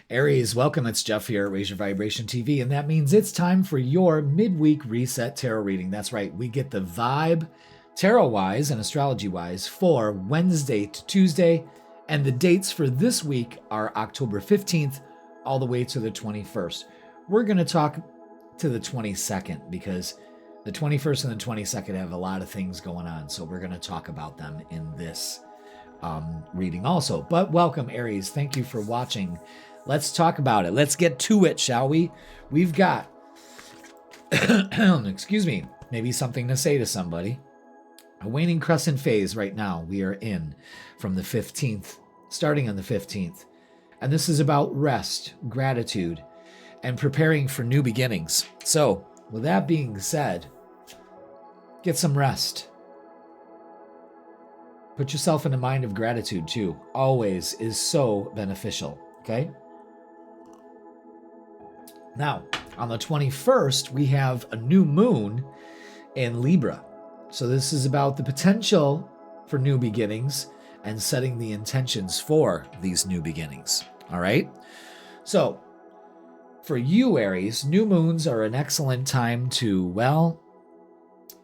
Aries, welcome. It's Jeff here at Raise Your Vibration TV, and that means it's time for your Midweek Reset Tarot Reading. That's right, we get the vibe, tarot-wise and astrology-wise, for Wednesday to Tuesday, and the dates for this week are October 15th all the way to the 21st. We're going to talk to the 22nd because the 21st and the 22nd have a lot of things going on, so we're going to talk about them in this reading also. But welcome, Aries. Thank you for watching. Let's talk about it. Let's get to it, shall we? We've got, excuse me, maybe something to say to somebody. A waning crescent phase right now we are in from the 15th, starting on the 15th. And this is about rest, gratitude, and preparing for new beginnings. So, with that being said, get some rest. Put yourself in a mind of gratitude too. Always is so beneficial, okay? Now, on the 21st, we have a new moon in Libra. So this is about the potential for new beginnings and setting the intentions for these new beginnings, all right? So, for you, Aries, new moons are an excellent time to, well,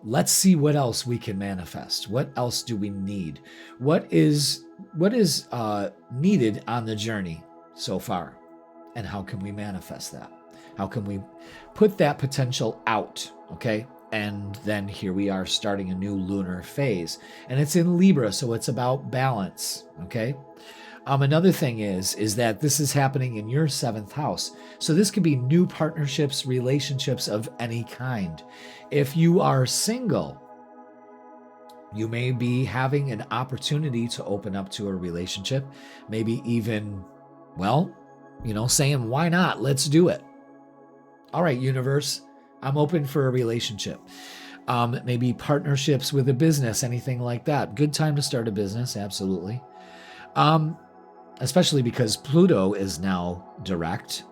let's see what else we can manifest. What else do we need? What is needed on the journey so far? And how can we manifest that? How can we put that potential out, okay? And then here we are starting a new lunar phase. And it's in Libra, so it's about balance, okay? Another thing is that this is happening in your 7th house. So this could be new partnerships, relationships of any kind. If you are single, you may be having an opportunity to open up to a relationship, maybe even, well, saying, why not? Let's do it. All right, universe, I'm open for a relationship. Maybe partnerships with a business, anything like that. Good time to start a business, absolutely. Especially because Pluto is now direct.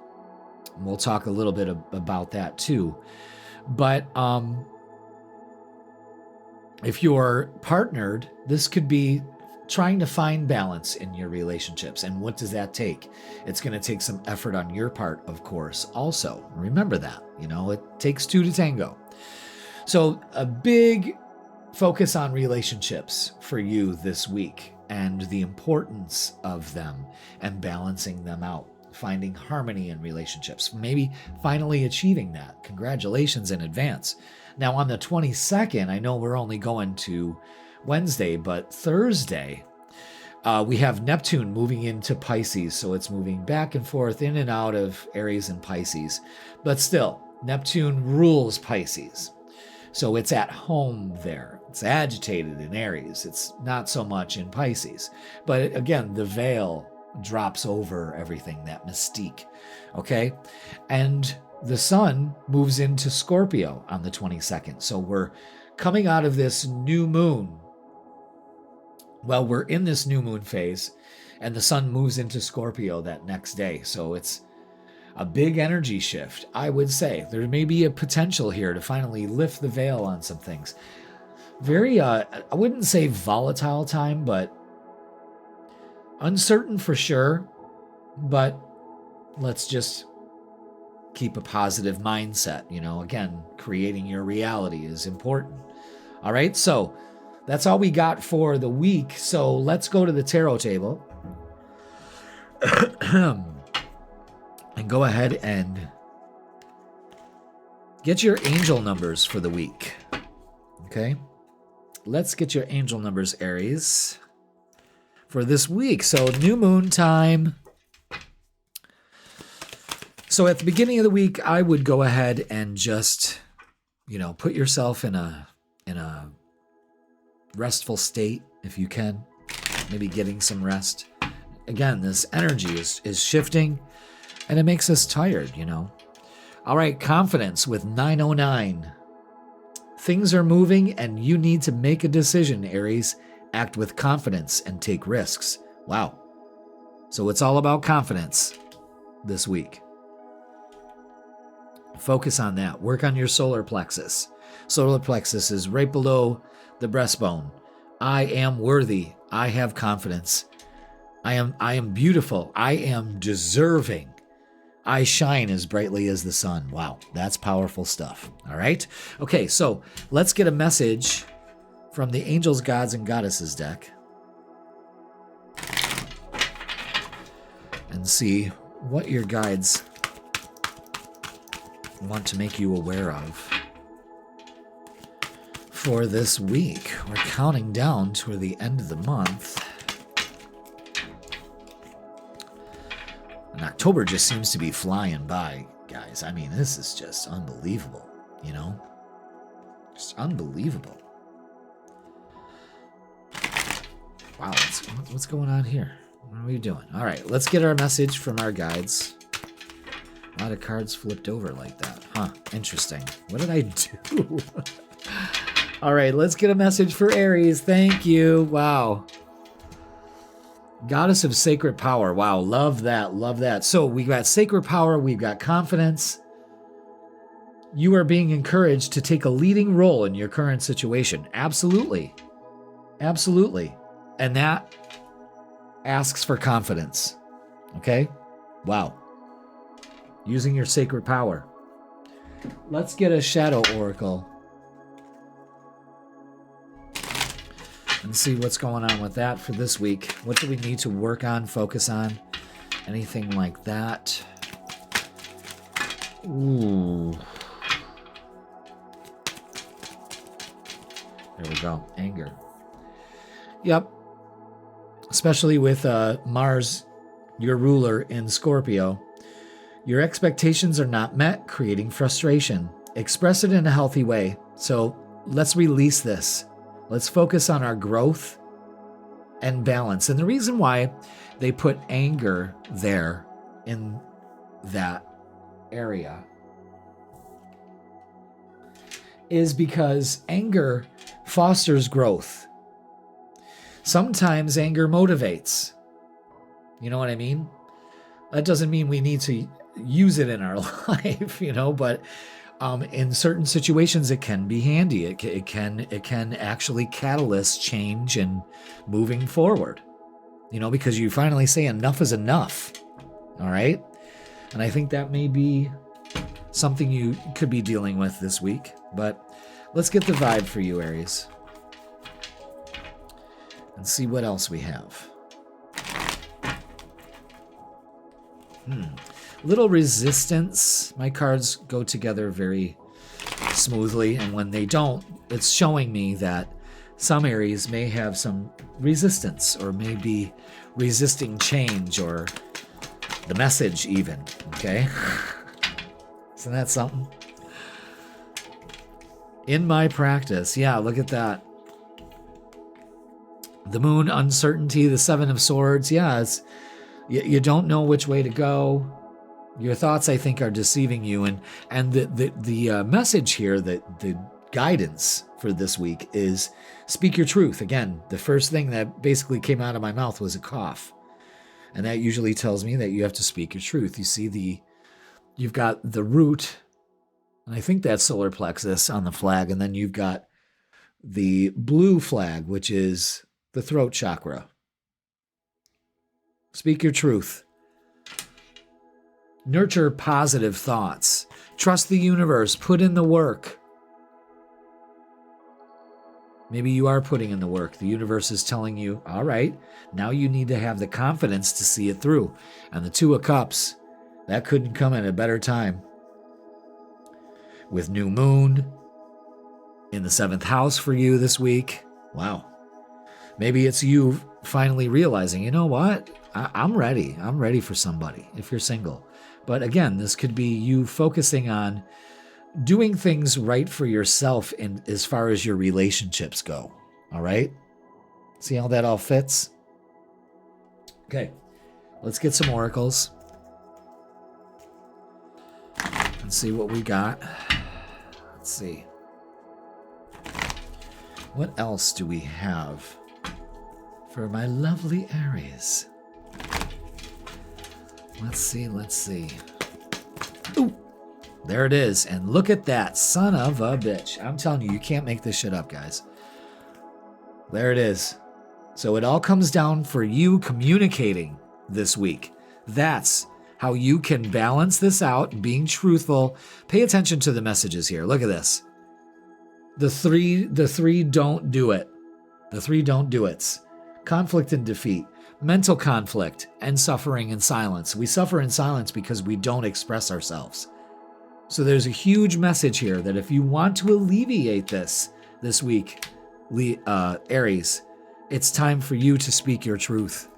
We'll talk a little bit about that too. But if you're partnered, this could be trying to find balance in your relationships. And what does that take? It's going to take some effort on your part, of course, also. Remember that, it takes two to tango. So a big focus on relationships for you this week and the importance of them and balancing them out, finding harmony in relationships, maybe finally achieving that. Congratulations in advance. Now on the 22nd, I know we're only going to Wednesday, but Thursday, we have Neptune moving into Pisces. So it's moving back and forth in and out of Aries and Pisces. But still, Neptune rules Pisces. So it's at home there. It's agitated in Aries. It's not so much in Pisces. But again, the veil drops over everything, that mystique. Okay? And the sun moves into Scorpio on the 22nd. So we're coming out of this new moon. Well, we're in this new moon phase, and the sun moves into Scorpio that next day. So it's a big energy shift, I would say. There may be a potential here to finally lift the veil on some things. Very, I wouldn't say volatile time, but uncertain for sure. But let's just keep a positive mindset. Again, creating your reality is important. All right, so that's all we got for the week. So let's go to the tarot table and go ahead and get your angel numbers for the week. Okay? Let's get your angel numbers, Aries, for this week. So new moon time. So at the beginning of the week, I would go ahead and just, put yourself in a restful state if you can. Maybe getting some rest. Again, this energy is shifting and it makes us tired, All right, confidence with 909. Things are moving and you need to make a decision, Aries. Act with confidence and take risks. Wow. So it's all about confidence this week. Focus on that. Work on your solar plexus. Solar plexus is right below the breastbone. I am worthy. I have confidence. I am beautiful. I am deserving I shine as brightly as the sun. Wow, that's powerful stuff. All right. Okay, so let's get a message from the Angels, Gods, and Goddesses deck and see what your guides want to make you aware of for this week. We're counting down toward the end of the month. And October just seems to be flying by, guys. I mean, this is just unbelievable, you know? Just unbelievable. Wow, what's going on here? What are we doing? All right, let's get our message from our guides. A lot of cards flipped over like that. Huh, interesting. What did I do? All right, let's get a message for Aries. Thank you. Wow. Goddess of Sacred Power. Wow, love that, love that. So we got sacred power, we've got confidence. You are being encouraged to take a leading role in your current situation. Absolutely. Absolutely. And that asks for confidence. Okay? Wow. Using your sacred power. Let's get a shadow oracle and see what's going on with that for this week. What do we need to work on, focus on? Anything like that? Ooh. There we go. Anger. Yep. Especially with Mars, your ruler, in Scorpio. Your expectations are not met, creating frustration. Express it in a healthy way. So let's release this. Let's focus on our growth and balance. And the reason why they put anger there in that area is because anger fosters growth. Sometimes anger motivates. You know what I mean? That doesn't mean we need to use it in our life, you know, but in certain situations it can be handy. It can actually catalyst change and moving forward, you know, because you finally say enough is enough. All right. And I think that may be something you could be dealing with this week, but let's get the vibe for you, Aries, and see what else we have. Little resistance. My cards go together very smoothly, and when they don't, it's showing me that some Aries may have some resistance or may be resisting change or the message even, okay? Isn't that something? In my practice, yeah, look at that. The Moon, uncertainty, the Seven of Swords, yeah, it's, you don't know which way to go. Your thoughts, I think, are deceiving you. And the message here, that the guidance for this week is speak your truth. Again, the first thing that basically came out of my mouth was a cough. And that usually tells me that you have to speak your truth. You see you've got the root, and I think that's solar plexus on the flag. And then you've got the blue flag, which is the throat chakra. Speak your truth. Nurture positive thoughts. Trust the universe. Put in the work. Maybe you are putting in the work. The universe is telling you, all right, now you need to have the confidence to see it through. And the Two of Cups, that couldn't come at a better time. With new moon in the 7th house for you this week. Wow. Maybe it's you finally realizing, you know what? I'm ready. I'm ready for somebody if you're single. But again, this could be you focusing on doing things right for yourself in as far as your relationships go. All right? See how that all fits? Okay. Let's get some oracles and see what we got. Let's see. What else do we have for my lovely Aries? Let's see. Ooh, there it is. And look at that, son of a bitch. I'm telling you, you can't make this shit up, guys. There it is. So it all comes down for you communicating this week. That's how you can balance this out, being truthful. Pay attention to the messages here. Look at this. The three don't do it. The three don't do it's. Conflict and defeat, mental conflict, and suffering in silence. We suffer in silence because we don't express ourselves. So there's a huge message here that if you want to alleviate this week, Aries, it's time for you to speak your truth.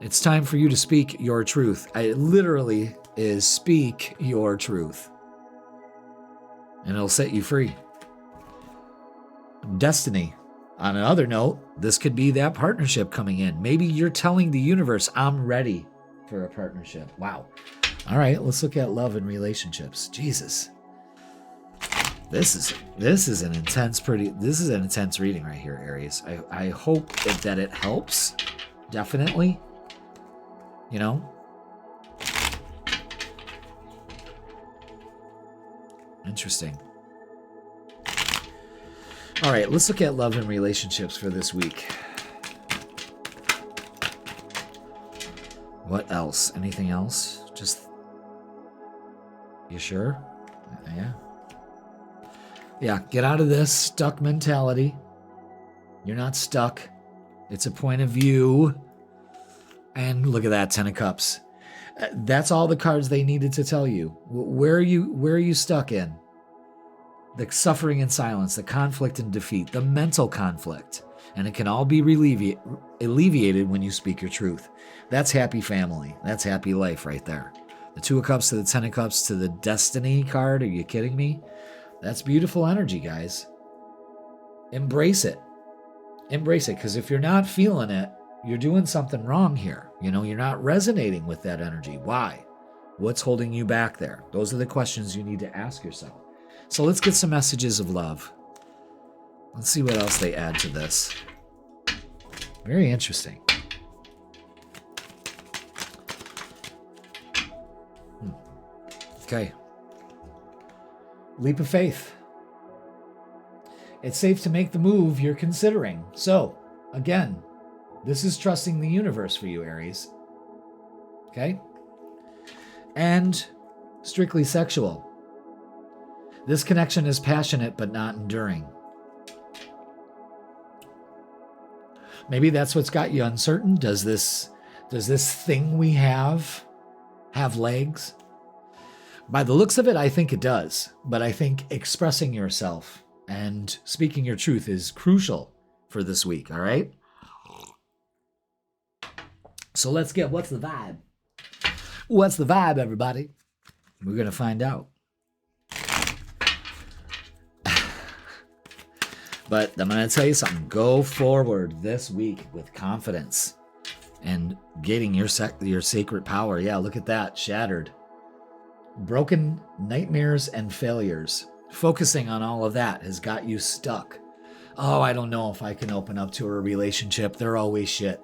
It's time for you to speak your truth. It literally is speak your truth. And it'll set you free. Destiny. On another note, this could be that partnership coming in. Maybe you're telling the universe, I'm ready for a partnership. Wow. All right, let's look at love and relationships. Jesus. This is an intense reading right here, Aries. I hope that it helps. Definitely. You know? Interesting. All right, let's look at love and relationships for this week. What else? Anything else? Just, you sure? Yeah. Yeah, get out of this stuck mentality. You're not stuck. It's a point of view. And look at that, 10 of Cups. That's all the cards they needed to tell you. Where are you stuck in? The suffering in silence, the conflict and defeat, the mental conflict. And it can all be alleviated when you speak your truth. That's happy family. That's happy life right there. The 2 of Cups to the 10 of Cups to the Destiny card. Are you kidding me? That's beautiful energy, guys. Embrace it. Embrace it, because if you're not feeling it, you're doing something wrong here. You know, you're not resonating with that energy. Why? What's holding you back there? Those are the questions you need to ask yourself. So let's get some messages of love. Let's see what else they add to this. Very interesting. Okay. Leap of faith. It's safe to make the move you're considering. So, again, this is trusting the universe for you, Aries. Okay? And strictly sexual. This connection is passionate but not enduring. Maybe that's what's got you uncertain. Does this thing we have legs? By the looks of it, I think it does. But I think expressing yourself and speaking your truth is crucial for this week, all right? So let's get what's the vibe? What's the vibe, everybody? We're going to find out. But I'm going to tell you something. Go forward this week with confidence and getting your sacred power. Yeah, look at that. Shattered. Broken nightmares and failures. Focusing on all of that has got you stuck. Oh, I don't know if I can open up to a relationship. They're always shit.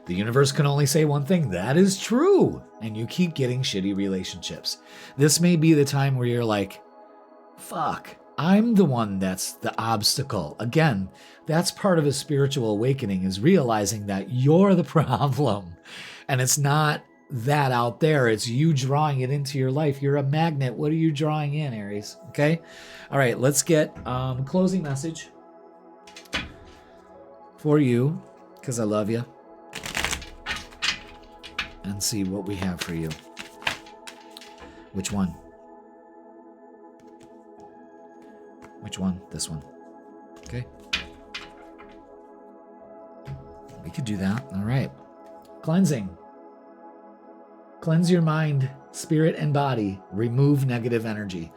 The universe can only say one thing. That is true. And you keep getting shitty relationships. This may be the time where you're like, fuck, I'm the one that's the obstacle. Again, that's part of a spiritual awakening, is realizing that you're the problem. And it's not that out there. It's you drawing it into your life. You're a magnet. What are you drawing in, Aries? Okay? All right, let's get closing message for you, because I love you. And see what we have for you. Which one? Which one? This one. Okay. We could do that. All right. Cleansing. Cleanse your mind, spirit, and body. Remove negative energy.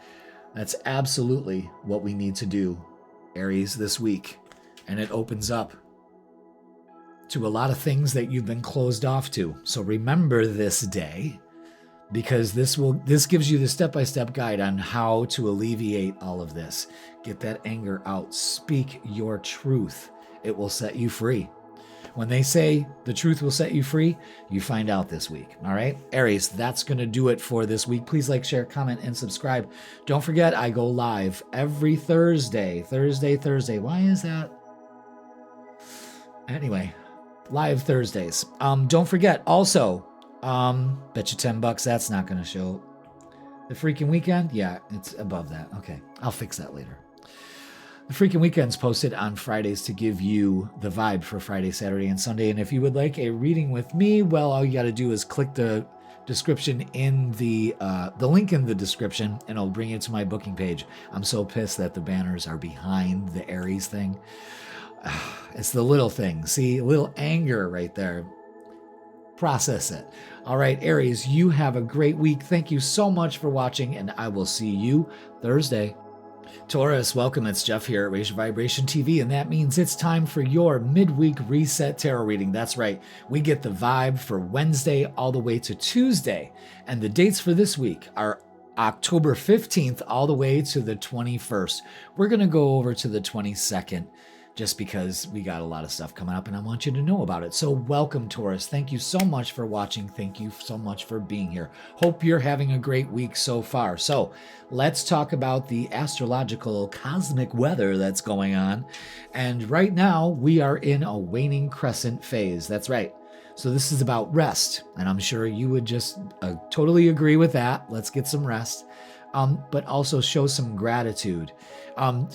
That's absolutely what we need to do, Aries, this week. And it opens up to a lot of things that you've been closed off to. So remember this day, because this gives you the step-by-step guide on how to alleviate all of this. Get that anger out. Speak your truth. It will set you free. When they say the truth will set you free, you find out this week. All right? Aries, that's going to do it for this week. Please like, share, comment, and subscribe. Don't forget, I go live every Thursday. Thursday. Why is that? Anyway, live Thursdays. Don't forget, also, Bet you $10 that's not going to show. The freaking weekend? Yeah, it's above that. Okay, I'll fix that later. The freaking weekend's posted on Fridays to give you the vibe for Friday, Saturday, and Sunday. And if you would like a reading with me, well, all you got to do is click the description in the link in the description, and it'll bring you to my booking page. I'm so pissed that the banners are behind the Aries thing. It's the little thing. See, a little anger right there. Process it. All right, Aries, you have a great week. Thank you so much for watching, and I will see you Thursday. Taurus, welcome. It's Jeff here at Raise Your Vibration TV, and that means it's time for your Midweek Reset Tarot Reading. That's right. We get the vibe for Wednesday all the way to Tuesday, and the dates for this week are October 15th all the way to the 21st. We're going to go over to the 22nd just because we got a lot of stuff coming up and I want you to know about it. So welcome, Taurus. Thank you so much for watching. Thank you so much for being here. Hope you're having a great week so far. So let's talk about the astrological cosmic weather that's going on. And right now we are in a waning crescent phase. That's right. So this is about rest. And I'm sure you would just totally agree with that. Let's get some rest. But also show some gratitude.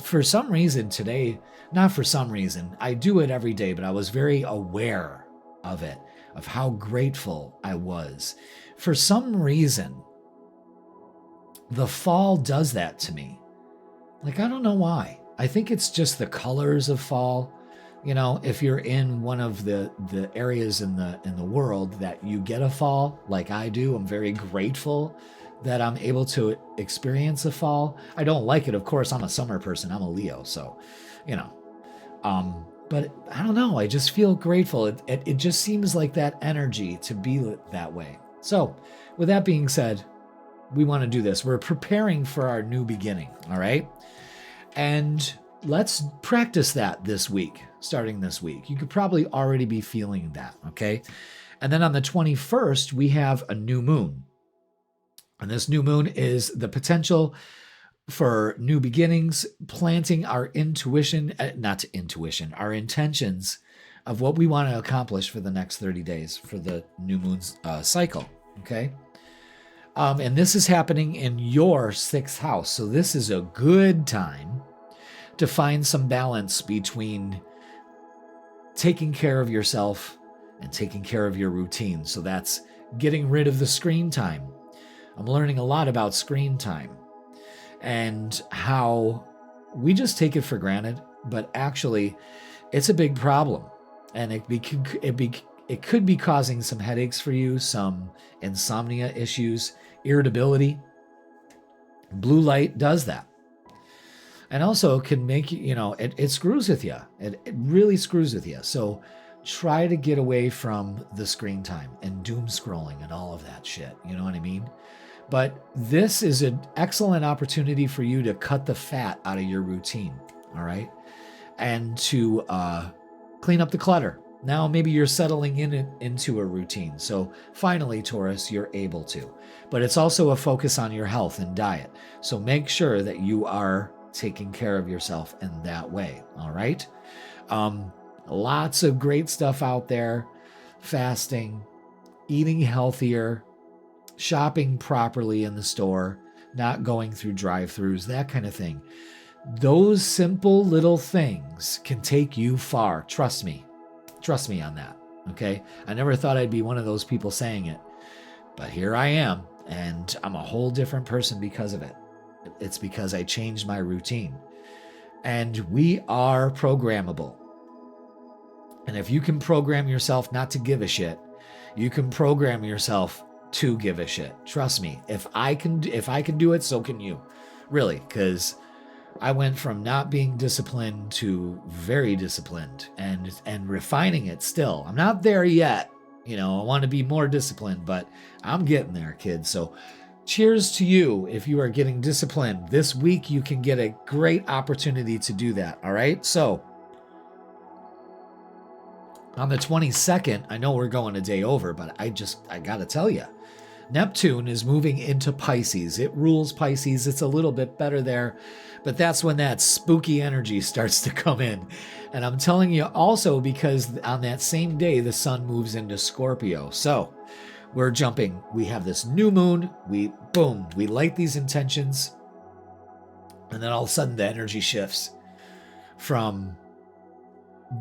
For some reason today, not for some reason, I do it every day, but I was very aware of it, of how grateful I was. For some reason, the fall does that to me. Like, I don't know why. I think it's just the colors of fall. You know, if you're in one of the areas in the world that you get a fall, like I do, I'm very grateful that I'm able to experience a fall. I don't like it, of course. I'm a summer person. I'm a Leo, so, you know. But I don't know. I just feel grateful. It just seems like that energy to be that way. So, with that being said, we want to do this. We're preparing for our new beginning, all right? And let's practice that this week, starting this week. You could probably already be feeling that, okay? And then on the 21st, we have a new moon. And this new moon is the potential for new beginnings, planting our our intentions of what we want to accomplish for the next 30 days for the new moon's cycle, okay? And this is happening in your 6th house. So this is a good time to find some balance between taking care of yourself and taking care of your routine. So that's getting rid of the screen time. I'm learning a lot about screen time and how we just take it for granted, but actually it's a big problem. And it could be causing some headaches for you, some insomnia issues, irritability. Blue light does that. And also can make you, it screws with you. It really screws with you. So try to get away from the screen time and doom scrolling and all of that shit. You know what I mean? But this is an excellent opportunity for you to cut the fat out of your routine, all right? And to clean up the clutter. Now maybe you're settling into a routine. So finally, Taurus, you're able to. But it's also a focus on your health and diet. So make sure that you are taking care of yourself in that way, all right? Lots of great stuff out there. Fasting, eating healthier, shopping properly in the store, not going through drive-thrus, that kind of thing. Those simple little things can take you far. Trust me. Trust me on that, okay? I never thought I'd be one of those people saying it, but here I am, and I'm a whole different person because of it. It's because I changed my routine. And we are programmable. And if you can program yourself not to give a shit, you can program yourself to give a shit. Trust me. If I can do it, so can you. Really, because I went from not being disciplined to very disciplined and refining it still. I'm not there yet. I want to be more disciplined, but I'm getting there, kids. So cheers to you if you are getting disciplined. This week you can get a great opportunity to do that, all right? So on the 22nd, I know we're going a day over, but I got to tell you, Neptune is moving into Pisces. It rules Pisces. It's a little bit better there, but that's when that spooky energy starts to come in. And I'm telling you also because on that same day, the sun moves into Scorpio. So we're jumping. We have this new moon. We light these intentions. And then all of a sudden the energy shifts from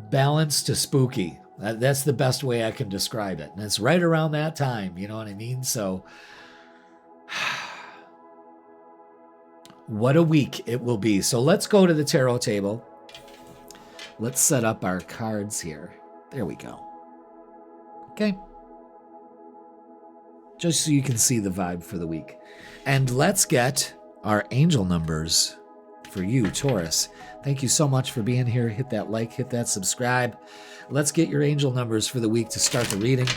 balance to spooky. That's the best way I can describe it. And it's right around that time. You know what I mean? So what a week it will be. So let's go to the tarot table. Let's set up our cards here. There we go. Okay. Just so you can see the vibe for the week. And let's get our angel numbers for you, Taurus. Thank you so much for being here. Hit that like, hit that subscribe. Let's get your angel numbers for the week to start the reading.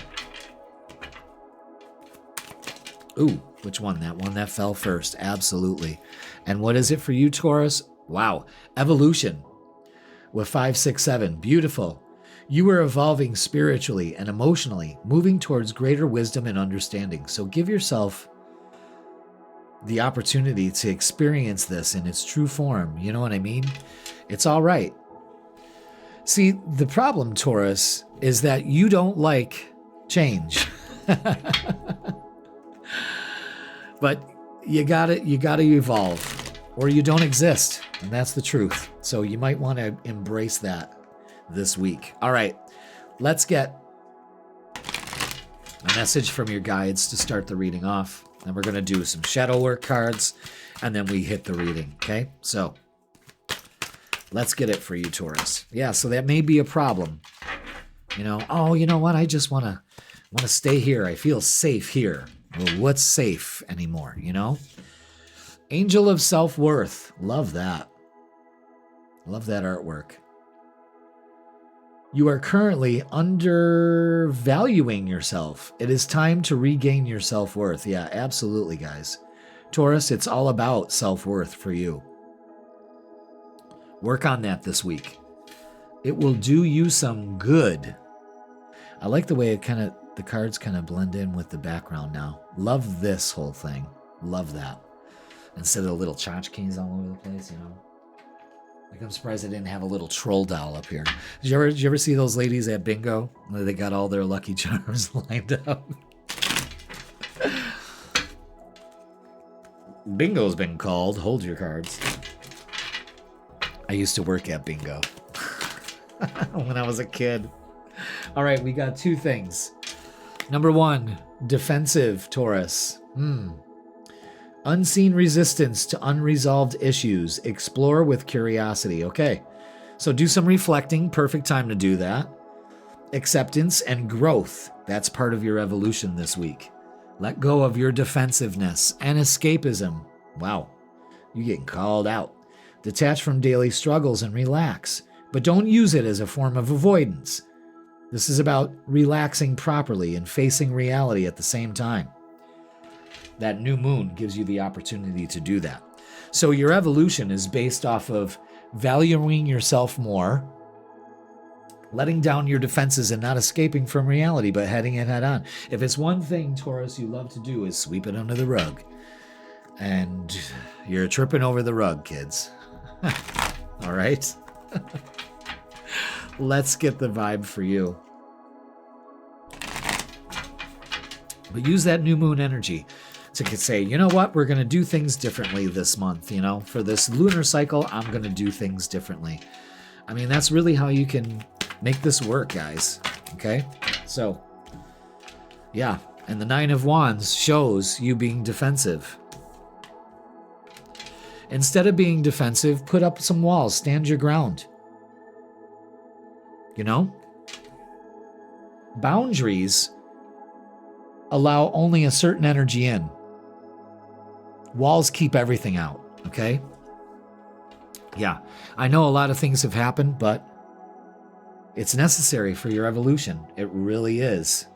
Ooh, which one? That one that fell first. Absolutely. And what is it for you, Taurus? Wow. Evolution with 5, 6, 7. Beautiful. You are evolving spiritually and emotionally, moving towards greater wisdom and understanding. So give yourself the opportunity to experience this in its true form. You know what I mean? It's all right. See, the problem, Taurus, is that you don't like change. But you gotta evolve, or you don't exist, and that's the truth. So you might want to embrace that this week. All right, let's get a message from your guides to start the reading off. Then we're going to do some shadow work cards, and then we hit the reading, okay? So let's get it for you, Taurus. Yeah, so that may be a problem. You know, oh, you know what? I just want to stay here. I feel safe here. Well, what's safe anymore, you know? Angel of Self-Worth. Love that. Love that artwork. You are currently undervaluing yourself. It is time to regain your self-worth. Yeah, absolutely, guys. Taurus, it's all about self-worth for you. Work on that this week. It will do you some good. I like the way the cards kind of blend in with the background now. Love this whole thing. Love that. Instead of the little tchotchkes all over the place, you know. Like, I'm surprised I didn't have a little troll doll up here. Did you ever see those ladies at bingo? Where they got all their Lucky Charms lined up. Bingo's been called. Hold your cards. I used to work at bingo when I was a kid. All right, we got two things. Number one, defensive, Taurus. Unseen resistance to unresolved issues. Explore with curiosity. Okay, so do some reflecting. Perfect time to do that. Acceptance and growth. That's part of your evolution this week. Let go of your defensiveness and escapism. Wow, you're getting called out. Detach from daily struggles and relax, but don't use it as a form of avoidance. This is about relaxing properly and facing reality at the same time. That new moon gives you the opportunity to do that. So your evolution is based off of valuing yourself more, letting down your defenses and not escaping from reality, but heading it head on. If it's one thing, Taurus, you love to do is sweep it under the rug. And you're tripping over the rug, kids. All right? Let's get the vibe for you. But use that new moon energy to say, you know what, we're going to do things differently this month, you know, for this lunar cycle, I'm going to do things differently. I mean, that's really how you can make this work, guys. Okay? So, yeah. And the Nine of Wands shows you being defensive. Instead of being defensive, put up some walls, stand your ground. You know? Boundaries allow only a certain energy in. Walls keep everything out, okay? Yeah, I know a lot of things have happened, but it's necessary for your evolution. It really is.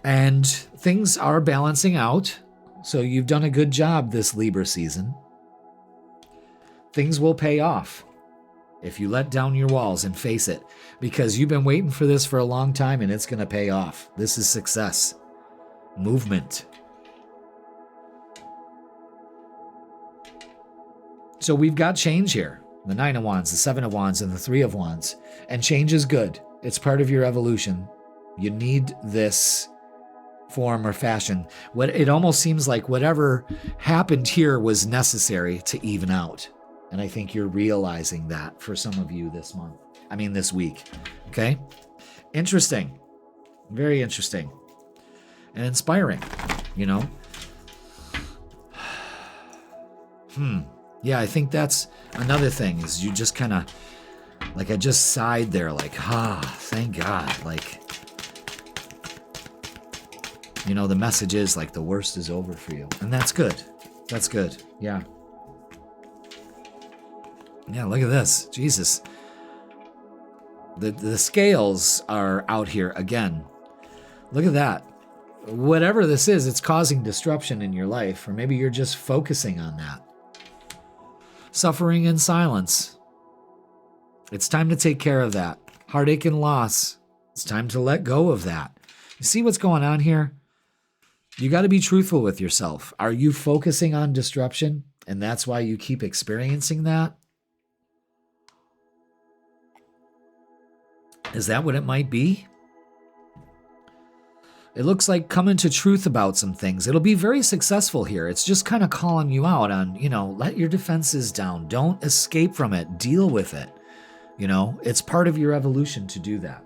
And things are balancing out, so you've done a good job this Libra season. Things will pay off if you let down your walls and face it, because you've been waiting for this for a long time and it's going to pay off. This is success. Movement. So we've got change here. The Nine of Wands, the Seven of Wands, and the Three of Wands. And change is good. It's part of your evolution. You need this form or fashion. It almost seems like whatever happened here was necessary to even out. And I think you're realizing that for some of you this week. Okay? Interesting. Very interesting. And inspiring, you know? Yeah, I think that's another thing is you just kind of, like, I just sighed there, like, thank God. Like, you know, the message is like the worst is over for you. And that's good. That's good. Yeah. Yeah, look at this. Jesus. The scales are out here again. Look at that. Whatever this is, it's causing disruption in your life, or maybe you're just focusing on that. Suffering in silence. It's time to take care of that. Heartache and loss. It's time to let go of that. You see what's going on here? You got to be truthful with yourself. Are you focusing on disruption, and that's why you keep experiencing that? Is that what it might be? It looks like coming to truth about some things. It'll be very successful here. It's just kind of calling you out on, you know, let your defenses down. Don't escape from it. Deal with it. You know, it's part of your evolution to do that.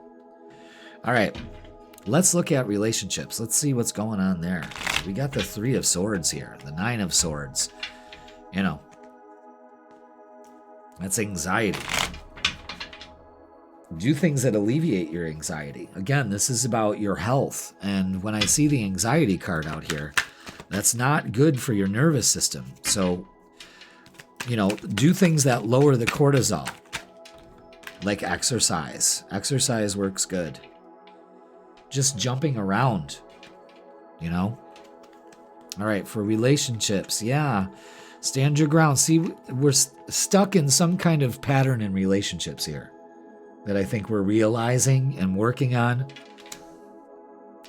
All right, let's look at relationships. Let's see what's going on there. We got the 3 of Swords here, the 9 of Swords. You know, that's anxiety. Do things that alleviate your anxiety. Again, this is about your health. And when I see the anxiety card out here, that's not good for your nervous system. So, you know, do things that lower the cortisol, like exercise. Exercise works good. Just jumping around, you know? All right, for relationships, yeah. Stand your ground. See, we're stuck in some kind of pattern in relationships here that I think we're realizing and working on.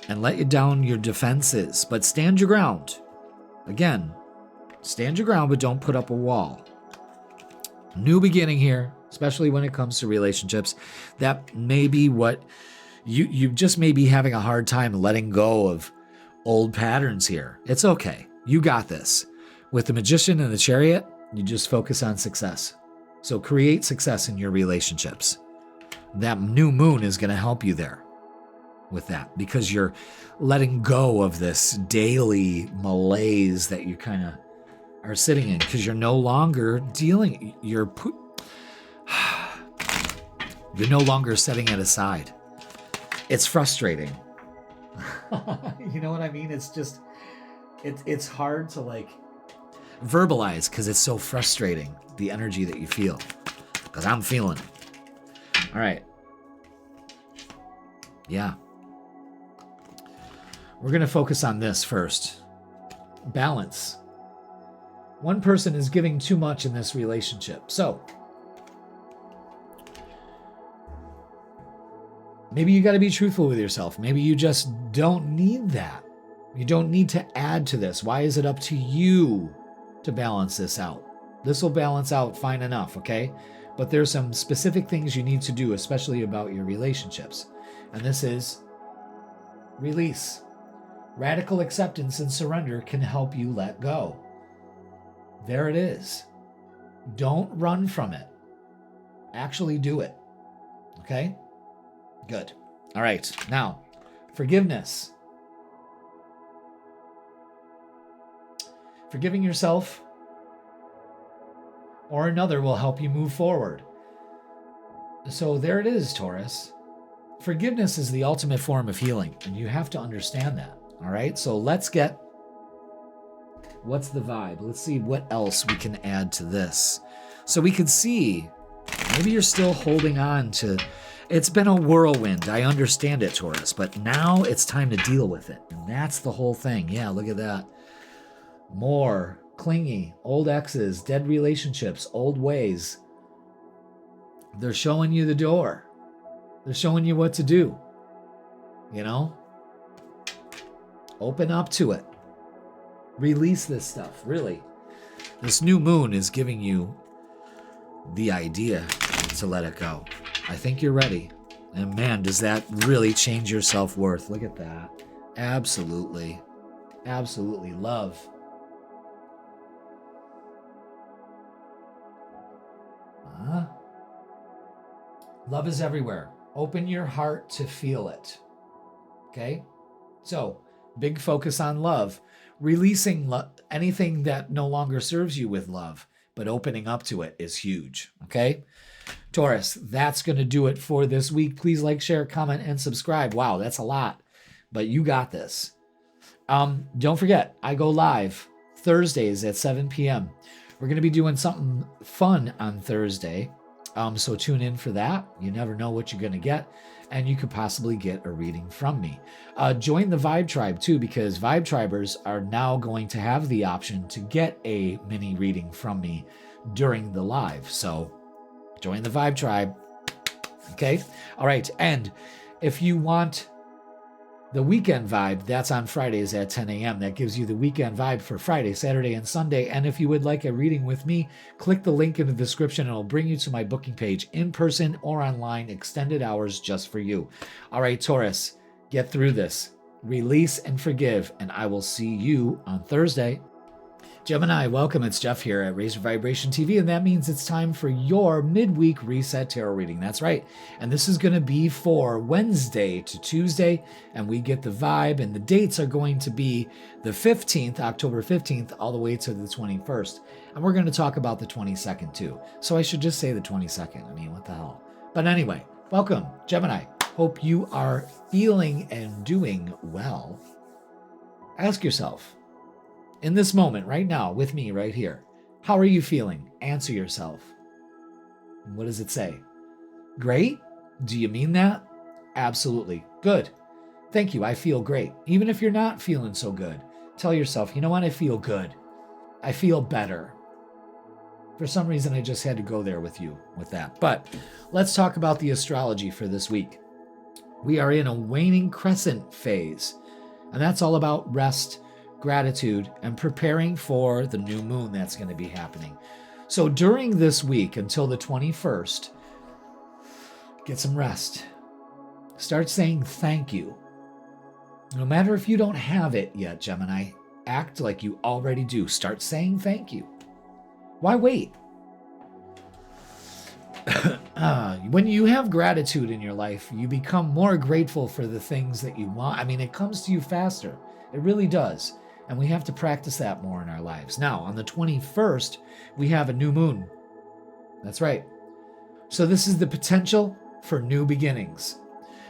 And let you down your defenses, but stand your ground. Again, stand your ground, but don't put up a wall. New beginning here, especially when it comes to relationships. That may be what you just may be having a hard time letting go of old patterns here. It's okay. You got this. With the Magician and the Chariot, you just focus on success. So create success in your relationships. That new moon is going to help you there with that, because you're letting go of this daily malaise that you kind of are sitting in, because you're no longer dealing, you're no longer setting it aside. It's frustrating. You know what I mean? It's just, it's hard to like verbalize because it's so frustrating, the energy that you feel, because I'm feeling it. All right. Yeah. We're going to focus on this first. Balance. One person is giving too much in this relationship. So, maybe you got to be truthful with yourself. Maybe you just don't need that. You don't need to add to this. Why is it up to you to balance this out? This will balance out fine enough, okay? But there's some specific things you need to do, especially about your relationships. And this is release. Radical acceptance and surrender can help you let go. There it is. Don't run from it. Actually do it. Okay? Good. All right. Now, forgiveness. Forgiving yourself or another will help you move forward. So there it is, Taurus. Forgiveness is the ultimate form of healing, and you have to understand that. All right? So let's get, what's the vibe? Let's see what else we can add to this. So we could see, maybe you're still holding on to, it's been a whirlwind. I understand it, Taurus, but now it's time to deal with it. And that's the whole thing. Yeah, look at that. More clingy, old exes, dead relationships, old ways. They're showing you the door. They're showing you what to do. You know? Open up to it. Release this stuff, really. This new moon is giving you the idea to let it go. I think you're ready. And man, does that really change your self-worth. Look at that. Absolutely. Absolutely. Love. Huh? Love is everywhere. Open your heart to feel it. Okay? So, big focus on love. Releasing anything that no longer serves you with love, but opening up to it is huge. Okay? Taurus, that's going to do it for this week. Please like, share, comment, and subscribe. Wow, that's a lot, but you got this. Don't forget, I go live Thursdays at 7 p.m. We're going to be doing something fun on Thursday. So tune in for that. You never know what you're going to get, and you could possibly get a reading from me. Join the Vibe Tribe too, because Vibe Tribers are now going to have the option to get a mini reading from me during the live. So join the Vibe Tribe. Okay. All right. And if you want the weekend vibe, that's on Fridays at 10 a.m. That gives you the weekend vibe for Friday, Saturday, and Sunday. And if you would like a reading with me, click the link in the description and it'll bring you to my booking page in person or online, extended hours just for you. All right, Taurus, get through this. Release and forgive, and I will see you on Thursday. Gemini, welcome. It's Jeff here at Raise Your Vibration TV, and that means it's time for your Midweek Reset Tarot Reading. That's right. And this is going to be for Wednesday to Tuesday, and we get the vibe, and the dates are going to be the 15th, October 15th, all the way to the 21st. And we're going to talk about the 22nd too. So I should just say the 22nd. I mean, what the hell? But anyway, welcome, Gemini. Hope you are feeling and doing well. Ask yourself, in this moment, right now, with me right here, how are you feeling? Answer yourself. What does it say? Great? Do you mean that? Absolutely. Good. Thank you. I feel great. Even if you're not feeling so good, tell yourself, you know what? I feel good. I feel better. For some reason, I just had to go there with you with that. But let's talk about the astrology for this week. We are in a waning crescent phase, and that's all about rest, gratitude, and preparing for the new moon that's going to be happening. So during this week until the 21st, get some rest. Start saying thank you. No matter if you don't have it yet, Gemini, act like you already do. Start saying thank you. Why wait? When you have gratitude in your life, you become more grateful for the things that you want. I mean, it comes to you faster. It really does. And we have to practice that more in our lives. Now, on the 21st, we have a new moon. That's right. So this is the potential for new beginnings.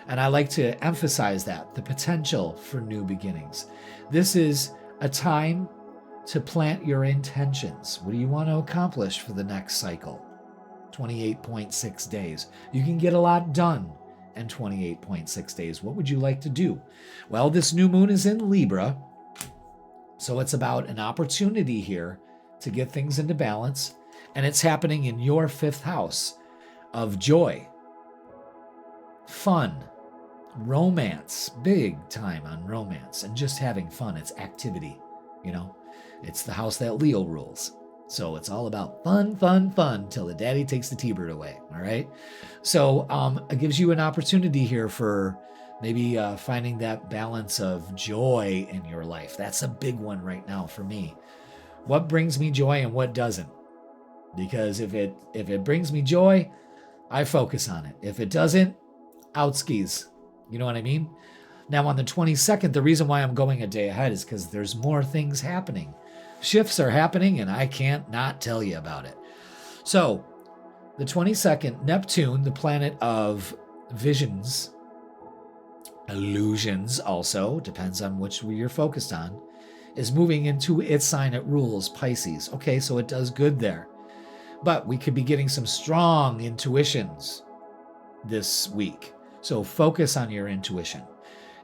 And I like to emphasize that, the potential for new beginnings. This is a time to plant your intentions. What do you want to accomplish for the next cycle? 28.6 days. You can get a lot done in 28.6 days. What would you like to do? Well, this new moon is in Libra. So it's about an opportunity here to get things into balance. And it's happening in your 5th house of joy, fun, romance, big time on romance, and just having fun. It's activity, you know. It's the house that Leo rules. So it's all about fun, fun, fun till the daddy takes the T-bird away, all right? So it gives you an opportunity here for maybe finding that balance of joy in your life. That's a big one right now for me. What brings me joy and what doesn't? Because if it brings me joy, I focus on it. If it doesn't, out skis. You know what I mean? Now on the 22nd, the reason why I'm going a day ahead is because there's more things happening. Shifts are happening and I can't not tell you about it. So the 22nd, Neptune, the planet of visions, illusions also, depends on which you're focused on, is moving into its sign it rules, Pisces. Okay, so it does good there. But we could be getting some strong intuitions this week. So focus on your intuition.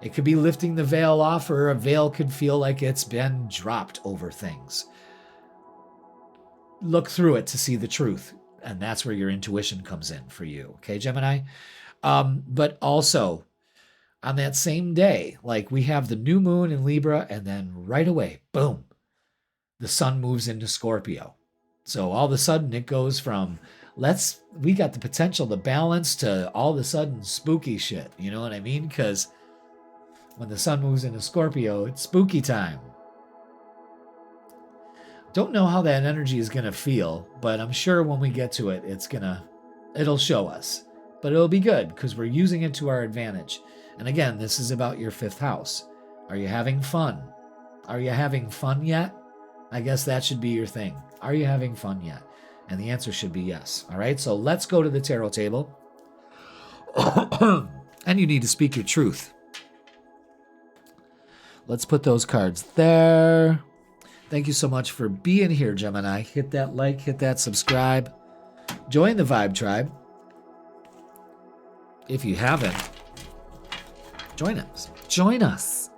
It could be lifting the veil off, or a veil could feel like it's been dropped over things. Look through it to see the truth. And that's where your intuition comes in for you. Okay, Gemini? But also, on that same day, like we have the new moon in Libra, and then right away, boom, the sun moves into Scorpio. So all of a sudden it goes from we got the potential to balance to all of a sudden spooky shit. You know what I mean? Because When the sun moves into Scorpio, it's spooky time. Don't know how that energy is going to feel, but I'm sure when we get to it, it'll show us. But it'll be good because we're using it to our advantage. And again, this is about your 5th house. Are you having fun? Are you having fun yet? I guess that should be your thing. Are you having fun yet? And the answer should be yes. All right, so let's go to the tarot table. And you need to speak your truth. Let's put those cards there. Thank you so much for being here, Gemini. Hit that like, hit that subscribe. Join the Vibe Tribe. If you haven't, join us. Join us.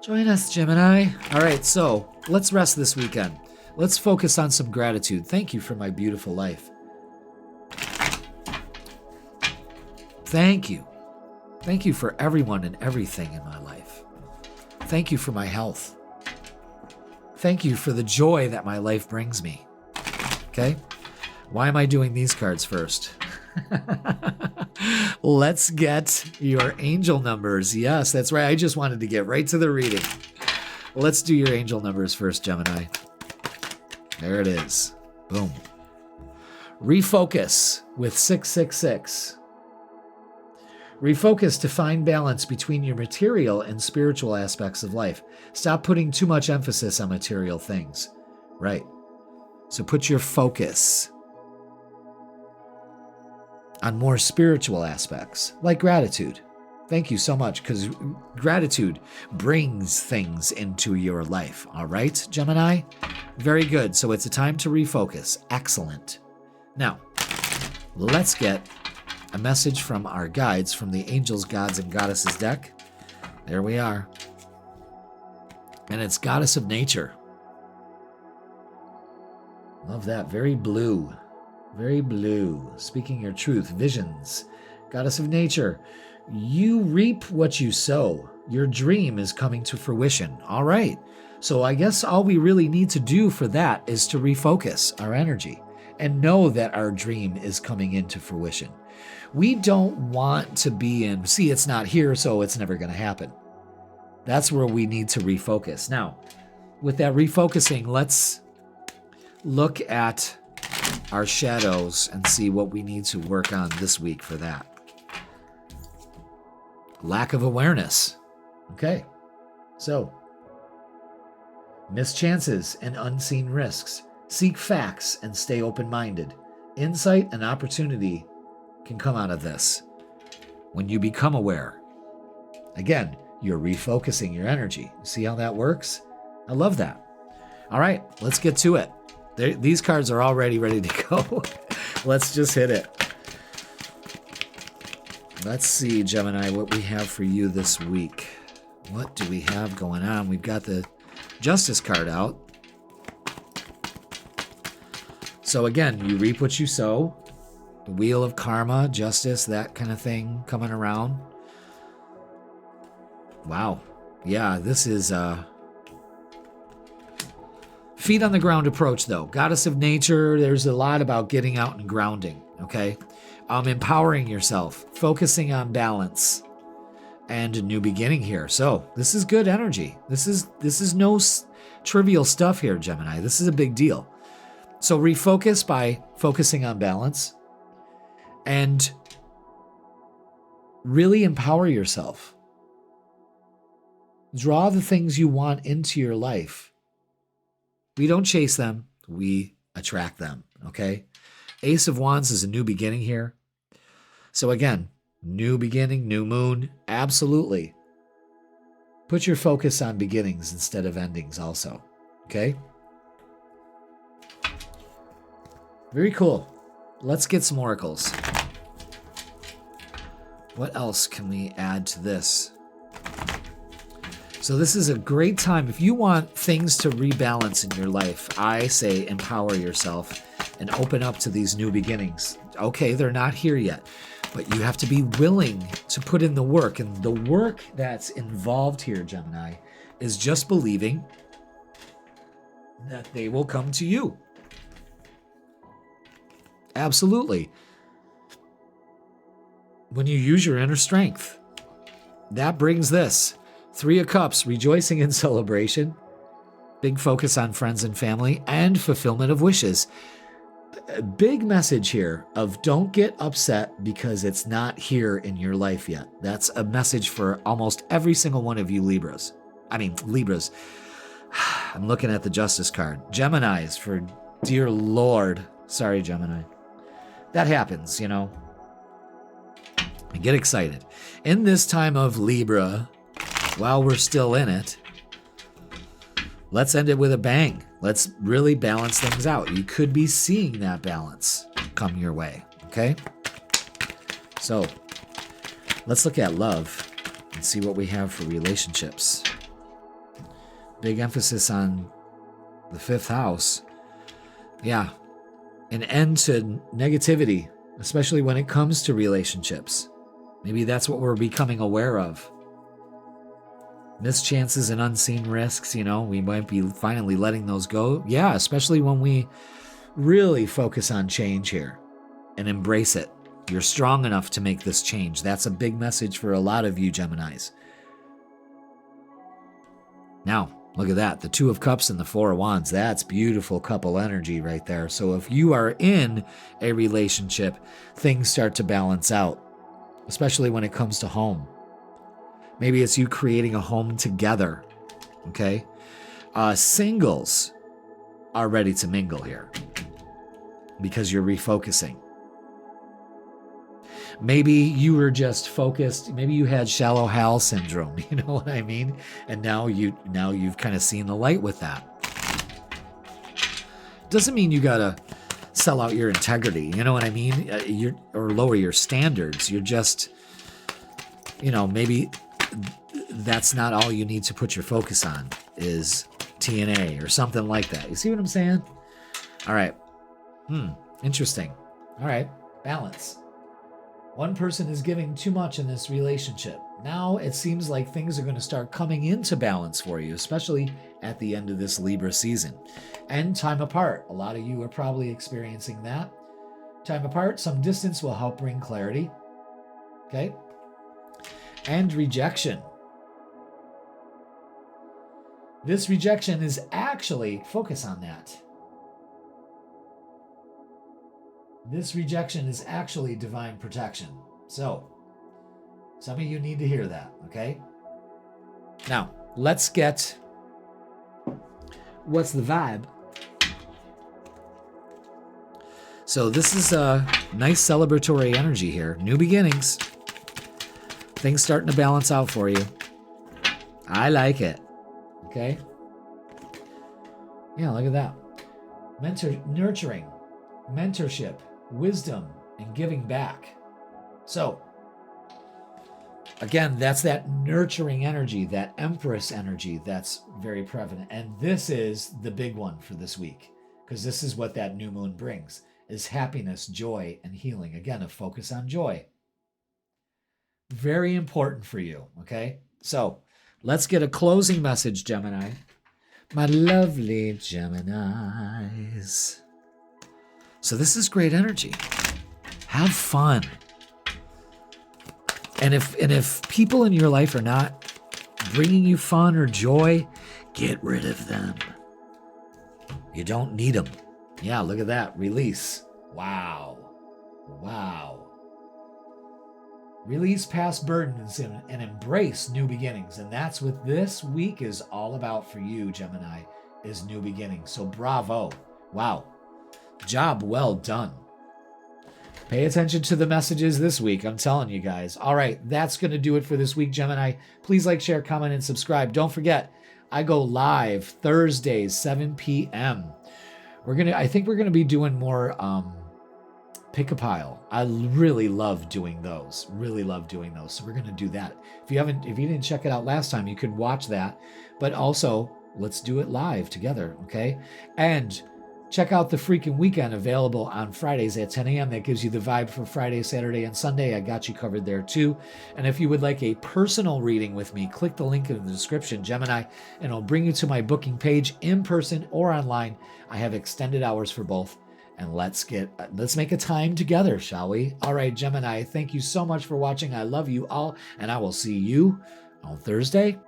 Join us, Gemini. All right, so let's rest this weekend. Let's focus on some gratitude. Thank you for my beautiful life. Thank you. Thank you for everyone and everything in my life. Thank you for my health. Thank you for the joy that my life brings me. Okay? Why am I doing these cards first? Let's get your angel numbers. Yes, that's right. I just wanted to get right to the reading. Let's do your angel numbers first, Gemini. There it is. Boom. Refocus with 666. Refocus to find balance between your material and spiritual aspects of life. Stop putting too much emphasis on material things. Right. So put your focus on more spiritual aspects, like gratitude. Thank you so much, because gratitude brings things into your life. All right, Gemini? Very good. So it's a time to refocus. Excellent. Now, let's get a message from our guides from the Angels, Gods, and Goddesses deck. There we are. And it's Goddess of Nature. Love that. Very blue. Very blue. Speaking your truth. Visions. Goddess of Nature. You reap what you sow. Your dream is coming to fruition. All right. So I guess all we really need to do for that is to refocus our energy and know that our dream is coming into fruition. We don't want to be in, see, it's not here, so it's never going to happen. That's where we need to refocus. Now, with that refocusing, let's look at our shadows and see what we need to work on this week for that. Lack of awareness. Okay, so miss chances and unseen risks. Seek facts and stay open-minded. Insight and opportunity can come out of this when you become aware. Again, you're refocusing your energy. See how that works? I love that. All right, let's get to it. These cards are already ready to go. Let's just hit it. Let's see, Gemini, what we have for you this week. What do we have going on? We've got the Justice card out. So again, you reap what you sow. The wheel of karma, justice, that kind of thing coming around. Wow. Yeah, this is feet on the ground approach, though. Goddess of Nature, there's a lot about getting out and grounding, okay? Empowering yourself, focusing on balance, and a new beginning here. So this is good energy. This is no trivial stuff here, Gemini. This is a big deal. So refocus by focusing on balance and really empower yourself. Draw the things you want into your life. We don't chase them, we attract them, okay? Ace of Wands is a new beginning here. So again, new beginning, new moon, absolutely. Put your focus on beginnings instead of endings also, okay? Very cool. Let's get some oracles. What else can we add to this? So this is a great time. If you want things to rebalance in your life, I say empower yourself and open up to these new beginnings. Okay, they're not here yet, but you have to be willing to put in the work. And the work that's involved here, Gemini, is just believing that they will come to you. Absolutely. When you use your inner strength. that brings this. 3 of Cups, rejoicing in celebration. Big focus on friends and family and fulfillment of wishes. A big message here of don't get upset because it's not here in your life yet. That's a message for almost every single one of you Libras. Libras. I'm looking at the Justice card. Geminis, for dear Lord. Sorry, Gemini. That happens, you know. And get excited. In this time of Libra, while we're still in it, let's end it with a bang. Let's really balance things out. You could be seeing that balance come your way, okay? So let's look at love and see what we have for relationships. Big emphasis on the 5th house. Yeah, an end to negativity, especially when it comes to relationships. Maybe that's what we're becoming aware of. Missed chances and unseen risks, you know, we might be finally letting those go. Yeah, especially when we really focus on change here and embrace it. You're strong enough to make this change. That's a big message for a lot of you Geminis. Now, look at that. The 2 of Cups and the 4 of Wands. That's beautiful couple energy right there. So if you are in a relationship, things start to balance out, especially when it comes to home. Maybe it's you creating a home together, okay? Singles are ready to mingle here because you're refocusing. Maybe you were just focused. Maybe you had shallow Hal syndrome, you know what I mean? And now you've kind of seen the light with that. Doesn't mean you gotta sell out your integrity, you know what I mean? Or lower your standards. You're just, you know, maybe that's not all you need to put your focus on is TNA or something like that. You see what I'm saying? All right. Interesting. All right. Balance. One person is giving too much in this relationship. Now it seems like things are going to start coming into balance for you, especially at the end of this Libra season. And time apart. A lot of you are probably experiencing that. Time apart, some distance will help bring clarity. Okay? And rejection. This rejection is actually, focus on that. This rejection is actually divine protection. So, some of you need to hear that, okay? Now, let's get, what's the vibe? So this is a nice celebratory energy here. New beginnings. Things starting to balance out for you. I like it. Okay? Yeah, look at that. Nurturing, mentorship, wisdom, and giving back. So, again, that's that nurturing energy, that Empress energy that's very prevalent. And this is the big one for this week, because this is what that new moon brings, is happiness, joy, and healing. Again, a focus on joy. Very important for you, okay? So, let's get a closing message, Gemini. My lovely Geminis. So this is great energy. Have fun. And if people in your life are not bringing you fun or joy, get rid of them. You don't need them. Yeah, look at that. Release. Wow. Wow. Release past burdens and embrace new beginnings. And that's what this week is all about for you, Gemini, is new beginnings. So bravo. Wow. Job well done. Pay attention to the messages this week. I'm telling you guys. All right, that's going to do it for this week, Gemini. Please like, share, comment, and subscribe. Don't forget, I go live Thursdays, 7 p.m. I think we're going to be doing more Pick a Pile. I really love doing those. Really love doing those. So we're going to do that. If you didn't check it out last time, you can watch that. But also, let's do it live together, okay? And check out the freaking weekend available on Fridays at 10 a.m. That gives you the vibe for Friday, Saturday, and Sunday. I got you covered there too. And if you would like a personal reading with me, click the link in the description, Gemini, and it'll bring you to my booking page in person or online. I have extended hours for both. And let's make a time together, shall we? All right, Gemini, thank you so much for watching. I love you all, and I will see you on Thursday.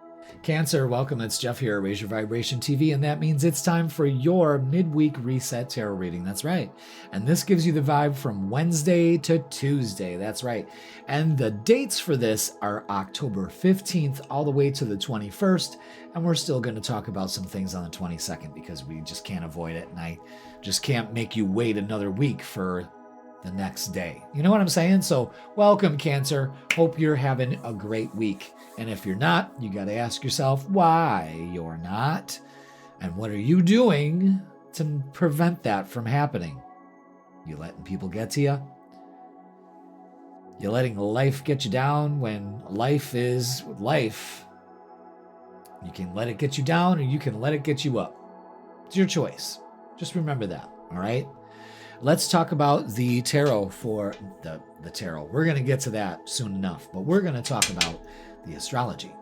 Cancer, welcome. It's Jeff here at Raise Your Vibration TV, and that means it's time for your Midweek Reset Tarot Reading. That's right. And this gives you the vibe from Wednesday to Tuesday. That's right. And the dates for this are October 15th all the way to the 21st, and we're still going to talk about some things on the 22nd because we just can't avoid it, and I just can't make you wait another week for the next day. You know what I'm saying? So welcome, Cancer. Hope you're having a great week. And if you're not, you got to ask yourself why you're not. And what are you doing to prevent that from happening? You letting people get to you? You letting life get you down when life is life? You can let it get you down or you can let it get you up. It's your choice. Just remember that, all right? Let's talk about the tarot for the tarot. We're going to get to that soon enough, but we're going to talk about the astrology.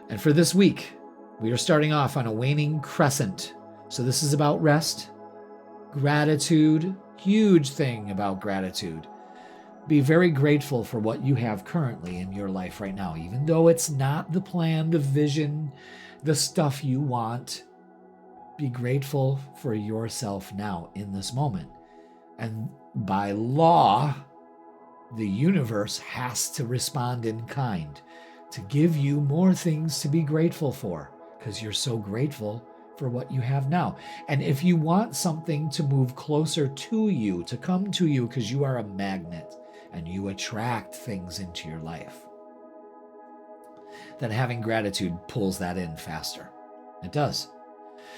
And for this week, we are starting off on a waning crescent. So this is about rest, gratitude, huge thing about gratitude. Be very grateful for what you have currently in your life right now, even though it's not the plan, the vision, the stuff you want. Be grateful for yourself now in this moment. And by law, the universe has to respond in kind to give you more things to be grateful for because you're so grateful for what you have now. And if you want something to move closer to you, to come to you because you are a magnet and you attract things into your life, then having gratitude pulls that in faster. It does.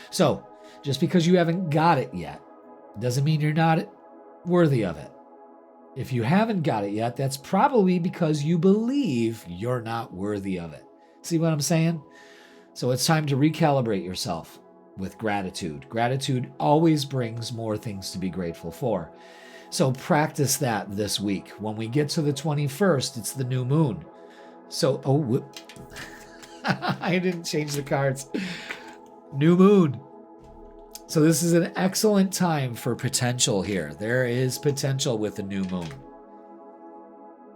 So just because you haven't got it yet doesn't mean you're not worthy of it. If you haven't got it yet, that's probably because you believe you're not worthy of it. See what I'm saying? So it's time to recalibrate yourself with gratitude. Gratitude always brings more things to be grateful for. So practice that this week. When we get to the 21st, it's the new moon. So, I didn't change the cards. New moon. So this is an excellent time for potential here. There is potential with the new moon.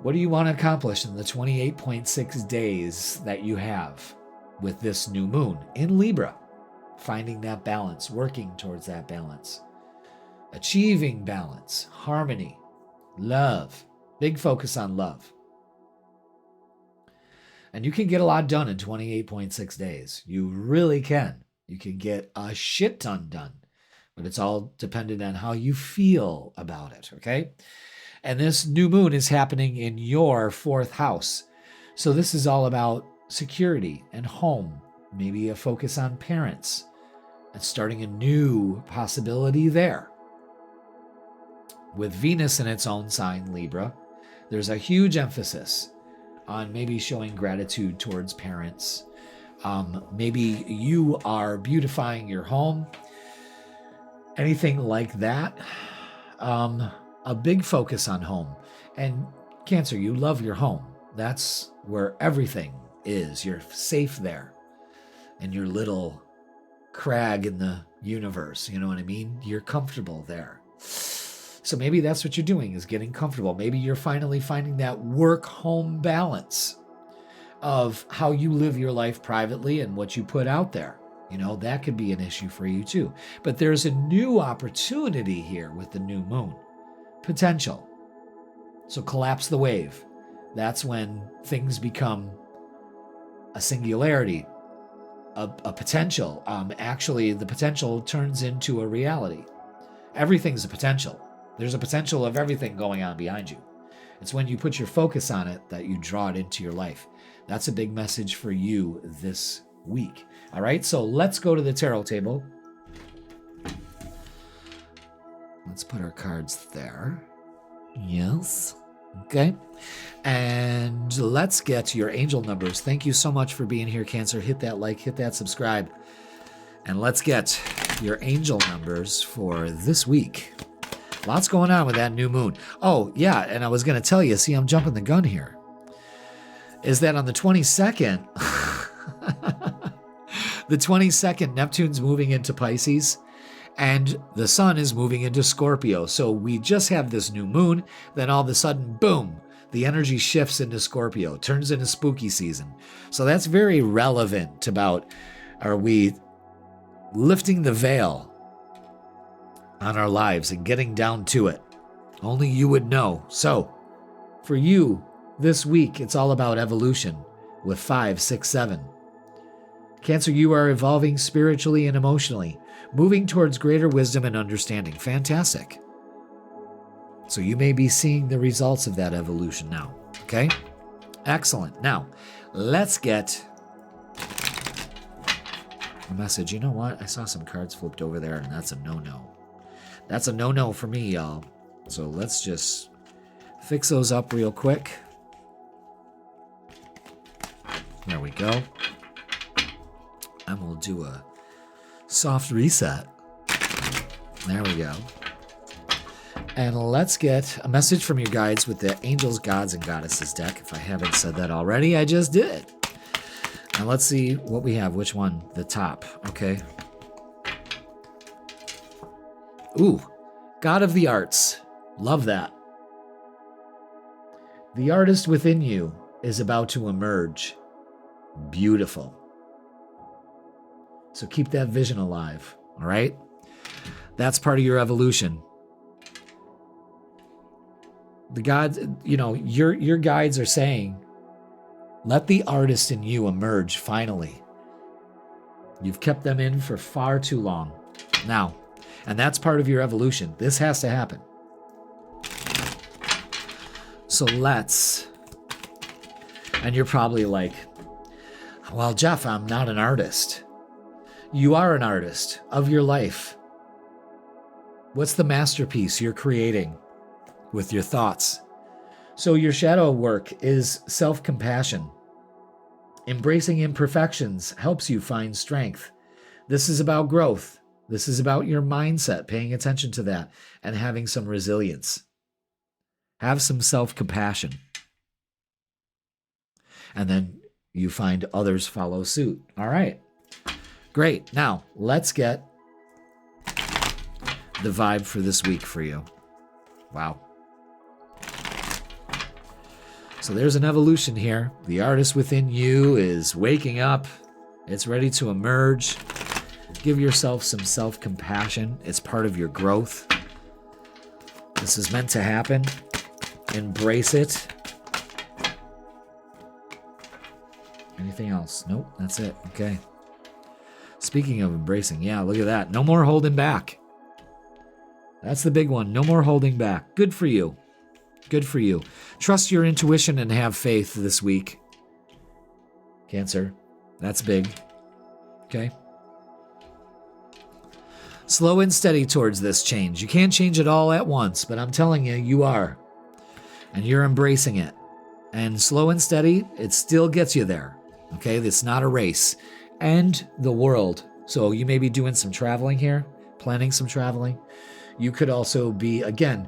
What do you want to accomplish in the 28.6 days that you have with this new moon in Libra? Finding that balance, working towards that balance, achieving balance, harmony, love, big focus on love. And you can get a lot done in 28.6 days. You really can. You can get a shit ton done, but it's all dependent on how you feel about it, okay? And this new moon is happening in your fourth house. So this is all about security and home, maybe a focus on parents and starting a new possibility there. With Venus in its own sign, Libra, there's a huge emphasis on maybe showing gratitude towards parents. Maybe you are beautifying your home, anything like that. A big focus on home. And Cancer, you love your home. That's where everything is. You're safe there in your little crag in the universe. You know what I mean? You're comfortable there. So maybe that's what you're doing, is getting comfortable. Maybe you're finally finding that work-home balance of how you live your life privately and what you put out there. You know, that could be an issue for you too. But there's a new opportunity here with the new moon. Potential. So collapse the wave. That's when things become a singularity, a potential. Actually, the potential turns into a reality. Everything's a potential. There's a potential of everything going on behind you. It's when you put your focus on it that you draw it into your life. That's a big message for you this week. All right, so let's go to the tarot table. Let's put our cards there. Yes. Okay. And let's get your angel numbers. Thank you so much for being here, Cancer. Hit that like, hit that subscribe. And let's get your angel numbers for this week. Lots going on with that new moon. Oh, yeah, and I was going to tell you, see, I'm jumping the gun here, is that on the 22nd, the 22nd, Neptune's moving into Pisces, And the sun is moving into Scorpio. So we just have this new moon, then all of a sudden, boom, the energy shifts into Scorpio, turns into spooky season. So that's very relevant about, are we lifting the veil on our lives and getting down to it? Only you would know. So for you this week, it's all about evolution with 5, 6, 7. Cancer, you are evolving spiritually and emotionally, moving towards greater wisdom and understanding. Fantastic. So you may be seeing the results of that evolution now. Okay? Excellent. Now, let's get a message. You know what? I saw some cards flipped over there, and that's a no-no. That's a no-no for me, y'all. So let's just fix those up real quick. There we go. And we'll do a soft reset. There we go. And let's get a message from your guides with the Angels, Gods, and Goddesses deck. If I haven't said that already, I just did. And let's see what we have. Which one? The top. Okay. Ooh. God of the Arts. Love that. The artist within you is about to emerge. Beautiful. So keep that vision alive. All right? That's part of your evolution. The gods, you know, your guides are saying, let the artist in you emerge finally. You've kept them in for far too long. Now, and that's part of your evolution. This has to happen. So let's, and you're probably like, well, Jeff, I'm not an artist. You are an artist of your life. What's the masterpiece you're creating with your thoughts? So your shadow work is self-compassion. Embracing imperfections helps you find strength. This is about growth. This is about your mindset, paying attention to that and having some resilience. Have some self-compassion. And then you find others follow suit. All right. Great. Now, let's get the vibe for this week for you. Wow. So there's an evolution here. The artist within you is waking up. It's ready to emerge. Give yourself some self-compassion. It's part of your growth. This is meant to happen. Embrace it. Anything else? Nope, that's it. Okay. Speaking of embracing, yeah, look at that. No more holding back. That's the big one. No more holding back. Good for you. Good for you. Trust your intuition and have faith this week. Cancer. That's big. Okay. Slow and steady towards this change. You can't change it all at once, but I'm telling you, you are. And you're embracing it. And slow and steady, it still gets you there. Okay, it's not a race. And the world. So you may be doing some traveling here, planning some traveling. You could also be, again,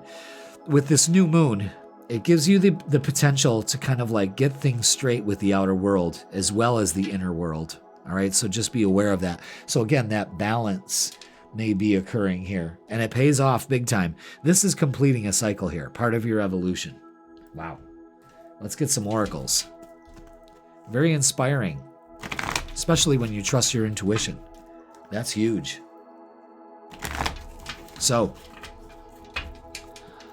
with this new moon, it gives you the potential to kind of like get things straight with the outer world as well as the inner world. All right, so just be aware of that. So again, that balance may be occurring here, and it pays off big time. This is completing a cycle here, part of your evolution. Wow. Let's get some oracles. Very inspiring, especially when you trust your intuition. That's huge. So,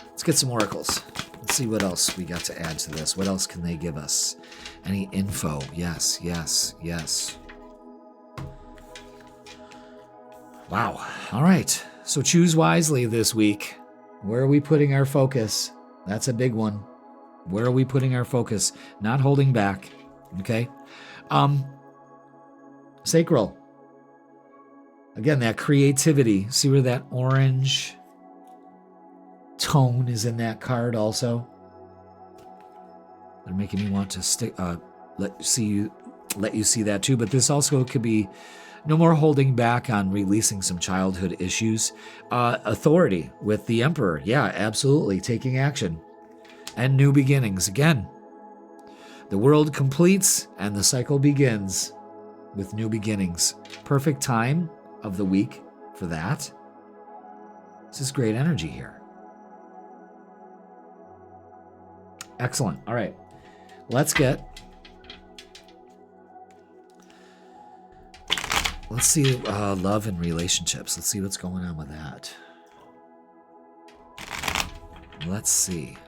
let's get some oracles. Let's see what else we got to add to this. What else can they give us? Any info? Yes, yes, yes. Wow. All right. So choose wisely this week. Where are we putting our focus? That's a big one. Where are we putting our focus? Not holding back. Okay. Sacral. Again, that creativity. See where that orange tone is in that card also? They're making me want to stick, let you see that too. But this also could be no more holding back on releasing some childhood issues. Authority with the Emperor. Yeah, absolutely. Taking action. And new beginnings. Again, the world completes and the cycle begins with new beginnings. Perfect time of the week for that. This is great energy here. Excellent. All right. Let's see love and relationships. Let's see what's going on with that. Let's see.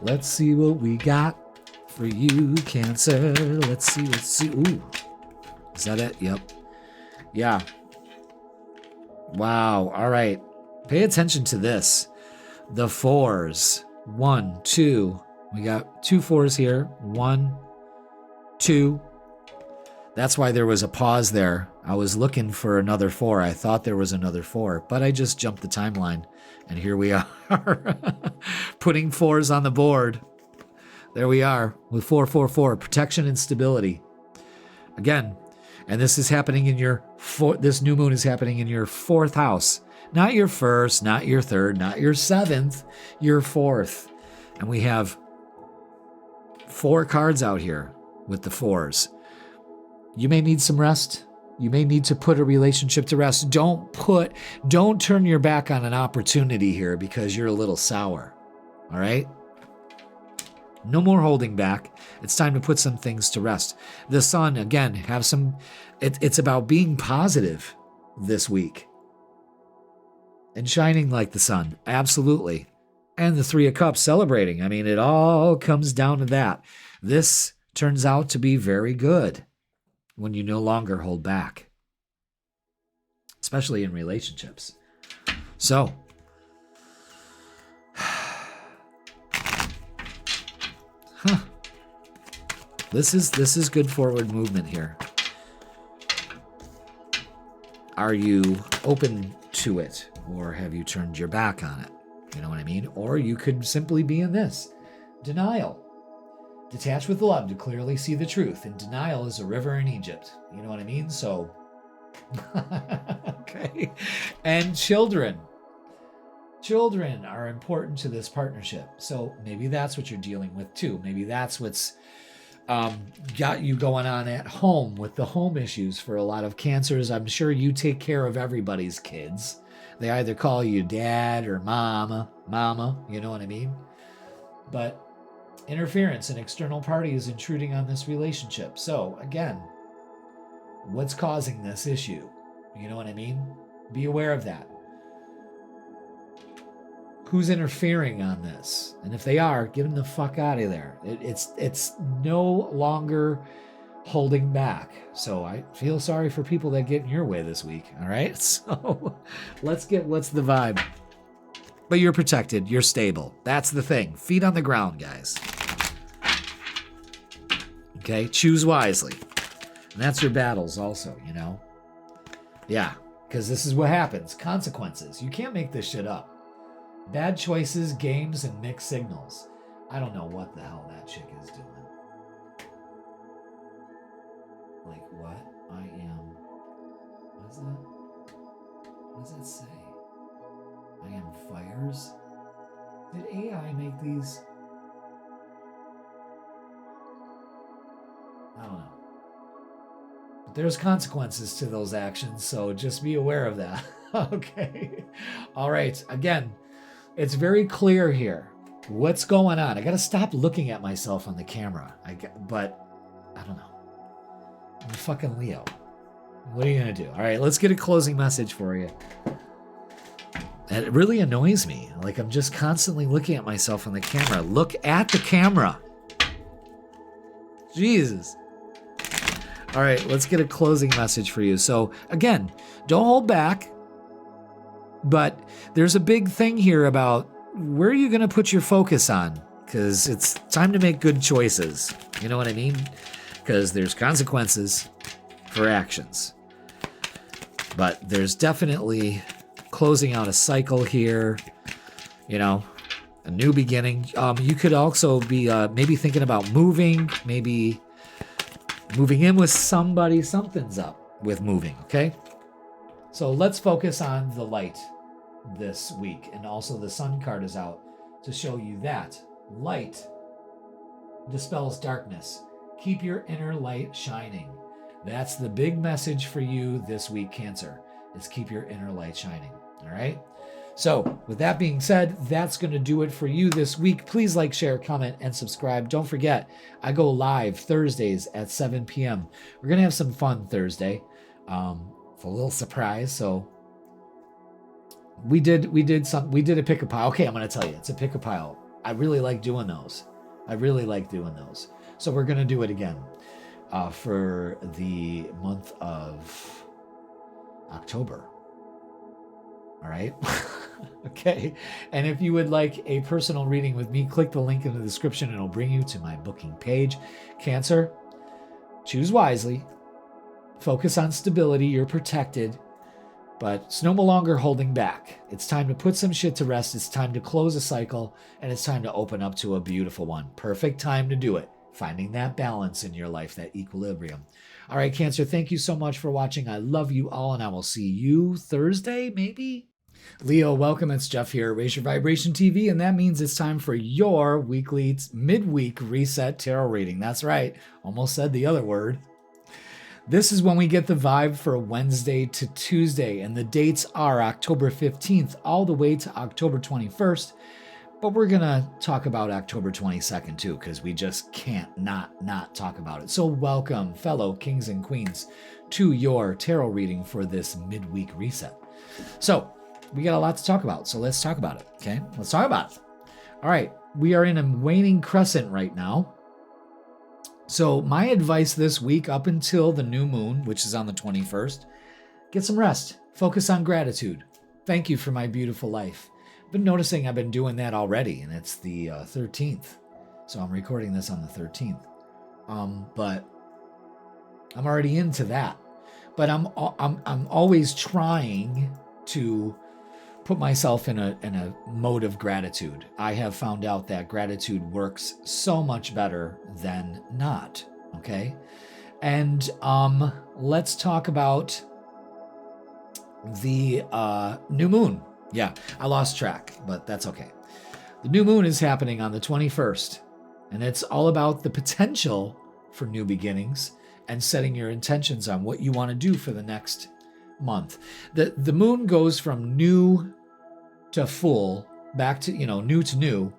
Let's see what we got for you, Cancer. Let's see. Ooh. Is that it? Yep. Yeah. Wow. All right. Pay attention to this. The fours. 1, 2. We got 2 4s here. 1, 2. That's why there was a pause there. I was looking for another 4. I thought there was another 4, but I just jumped the timeline, and here we are, putting 4s on the board. There we are with 4, 4, 4, protection and stability. Again, and this is happening in your this new moon is happening in your 4th house, not your 1st, not your 3rd, not your 7th, your 4th. And we have 4 cards out here with the 4s. You may need some rest. You may need to put a relationship to rest. Don't turn your back on an opportunity here because you're a little sour. All right? No more holding back. It's time to put some things to rest. The sun, again, it's about being positive this week and shining like the sun. Absolutely. And the 3 of Cups celebrating. I mean, it all comes down to that. This turns out to be very good when you no longer hold back, especially in relationships. So, this is good forward movement here. Are you open to it, or have you turned your back on it? You know what I mean? Or you could simply be in this denial. Detach with love to clearly see the truth. And denial is a river in Egypt. You know what I mean? So, okay. And children. Children are important to this partnership. So maybe that's what you're dealing with too. Maybe that's what's got you going on at home with the home issues for a lot of Cancers. I'm sure you take care of everybody's kids. They either call you dad or mama, you know what I mean? But interference and external parties intruding on this relationship. So again, what's causing this issue? You know what I mean? Be aware of that. Who's interfering on this? And if they are, get them the fuck out of there. It's no longer holding back. So I feel sorry for people that get in your way this week. All right. So what's the vibe? But you're protected. You're stable. That's the thing. Feet on the ground, guys. Okay. Choose wisely. And that's your battles also, you know? Yeah. Because this is what happens. Consequences. You can't make this shit up. Bad choices, games, and mixed signals. I don't know what the hell that chick is doing. Like what? I am... What is that? What does that say? I am fires? Did AI make these? I don't know. But there's consequences to those actions, so just be aware of that. Okay. All right. Again, it's very clear here. What's going on? I got to stop looking at myself on the camera. But I don't know. I'm a fucking Leo. What are you going to do? All right, let's get a closing message for you. It really annoys me. Like I'm just constantly looking at myself on the camera. Look at the camera. Jesus. All right, let's get a closing message for you. So again, don't hold back. But there's a big thing here about where are you going to put your focus on? Because it's time to make good choices. You know what I mean? Because there's consequences for actions. But there's definitely closing out a cycle here. You know, a new beginning. You could also be maybe thinking about moving. Maybe moving in with somebody. Something's up with moving, okay? So let's focus on the light this week. And also the sun card is out to show you that light dispels darkness. Keep your inner light shining. That's the big message for you this week, Cancer. is keep your inner light shining. All right. So with that being said, that's going to do it for you this week. Please like, share, comment, and subscribe. Don't forget, I go live Thursdays at 7 p.m. We're going to have some fun Thursday. It's a little surprise. So we did a pick a pile. Okay, I'm going to tell you, it's a pick a pile. I really like doing those. So we're going to do it again for the month of October. All right. Okay. And if you would like a personal reading with me, click the link in the description and it'll bring you to my booking page. Cancer, choose wisely. Focus on stability. You're protected, but it's no longer holding back. It's time to put some shit to rest. It's time to close a cycle, and it's time to open up to a beautiful one. Perfect time to do it. Finding that balance in your life, that equilibrium. All right, Cancer, thank you so much for watching. I love you all, and I will see you Thursday, maybe? Leo, welcome. It's Jeff here, Raise Your Vibration TV, and that means it's time for your weekly midweek reset tarot reading. That's right. Almost said the other word. This is when we get the vibe for Wednesday to Tuesday, and the dates are October 15th all the way to October 21st. But we're going to talk about October 22nd too, because we just can't not talk about it. So welcome, fellow kings and queens, to your tarot reading for this midweek reset. So we got a lot to talk about, so let's talk about it, okay? Let's talk about it. All right, we are in a waning crescent right now. So my advice this week up until the new moon, which is on the 21st, get some rest. Focus on gratitude. Thank you for my beautiful life. I've been noticing I've been doing that already, and it's the 13th. So I'm recording this on the 13th. But I'm already into that. But I'm always trying to put myself in a mode of gratitude. I have found out that gratitude works so much better than not, okay? And let's talk about the new moon. Yeah, I lost track, but that's okay. The new moon is happening on the 21st, and it's all about the potential for new beginnings and setting your intentions on what you want to do for the next month. The moon goes from new to full, back to, new to new,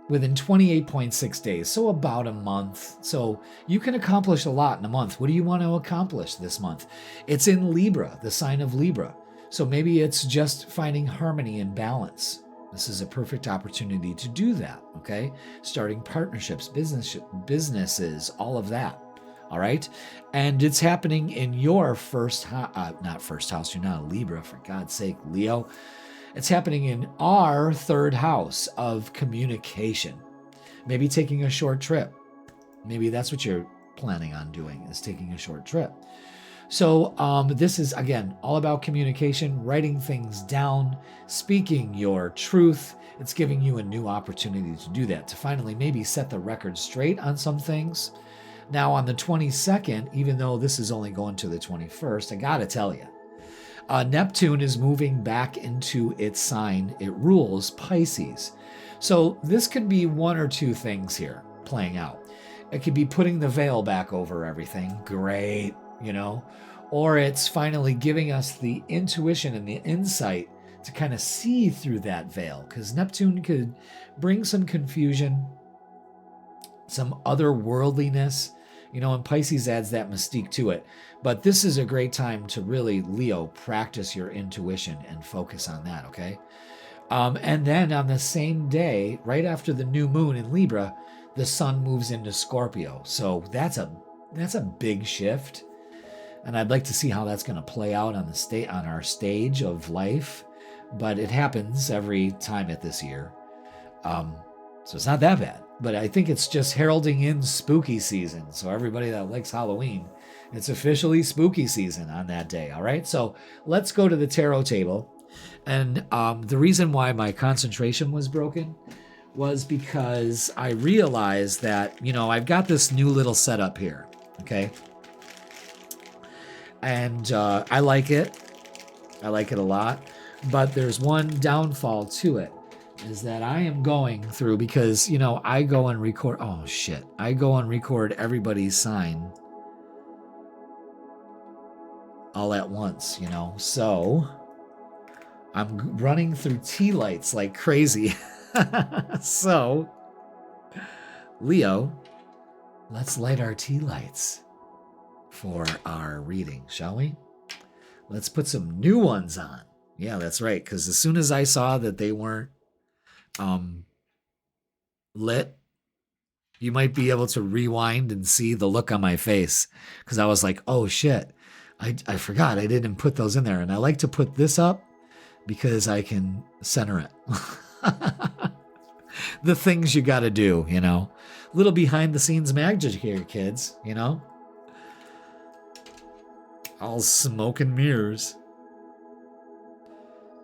within 28.6 days. So about a month. So you can accomplish a lot in a month. What do you want to accomplish this month? It's in Libra, the sign of Libra. So maybe it's just finding harmony and balance. This is a perfect opportunity to do that, okay? Starting partnerships, businesses, all of that. All right. And it's happening in your not first house. You're not a Libra, for God's sake, Leo. It's happening in our third house of communication. Maybe taking a short trip. Maybe that's what you're planning on doing, is taking a short trip. So this is, again, all about communication, writing things down, speaking your truth. It's giving you a new opportunity to do that, to finally maybe set the record straight on some things. Now, on the 22nd, even though this is only going to the 21st, I got to tell you, Neptune is moving back into its sign. It rules Pisces. So this could be one or two things here playing out. It could be putting the veil back over everything. Great, or it's finally giving us the intuition and the insight to kind of see through that veil, because Neptune could bring some confusion, some otherworldliness, and Pisces adds that mystique to it. But this is a great time to really, Leo, practice your intuition and focus on that, okay? And then on the same day, right after the new moon in Libra, the sun moves into Scorpio. So that's a big shift. And I'd like to see how that's going to play out on our stage of life. But it happens every time at this year. So it's not that bad. But I think it's just heralding in spooky season. So everybody that likes Halloween, it's officially spooky season on that day. All right. So let's go to the tarot table. And the reason why my concentration was broken was because I realized that, I've got this new little setup here. Okay. And I like it. I like it a lot. But there's one downfall to it, is that I am going through, because, I go and record. Oh, shit. I go and record everybody's sign all at once, you know. So I'm running through tea lights like crazy. So, Leo, let's light our tea lights for our reading, shall we? Let's put some new ones on. Yeah, that's right, because as soon as I saw that they weren't lit, you might be able to rewind and see the look on my face, because I was like, oh shit, I forgot I didn't put those in there. And I like to put this up because I can center it. The things you got to do, you know. Little behind the scenes magic here, kids, you know. All smoke and mirrors.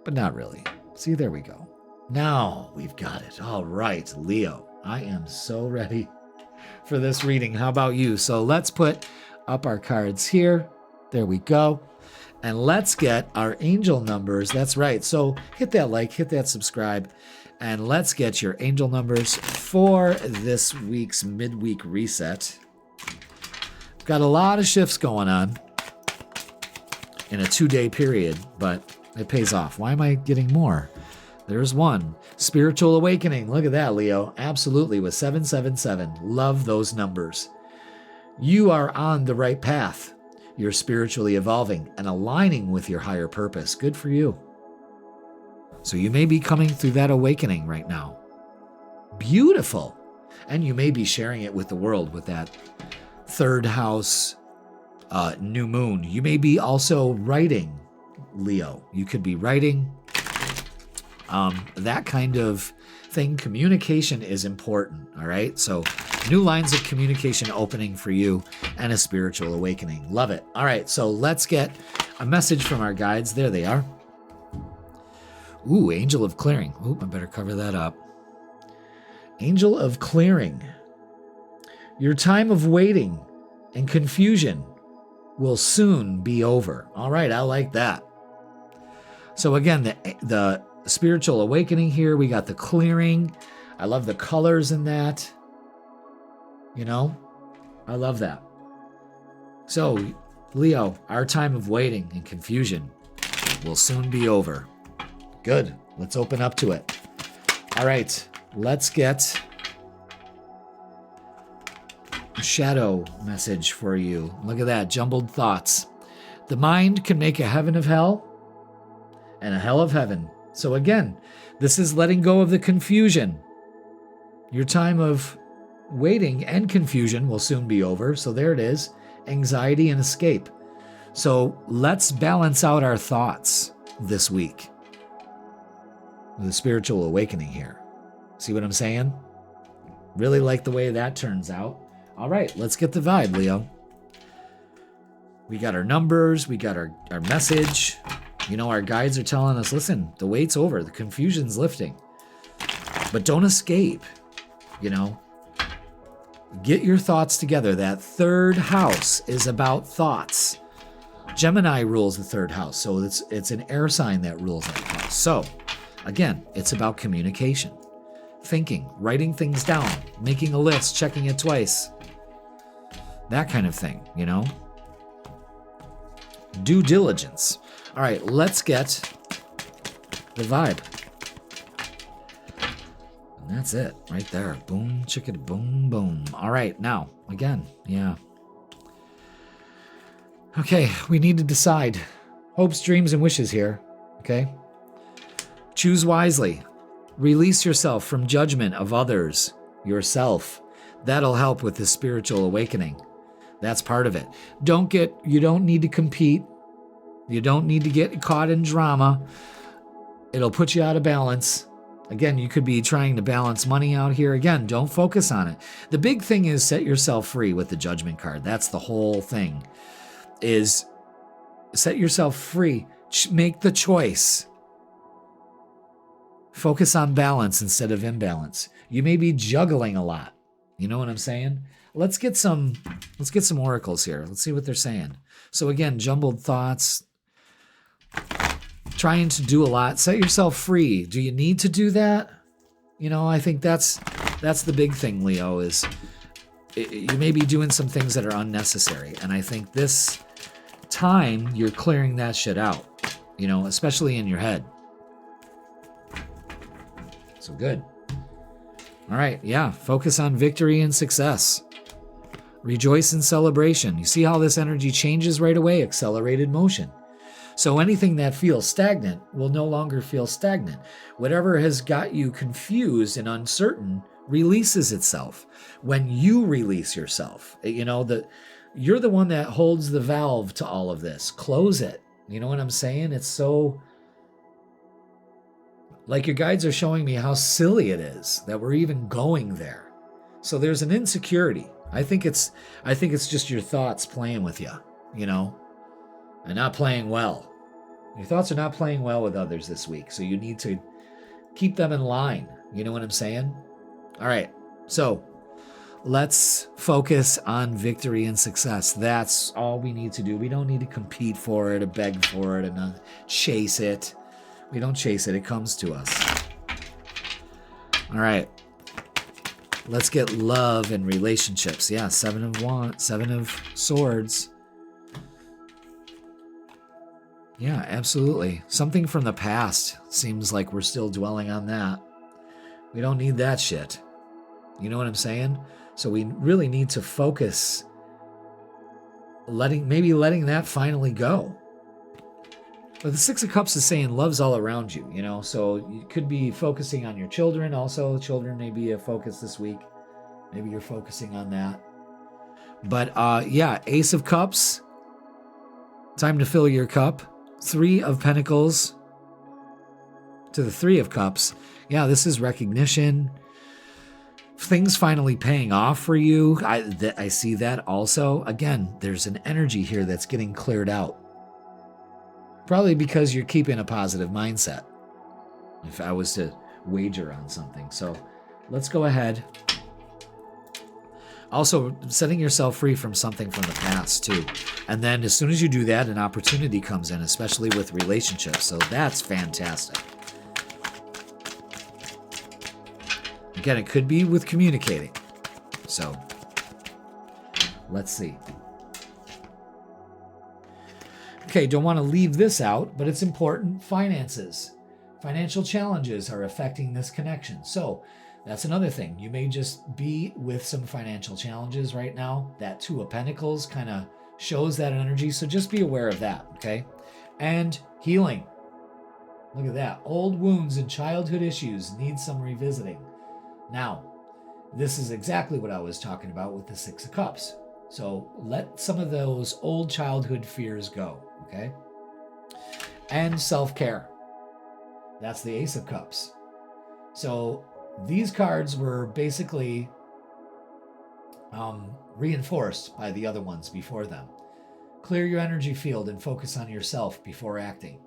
But not really. See, there we go. Now we've got it. All right, Leo. I am so ready for this reading. How about you? So let's put up our cards here. There we go. And let's get our angel numbers. That's right. So hit that like, hit that subscribe, and let's get your angel numbers for this week's midweek reset. Got a lot of shifts going on in a 2-day period, but it pays off. Why am I getting more? There's one. Spiritual awakening. Look at that, Leo. Absolutely, with 777. Love those numbers. You are on the right path. You're spiritually evolving and aligning with your higher purpose. Good for you. So you may be coming through that awakening right now. Beautiful. And you may be sharing it with the world with that third house new moon. You may be also writing, Leo. You could be writing. That kind of thing. Communication is important, all right? So new lines of communication opening for you and a spiritual awakening. Love it. All right, so let's get a message from our guides. There they are. Ooh, Angel of Clearing. Ooh, I better cover that up. Angel of Clearing. Your time of waiting and confusion will soon be over. All right, I like that. So again, the spiritual awakening here, we got the clearing. I love the colors in that. You know, I love that. So, Leo, our time of waiting and confusion will soon be over. Good. Let's open up to it. All right, let's get a shadow message for you. Look at that, jumbled thoughts. The mind can make a heaven of hell and a hell of heaven. So again, this is letting go of the confusion. Your time of waiting and confusion will soon be over. So there it is, anxiety and escape. So let's balance out our thoughts this week. The spiritual awakening here. See what I'm saying? Really like the way that turns out. All right, let's get the vibe, Leo. We got our numbers. We got our message. You know, our guides are telling us, listen, the wait's over. The confusion's lifting. But don't escape, you know. Get your thoughts together. That third house is about thoughts. Gemini rules the third house, so it's an air sign that rules that house. So, again, it's about communication, thinking, writing things down, making a list, checking it twice. That kind of thing, you know. Due diligence. All right, let's get the vibe. And that's it right there. Boom, chicka, boom, boom. All right, now, again, yeah. Okay, we need to decide. Hopes, dreams, and wishes here, okay? Choose wisely. Release yourself from judgment of others, yourself. That'll help with the spiritual awakening. That's part of it. You don't need to compete. You don't need to get caught in drama. It'll put you out of balance. Again, you could be trying to balance money out here. Again, don't focus on it. The big thing is set yourself free with the judgment card. That's the whole thing, is set yourself free. Make the choice. Focus on balance instead of imbalance. You may be juggling a lot. You know what I'm saying? Let's get some oracles here. Let's see what they're saying. So again, jumbled thoughts, trying to do a lot. Set yourself free. Do you need to do that? You know, I think that's the big thing, Leo, is you may be doing some things that are unnecessary. And I think this time you're clearing that shit out, especially in your head. So good. All right, yeah, focus on victory and success. Rejoice in celebration. You see how this energy changes right away? Accelerated motion. So anything that feels stagnant will no longer feel stagnant. Whatever has got you confused and uncertain releases itself. When you release yourself, you're the one that holds the valve to all of this. Close it. You know what I'm saying? It's so... Like your guides are showing me how silly it is that we're even going there. So there's an insecurity. I think it's just your thoughts playing with you, and not playing well. Your thoughts are not playing well with others this week, so you need to keep them in line. You know what I'm saying? All right, so let's focus on victory and success. That's all we need to do. We don't need to compete for it or beg for it and chase it. We don't chase it. It comes to us. All right. Let's get love and relationships. Yeah, 7 of Swords. Yeah, absolutely. Something from the past. Seems like we're still dwelling on that. We don't need that shit. You know what I'm saying? So we really need to focus, letting that finally go. But the 6 of Cups is saying love's all around you, so you could be focusing on your children. Also, children may be a focus this week. Maybe you're focusing on that. But yeah, Ace of Cups. Time to fill your cup. 3 of Pentacles to the 3 of Cups. Yeah, this is recognition. Things finally paying off for you. I see that also. Again, there's an energy here that's getting cleared out. Probably because you're keeping a positive mindset, if I was to wager on something. So let's go ahead. Also, setting yourself free from something from the past, too. And then as soon as you do that, an opportunity comes in, especially with relationships. So that's fantastic. Again, it could be with communicating. So let's see. Okay, don't want to leave this out, but it's important. Finances. Financial challenges are affecting this connection. So that's another thing. You may just be with some financial challenges right now. That 2 of Pentacles kind of shows that energy. So just be aware of that, okay? And healing. Look at that. Old wounds and childhood issues need some revisiting. Now, this is exactly what I was talking about with the 6 of Cups. So let some of those old childhood fears go, okay? And self-care. That's the Ace of Cups. So these cards were basically reinforced by the other ones before them. Clear your energy field and focus on yourself before acting.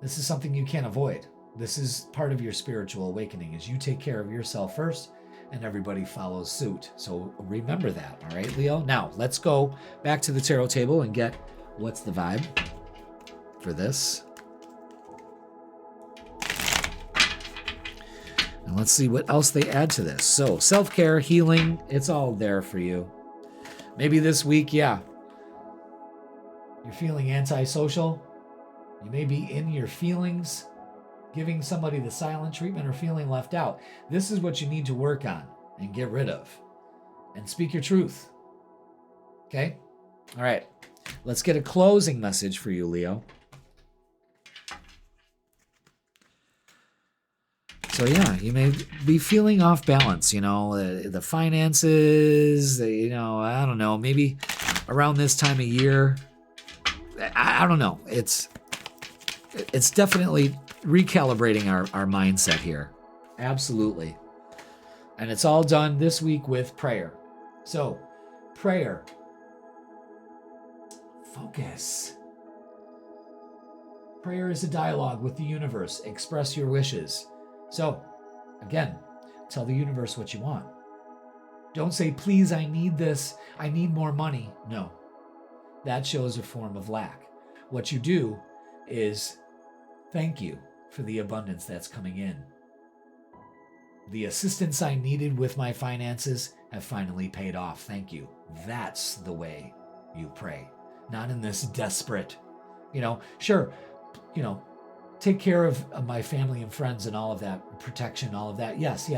This is something you can't avoid. This is part of your spiritual awakening, is you take care of yourself first and everybody follows suit. So remember that, all right, Leo? Now, let's go back to the tarot table and get what's the vibe for this. And let's see what else they add to this. So self-care, healing, it's all there for you. Maybe this week, yeah, you're feeling antisocial. You may be in your feelings, giving somebody the silent treatment or feeling left out. This is what you need to work on and get rid of. And speak your truth. Okay? All right. Let's get a closing message for you, Leo. So yeah, you may be feeling off balance, the finances, I don't know, maybe around this time of year. I don't know. It's definitely recalibrating our mindset here. Absolutely. And it's all done this week with prayer. So, prayer. Focus. Prayer is a dialogue with the universe. Express your wishes. So, again, tell the universe what you want. Don't say, please, I need this. I need more money. No. That shows a form of lack. What you do is thank you for the abundance that's coming in. The assistance I needed with my finances have finally paid off. Thank you. That's the way you pray. not in this desperate, sure, take care of my family and friends and all of that, protection, all of that. Yes,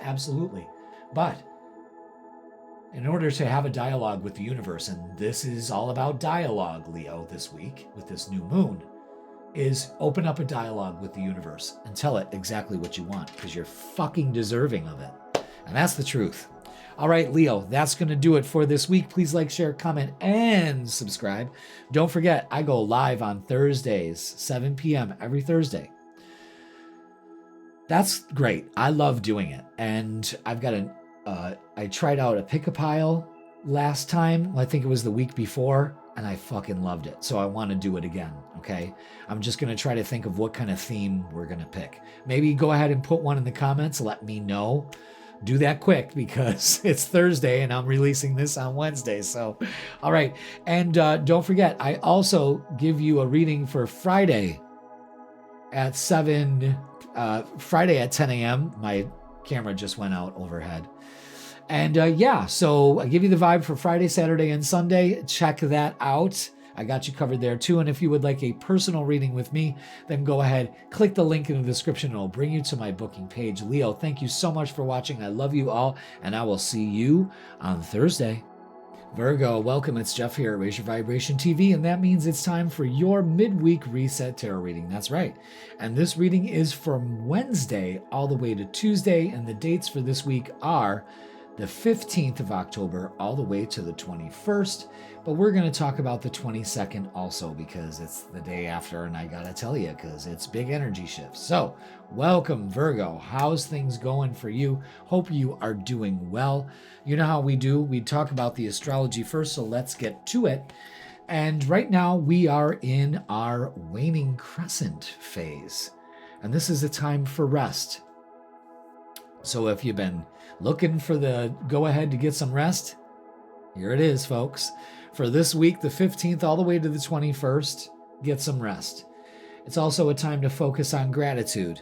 absolutely. But in order to have a dialogue with the universe, and this is all about dialogue, Leo, this week with this new moon, is open up a dialogue with the universe and tell it exactly what you want, because you're fucking deserving of it. And that's the truth. All right, Leo, that's going to do it for this week. Please like, share, comment, and subscribe. Don't forget, I go live on Thursdays, 7 p.m. every Thursday. That's great. I love doing it. And I've got I tried out a pick-a-pile last time. I think it was the week before, and I fucking loved it. So I want to do it again, okay? I'm just going to try to think of what kind of theme we're going to pick. Maybe go ahead and put one in the comments. Let me know. Do that quick, because it's Thursday and I'm releasing this on Wednesday. So, all right. And don't forget, I also give you a reading for Friday at 10 a.m. My camera just went out overhead. And so I give you the vibe for Friday, Saturday, and Sunday. Check that out. I got you covered there too. And if you would like a personal reading with me, then go ahead, click the link in the description. It'll bring you to my booking page. Leo, thank you so much for watching. I love you all, and I will see you on Thursday. Virgo, welcome. It's Jeff here at Raise Your Vibration TV, and that means it's time for your Midweek Reset Tarot Reading. That's right. And this reading is from Wednesday all the way to Tuesday, and the dates for this week are the 15th of October all the way to the 21st. But we're going to talk about the 22nd also, because it's the day after, and I got to tell you, because it's big energy shifts. So welcome, Virgo. How's things going for you? Hope you are doing well. You know how we do. We talk about the astrology first, so let's get to it. And right now we are in our waning crescent phase, and this is a time for rest. So if you've been looking for the go-ahead to get some rest, here it is, folks. For this week, the 15th all the way to the 21st, get some rest. It's also a time to focus on gratitude.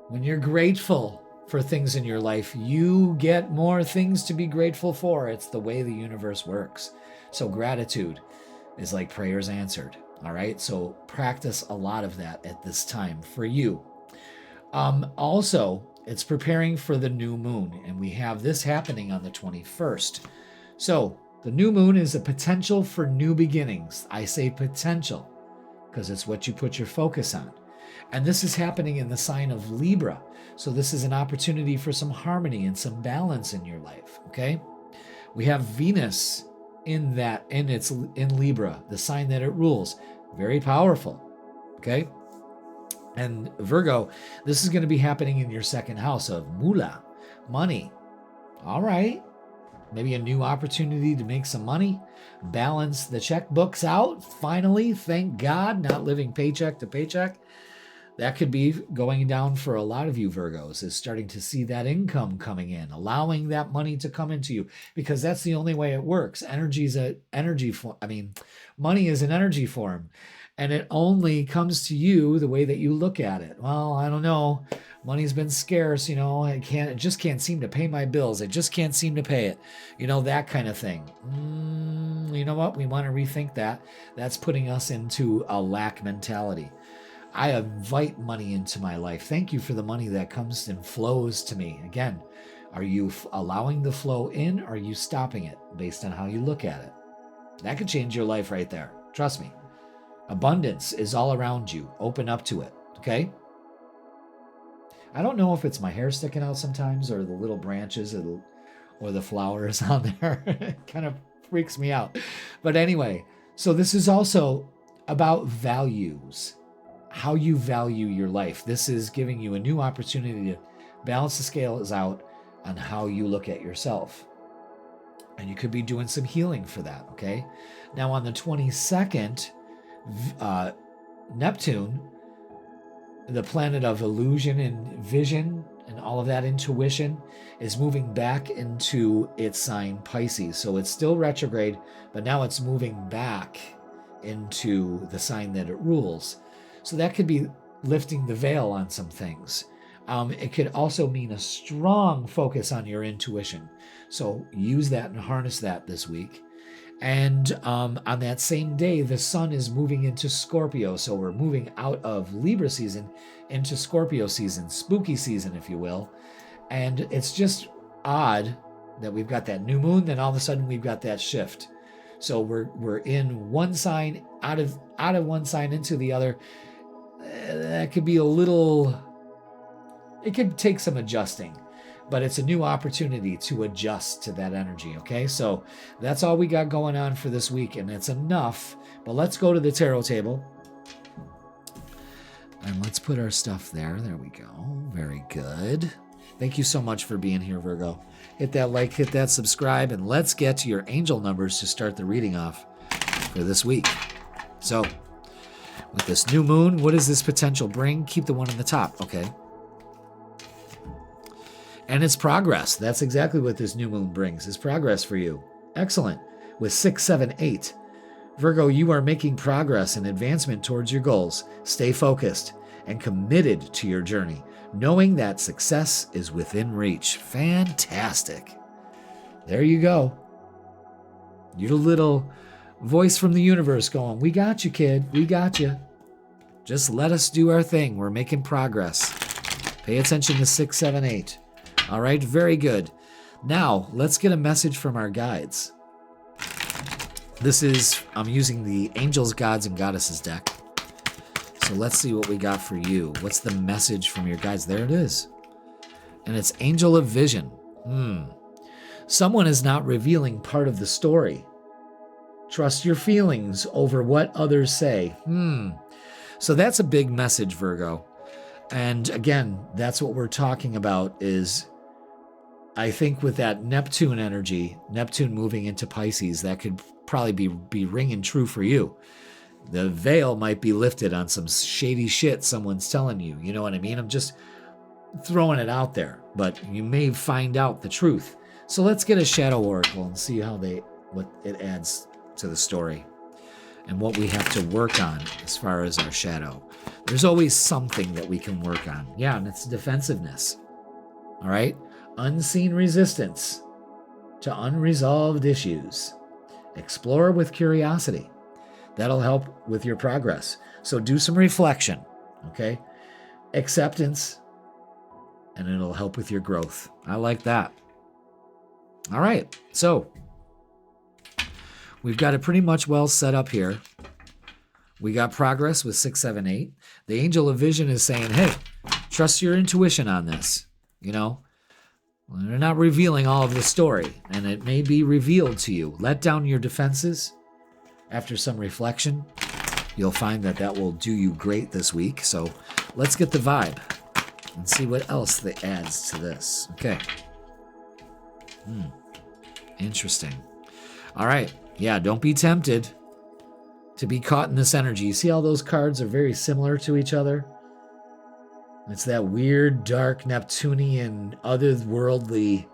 When you're grateful for things in your life, you get more things to be grateful for. It's the way the universe works. So gratitude is like prayers answered. All right? So practice a lot of that at this time for you. Also, it's preparing for the new moon, and we have this happening on the 21st. So the new moon is a potential for new beginnings. I say potential because it's what you put your focus on. And this is happening in the sign of Libra. So this is an opportunity for some harmony and some balance in your life, okay? We have Venus in Libra, the sign that it rules. Very powerful, okay? And Virgo, this is going to be happening in your second house of moolah, money. All right. Maybe a new opportunity to make some money, balance the checkbooks out. Finally, thank God, not living paycheck to paycheck. That could be going down for a lot of you Virgos, is starting to see that income coming in, allowing that money to come into you, because that's the only way it works. Money is an energy form. And it only comes to you the way that you look at it. Well, I don't know. Money's been scarce, I just can't seem to pay my bills. I just can't seem to pay it. That kind of thing. You know what? We want to rethink that. That's putting us into a lack mentality. I invite money into my life. Thank you for the money that comes and flows to me. Again, are you allowing the flow in, or are you stopping it based on how you look at it? That could change your life right there. Trust me. Abundance is all around you. Open up to it, okay? I don't know if it's my hair sticking out sometimes, or the little branches or the flowers on there. It kind of freaks me out. But anyway, so this is also about values, how you value your life. This is giving you a new opportunity to balance the scales out on how you look at yourself. And you could be doing some healing for that, okay? Now on the 22nd, Neptune, the planet of illusion and vision and all of that intuition, is moving back into its sign Pisces. So it's still retrograde, but now it's moving back into the sign that it rules. So that could be lifting the veil on some things. It could also mean a strong focus on your intuition. So use that and harness that this week. And on that same day, the sun is moving into Scorpio. So we're moving out of Libra season into Scorpio season, spooky season, if you will. And it's just odd that we've got that new moon, then all of a sudden we've got that shift. So we're in one sign, out of one sign into the other. That could be it could take some adjusting, but it's a new opportunity to adjust to that energy, okay? So that's all we got going on for this week, and it's enough. But let's go to the tarot table. And let's put our stuff there. There we go. Very good. Thank you so much for being here, Virgo. Hit that like, hit that subscribe, and let's get to your angel numbers to start the reading off for this week. So, with this new moon, what does this potential bring? Keep the one on the top, okay? And it's progress. That's exactly what this new moon brings, is progress for you. Excellent. With 6, 7, 8. Virgo, you are making progress and advancement towards your goals. Stay focused and committed to your journey, knowing that success is within reach. Fantastic. There you go. Your little voice from the universe going, we got you, kid. We got you. Just let us do our thing. We're making progress. Pay attention to 6, 7, 8. All right, very good. Now, let's get a message from our guides. I'm using the Angels, Gods, and Goddesses deck. So let's see what we got for you. What's the message from your guides? There it is. And it's Angel of Vision. Someone is not revealing part of the story. Trust your feelings over what others say. So that's a big message, Virgo. And again, that's what we're talking about is, I think with that Neptune energy, Neptune moving into Pisces, that could probably be ringing true for you. The veil might be lifted on some shady shit someone's telling you. You know what I mean? I'm just throwing it out there, but you may find out the truth. So let's get a shadow oracle and see what it adds to the story and what we have to work on as far as our shadow. There's always something that we can work on. Yeah, and it's defensiveness. All right? Unseen resistance to unresolved issues. Explore with curiosity. That'll help with your progress. So do some reflection, okay? Acceptance, and it'll help with your growth. I like that. All right, so we've got it pretty much well set up here. We got progress with 6, 7, 8. The Angel of Vision is saying, hey, trust your intuition on this. You know, they're not revealing all of the story, and it may be revealed to you. Let down your defenses. After some reflection, you'll find that will do you great this week. So let's get the vibe and see what else that adds to this. Okay. Interesting. All right. Yeah, don't be tempted to be caught in this energy. You see how those cards are very similar to each other? It's that weird, dark, Neptunian, otherworldly.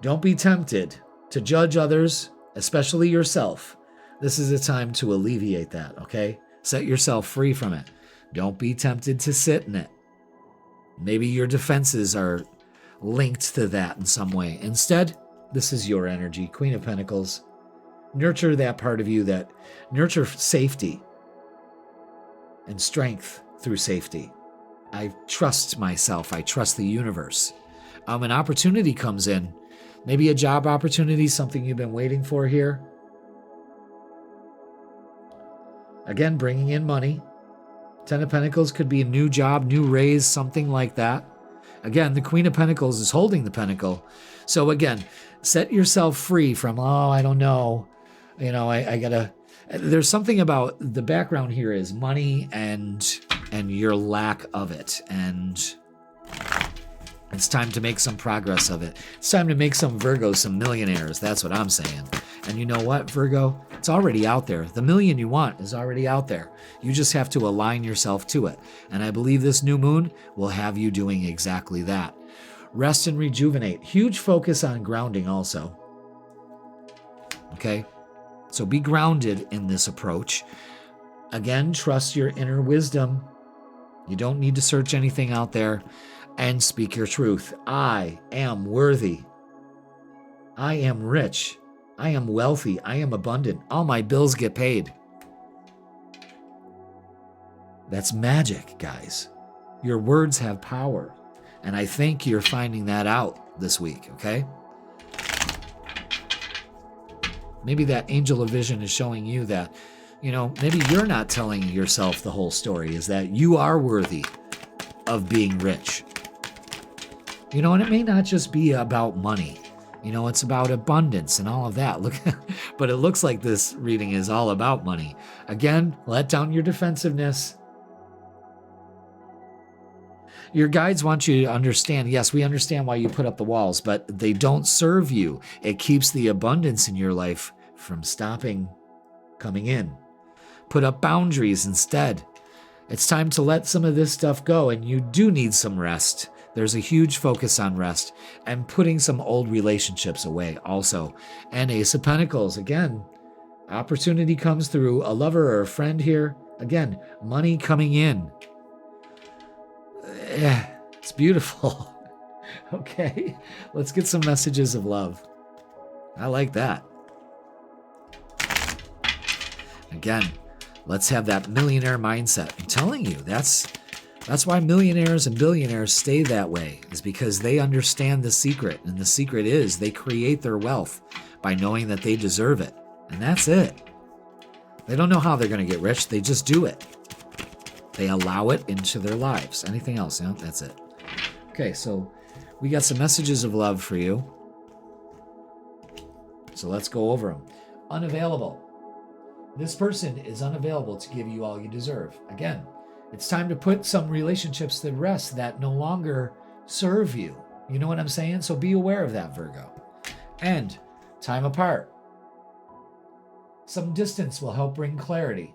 Don't be tempted to judge others, especially yourself. This is a time to alleviate that, okay? Set yourself free from it. Don't be tempted to sit in it. Maybe your defenses are linked to that in some way. Instead, this is your energy, Queen of Pentacles. Nurture that part of you nurture safety and strength through safety. I trust myself. I trust the universe. An opportunity comes in. Maybe a job opportunity, something you've been waiting for here. Again, bringing in money. 10 of Pentacles could be a new job, new raise, something like that. Again, the Queen of Pentacles is holding the Pentacle. So again, set yourself free from, I don't know. You know, I gotta, there's something about the background here is money and your lack of it. And it's time to make some progress of it. It's time to make some Virgos, some millionaires. That's what I'm saying. And you know what, Virgo? It's already out there. The million you want is already out there. You just have to align yourself to it. And I believe this new moon will have you doing exactly that. Rest and rejuvenate. Huge focus on grounding also. Okay? So be grounded in this approach. Again, trust your inner wisdom. You don't need to search anything out there. and speak your truth. I am worthy. I am rich. I am wealthy. I am abundant. All my bills get paid. That's magic, guys. Your words have power. And I think you're finding that out this week, okay? Maybe that angel of vision is showing you that, maybe you're not telling yourself the whole story, is that you are worthy of being rich. And it may not just be about money. It's about abundance and all of that. Look, but it looks like this reading is all about money. Again, let down your defensiveness. Your guides want you to understand, yes, we understand why you put up the walls, but they don't serve you. It keeps the abundance in your life from stopping coming in. Put up boundaries instead. It's time to let some of this stuff go, and you do need some rest. There's a huge focus on rest and putting some old relationships away also. And Ace of Pentacles, again, opportunity comes through, a lover or a friend here. Again, money coming in. Yeah, it's beautiful. Okay, let's get some messages of love. I like that. Again, let's have that millionaire mindset. I'm telling you, that's why millionaires and billionaires stay that way, is because they understand the secret. And the secret is they create their wealth by knowing that they deserve it. And that's it. They don't know how they're going to get rich. They just do it. They allow it into their lives. Anything else? No, that's it. Okay, so we got some messages of love for you. So let's go over them. Unavailable. This person is unavailable to give you all you deserve. Again, it's time to put some relationships to rest that no longer serve you. You know what I'm saying? So be aware of that, Virgo. And time apart. Some distance will help bring clarity.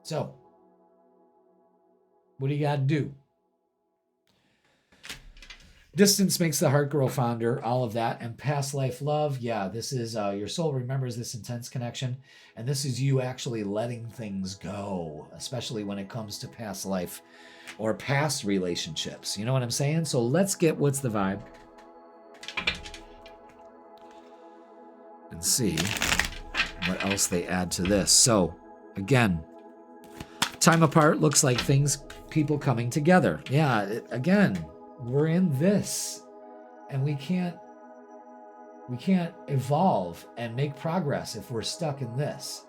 So, what do you got to do? Distance makes the heart grow fonder, all of that. And past life love, yeah, this is your soul remembers this intense connection. And this is you actually letting things go, especially when it comes to past life or past relationships. You know what I'm saying? So let's get what's the vibe and see what else they add to this. So, again, time apart looks like people coming together. Yeah, again, we're in this, and we can't evolve and make progress if we're stuck in this.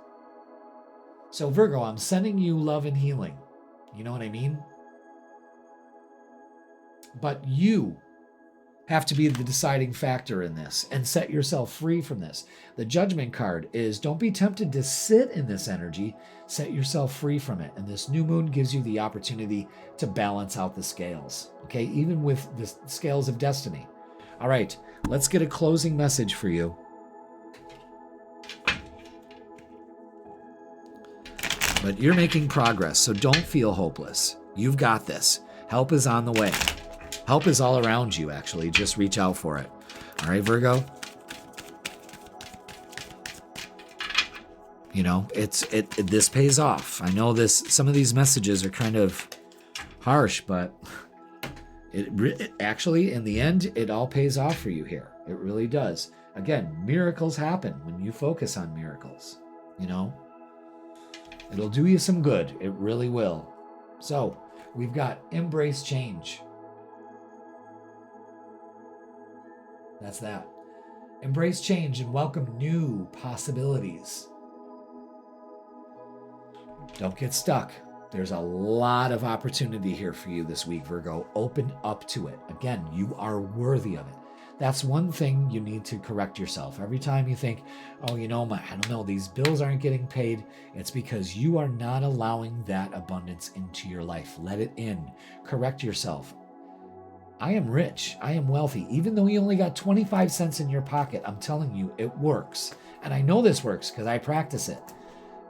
So Virgo, I'm sending you love and healing. You know what I mean? But you have to be the deciding factor in this and set yourself free from this. The Judgment card is don't be tempted to sit in this energy. Set yourself free from it. And this new moon gives you the opportunity to balance out the scales. Okay, even with the scales of destiny. All right, let's get a closing message for you. But you're making progress, so don't feel hopeless. You've got this. Help is on the way. Help is all around you, actually. Just reach out for it. All right, Virgo? This pays off. I know some of these messages are kind of harsh, but it actually, in the end, it all pays off for you here. It really does. Again, miracles happen when you focus on miracles. It'll do you some good. It really will. So, we've got embrace change. That's that. Embrace change and welcome new possibilities. Don't get stuck. There's a lot of opportunity here for you this week, Virgo. Open up to it. Again, you are worthy of it. That's one thing you need to correct yourself. Every time you think, I don't know, these bills aren't getting paid, it's because you are not allowing that abundance into your life. Let it in. Correct yourself. I am rich. I am wealthy. Even though you only got 25 cents in your pocket, I'm telling you, it works. And I know this works because I practice it.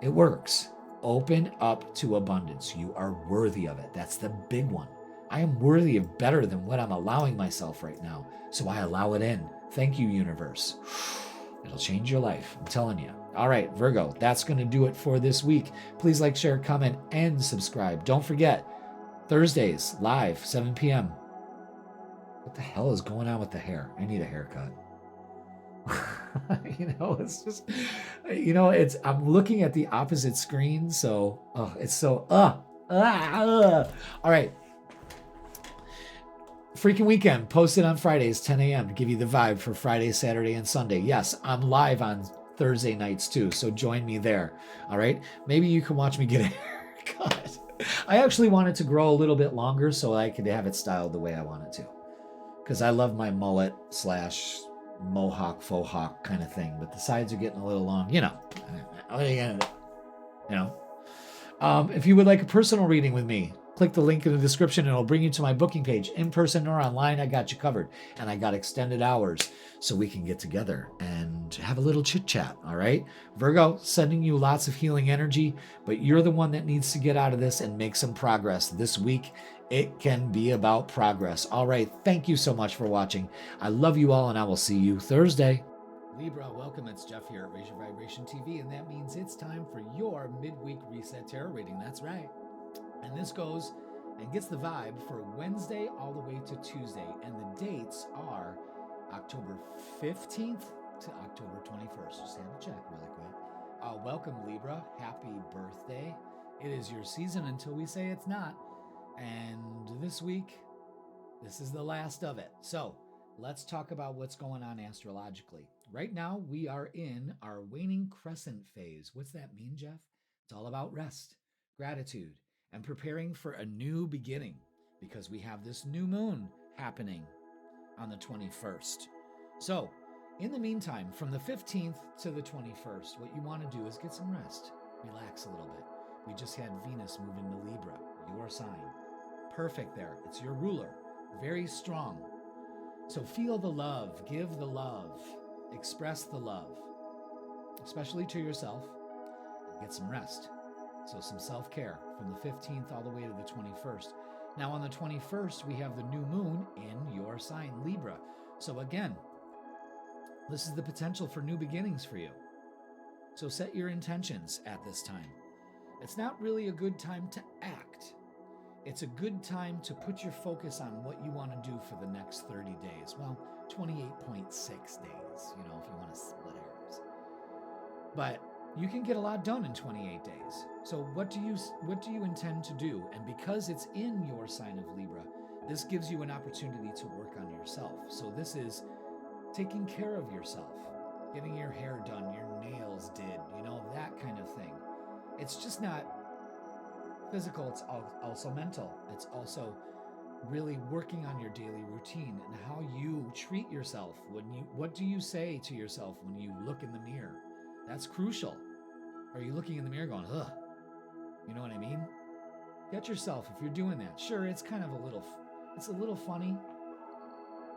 It works. Open up to abundance. You are worthy of it. That's the big one. I am worthy of better than what I'm allowing myself right now. So I allow it in. Thank you, universe. It'll change your life. I'm telling you. All right, Virgo, that's going to do it for this week. Please like, share, comment, and subscribe. Don't forget, Thursdays, live, 7 p.m. What the hell is going on with the hair? I need a haircut. It's just, I'm looking at the opposite screen. So, it's so, all right. Freaking weekend posted on Fridays, 10 a.m. to give you the vibe for Friday, Saturday, and Sunday. Yes, I'm live on Thursday nights too. So join me there. All right. Maybe you can watch me get a haircut. I actually want it to grow a little bit longer so I could have it styled the way I want it to. Because I love my mullet / mohawk, faux hawk kind of thing. But the sides are getting a little long. What are you going to do? If you would like a personal reading with me, click the link in the description and it'll bring you to my booking page. In person or online, I got you covered. And I got extended hours so we can get together and have a little chit chat, all right? Virgo, sending you lots of healing energy, but you're the one that needs to get out of this and make some progress. This week, it can be about progress. All right, thank you so much for watching. I love you all and I will see you Thursday. Libra, welcome. It's Jeff here at Raise Your Vibration TV, and that means it's time for your Midweek Reset Tarot Reading. That's right. And this goes and gets the vibe for Wednesday all the way to Tuesday. And the dates are October 15th to October 21st. Just had to check really quick. Welcome, Libra. Happy birthday. It is your season until we say it's not. And this week, this is the last of it. So let's talk about what's going on astrologically. Right now, we are in our waning crescent phase. What's that mean, Jeff? It's all about rest, gratitude, and preparing for a new beginning because we have this new moon happening on the 21st. So in the meantime, from the 15th to the 21st, what you want to do is get some rest, relax a little bit. We just had Venus move into Libra, your sign. Perfect there. It's your ruler. Very strong. So feel the love, give the love, express the love, especially to yourself, and get some rest. So some self-care from the 15th all the way to the 21st. Now on the 21st, we have the new moon in your sign, Libra. So again, this is the potential for new beginnings for you. So set your intentions at this time. It's not really a good time to act. It's a good time to put your focus on what you want to do for the next 30 days. Well, 28.6 days, if you want to split hairs. But you can get a lot done in 28 days. So what do you intend to do? And because it's in your sign of Libra, this gives you an opportunity to work on yourself. So this is taking care of yourself, getting your hair done, your nails did, that kind of thing. It's just not physical, it's also mental. It's also really working on your daily routine and how you treat yourself. What do you say to yourself when you look in the mirror? That's crucial. Are you looking in the mirror going, ugh? You know what I mean? Get yourself, if you're doing that. Sure, it's kind of it's a little funny,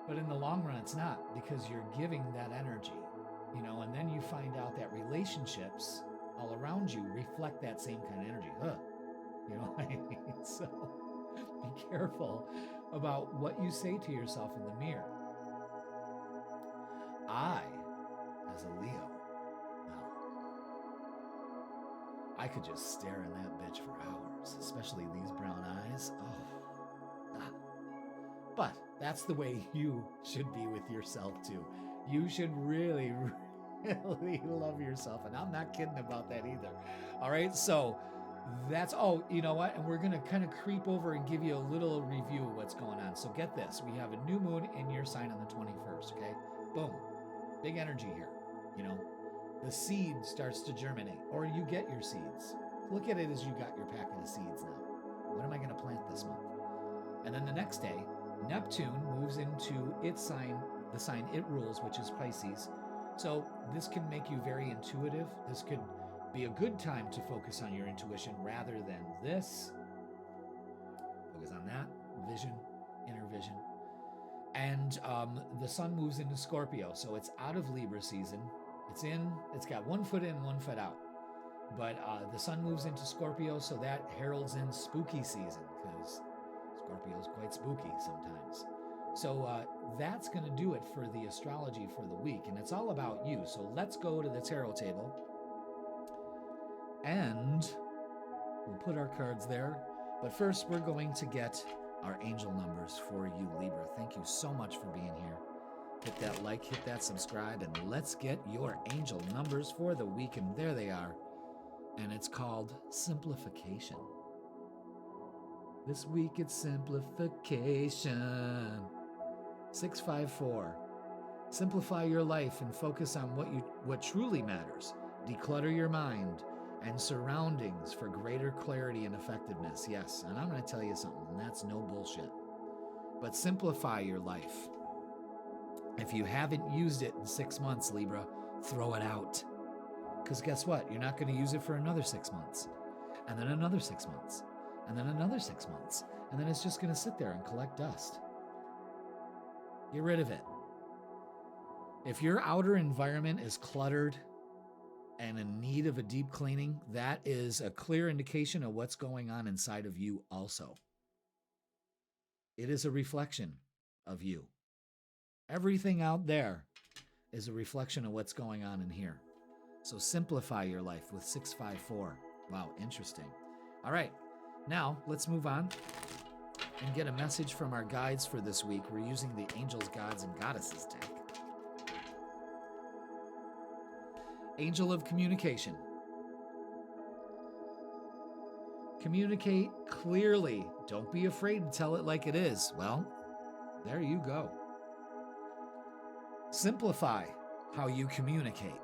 but in the long run, it's not, because you're giving that energy, and then you find out that relationships all around you reflect that same kind of energy. Ugh. You know what I mean? So be careful about what you say to yourself in the mirror. I, as a Leo, I could just stare in that bitch for hours, especially these brown eyes. Oh. But that's the way you should be with yourself too. You should really, really love yourself. And I'm not kidding about that either. All right. So that's, you know what? And we're going to kind of creep over and give you a little review of what's going on. So get this. We have a new moon in your sign on the 21st. Okay. Boom. Big energy here. The seed starts to germinate, or you get your seeds. Look at it as you got your packet of seeds now. What am I going to plant this month? And then the next day, Neptune moves into its sign, the sign it rules, which is Pisces. So this can make you very intuitive. This could be a good time to focus on your intuition rather than this. Focus on that, vision, inner vision. And the sun moves into Scorpio, so it's out of Libra season. It's got 1 foot in, 1 foot out. But the sun moves into Scorpio, so that heralds in spooky season, because Scorpio is quite spooky sometimes. So that's going to do it for the astrology for the week, and it's all about you. So let's go to the tarot table, and we'll put our cards there. But first, we're going to get our angel numbers for you, Libra. Thank you so much for being here. Hit that like, hit that subscribe, and let's get your angel numbers for the week. And there they are. And it's called Simplification. This week it's Simplification. 654. Simplify your life and focus on what truly matters. Declutter your mind and surroundings for greater clarity and effectiveness. Yes, and I'm going to tell you something, and that's no bullshit. But simplify your life. If you haven't used it in 6 months, Libra, throw it out. Because guess what? You're not going to use it for another 6 months, and then another 6 months, and then another 6 months, and then it's just going to sit there and collect dust. Get rid of it. If your outer environment is cluttered and in need of a deep cleaning, that is a clear indication of what's going on inside of you also. It is a reflection of you. Everything out there is a reflection of what's going on in here. So simplify your life with 654. Wow, interesting. All right, now let's move on and get a message from our guides for this week. We're using the Angels, Gods, and Goddesses deck. Angel of Communication. Communicate clearly. Don't be afraid to tell it like it is. Well, there you go. Simplify how you communicate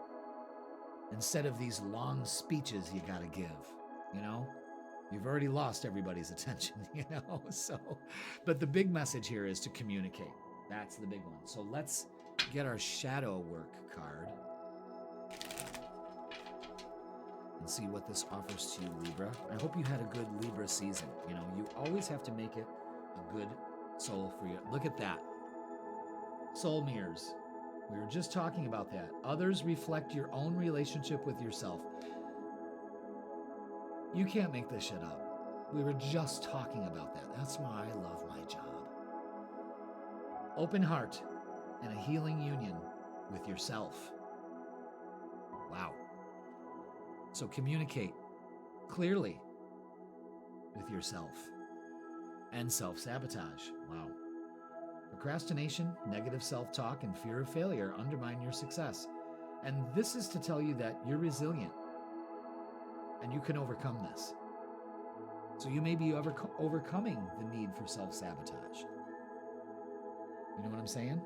instead of these long speeches you got to give, you know? You've already lost everybody's attention, you know? So, but the big message here is to communicate. That's the big one. So let's get our shadow work card and see what this offers to you, Libra. I hope you had a good Libra season. You know, you always have to make it a good soul for you. Look at that. Soul mirrors. We were just talking about that. Others reflect your own relationship with yourself. You can't make this shit up. We were just talking about that. That's why I love my job. Open heart and a healing union with yourself. Wow. So communicate clearly with yourself and self-sabotage. Wow. Procrastination, negative self-talk, and fear of failure undermine your success. And this is to tell you that you're resilient and you can overcome this. So you may be overcoming the need for self-sabotage. You know what I'm saying?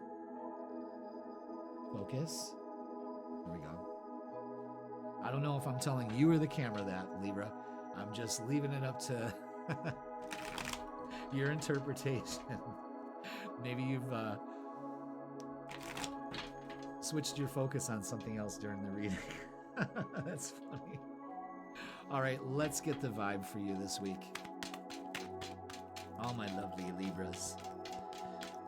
Focus. There we go. I don't know if I'm telling you or the camera that, Libra. I'm just leaving it up to your interpretation. Maybe you've switched your focus on something else during the reading. That's funny. All right, let's get the vibe for you this week. All my lovely Libras.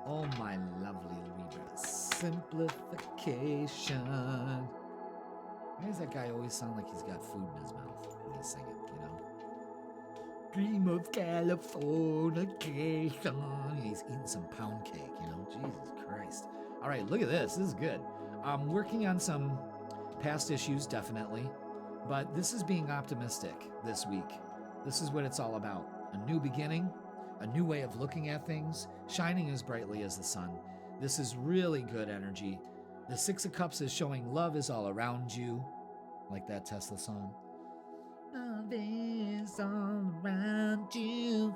Oh, my lovely Libras. Simplification. Why does that guy always sound like he's got food in his mouth when he's singing, you know? Dream of Californication. He's eating some pound cake, you know? Jesus Christ. All right, look at this. This is good. I'm working on some past issues, definitely. But this is being optimistic this week. This is what it's all about. A new beginning, a new way of looking at things, shining as brightly as the sun. This is really good energy. The Six of Cups is showing love is all around you, like that Tesla song. Love is all around you.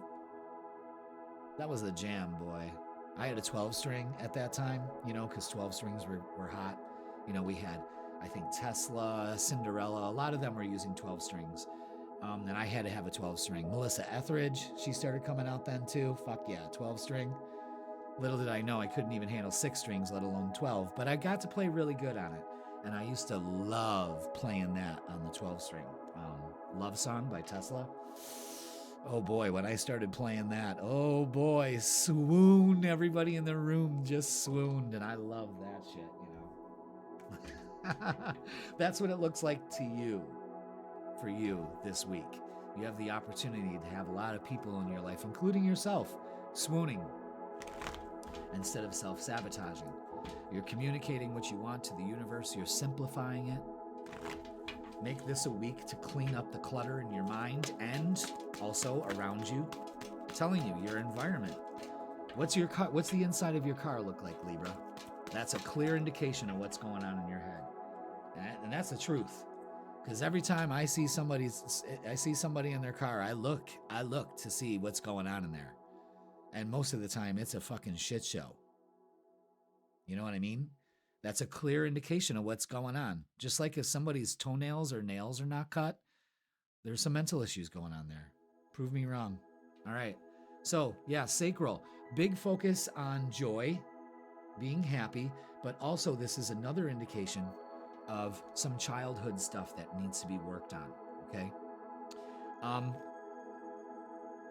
That was the jam, boy. I had a 12-string at that time, you know, because 12 strings were hot. You know, we had, I think, Tesla, Cinderella, a lot of them were using 12 strings. And I had to have a 12-string. Melissa Etheridge, she started coming out then too. Fuck yeah, 12-string. Little did I know I couldn't even handle 6 strings, let alone 12. But I got to play really good on it. And I used to love playing that on the 12-string. Love Song by Tesla. Oh boy, when I started playing that, oh boy, swoon. Everybody in the room just swooned. And I love that shit, you know. That's what it looks like to you, for you this week. You have the opportunity to have a lot of people in your life, including yourself, swooning instead of self-sabotaging. You're communicating what you want to the universe. You're simplifying it. Make this a week to clean up the clutter in your mind and also around you. I'm telling you, your environment. What's the inside of your car look like, Libra? That's a clear indication of what's going on in your head. And that's the truth. Because every time I see somebody in their car, I look to see what's going on in there. And most of the time, it's a fucking shit show. You know what I mean? That's a clear indication of what's going on. Just like if somebody's toenails or nails are not cut, there's some mental issues going on there. Prove me wrong. All right. So, yeah, sacral. Big focus on joy, being happy, but also this is another indication of some childhood stuff that needs to be worked on, okay?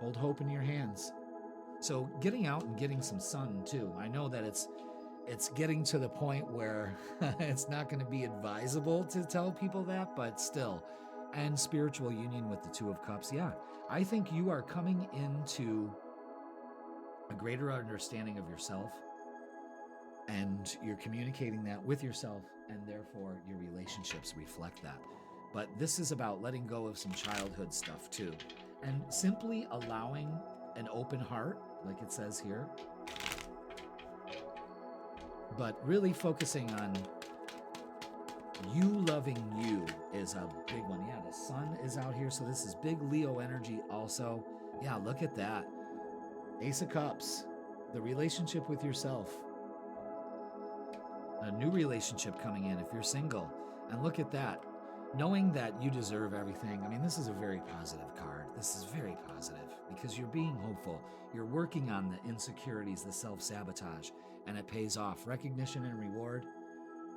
Hold hope in your hands. So getting out and getting some sun too. I know that it's getting to the point where it's not going to be advisable to tell people that, but still. And spiritual union with the Two of Cups. Yeah, I think you are coming into a greater understanding of yourself, and you're communicating that with yourself, and therefore your relationships reflect that. But this is about letting go of some childhood stuff too, and simply allowing an open heart, like it says here, but really focusing on you loving you is a big one. Yeah, the sun is out here, so this is big Leo energy also. Yeah, look at that. Ace of Cups, the relationship with yourself. A new relationship coming in if you're single. And look at that. Knowing that you deserve everything. I mean, this is a very positive card. This is very positive because you're being hopeful. You're working on the insecurities, the self-sabotage, and it pays off. Recognition and reward.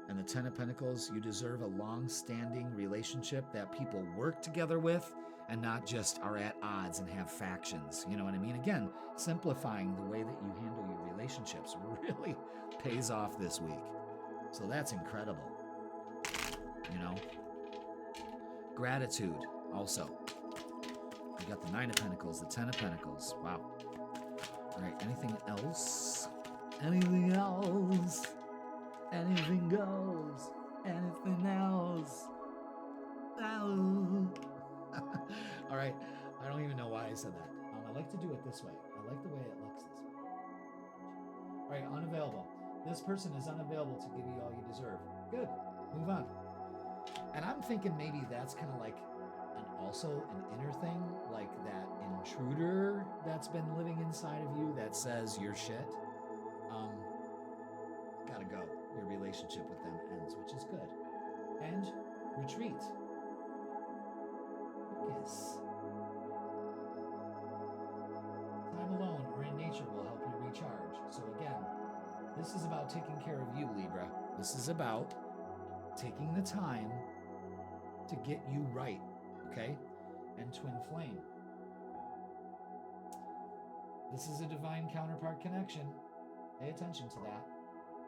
And the Ten of Pentacles, you deserve a long-standing relationship that people work together with and not just are at odds and have factions. You know what I mean? Again, simplifying the way that you handle your relationships really pays off this week. So that's incredible. You know? Gratitude also. You got the Nine of Pentacles, the Ten of Pentacles. Wow. All right, anything else? Anything else? Anything goes. Anything else. Oh. All right. I don't even know why I said that. I like to do it this way. I like the way it looks this way. All right, unavailable. This person is unavailable to give you all you deserve. Good. Move on. And I'm thinking maybe that's kind of like also an inner thing, like that intruder that's been living inside of you that says you're shit. Gotta go. Your relationship with them ends, which is good. And retreat. Focus. Time alone or in nature will help you recharge. So again, this is about taking care of you, Libra. This is about taking the time to get you right, okay? And twin flame. This is a divine counterpart connection. Pay attention to that.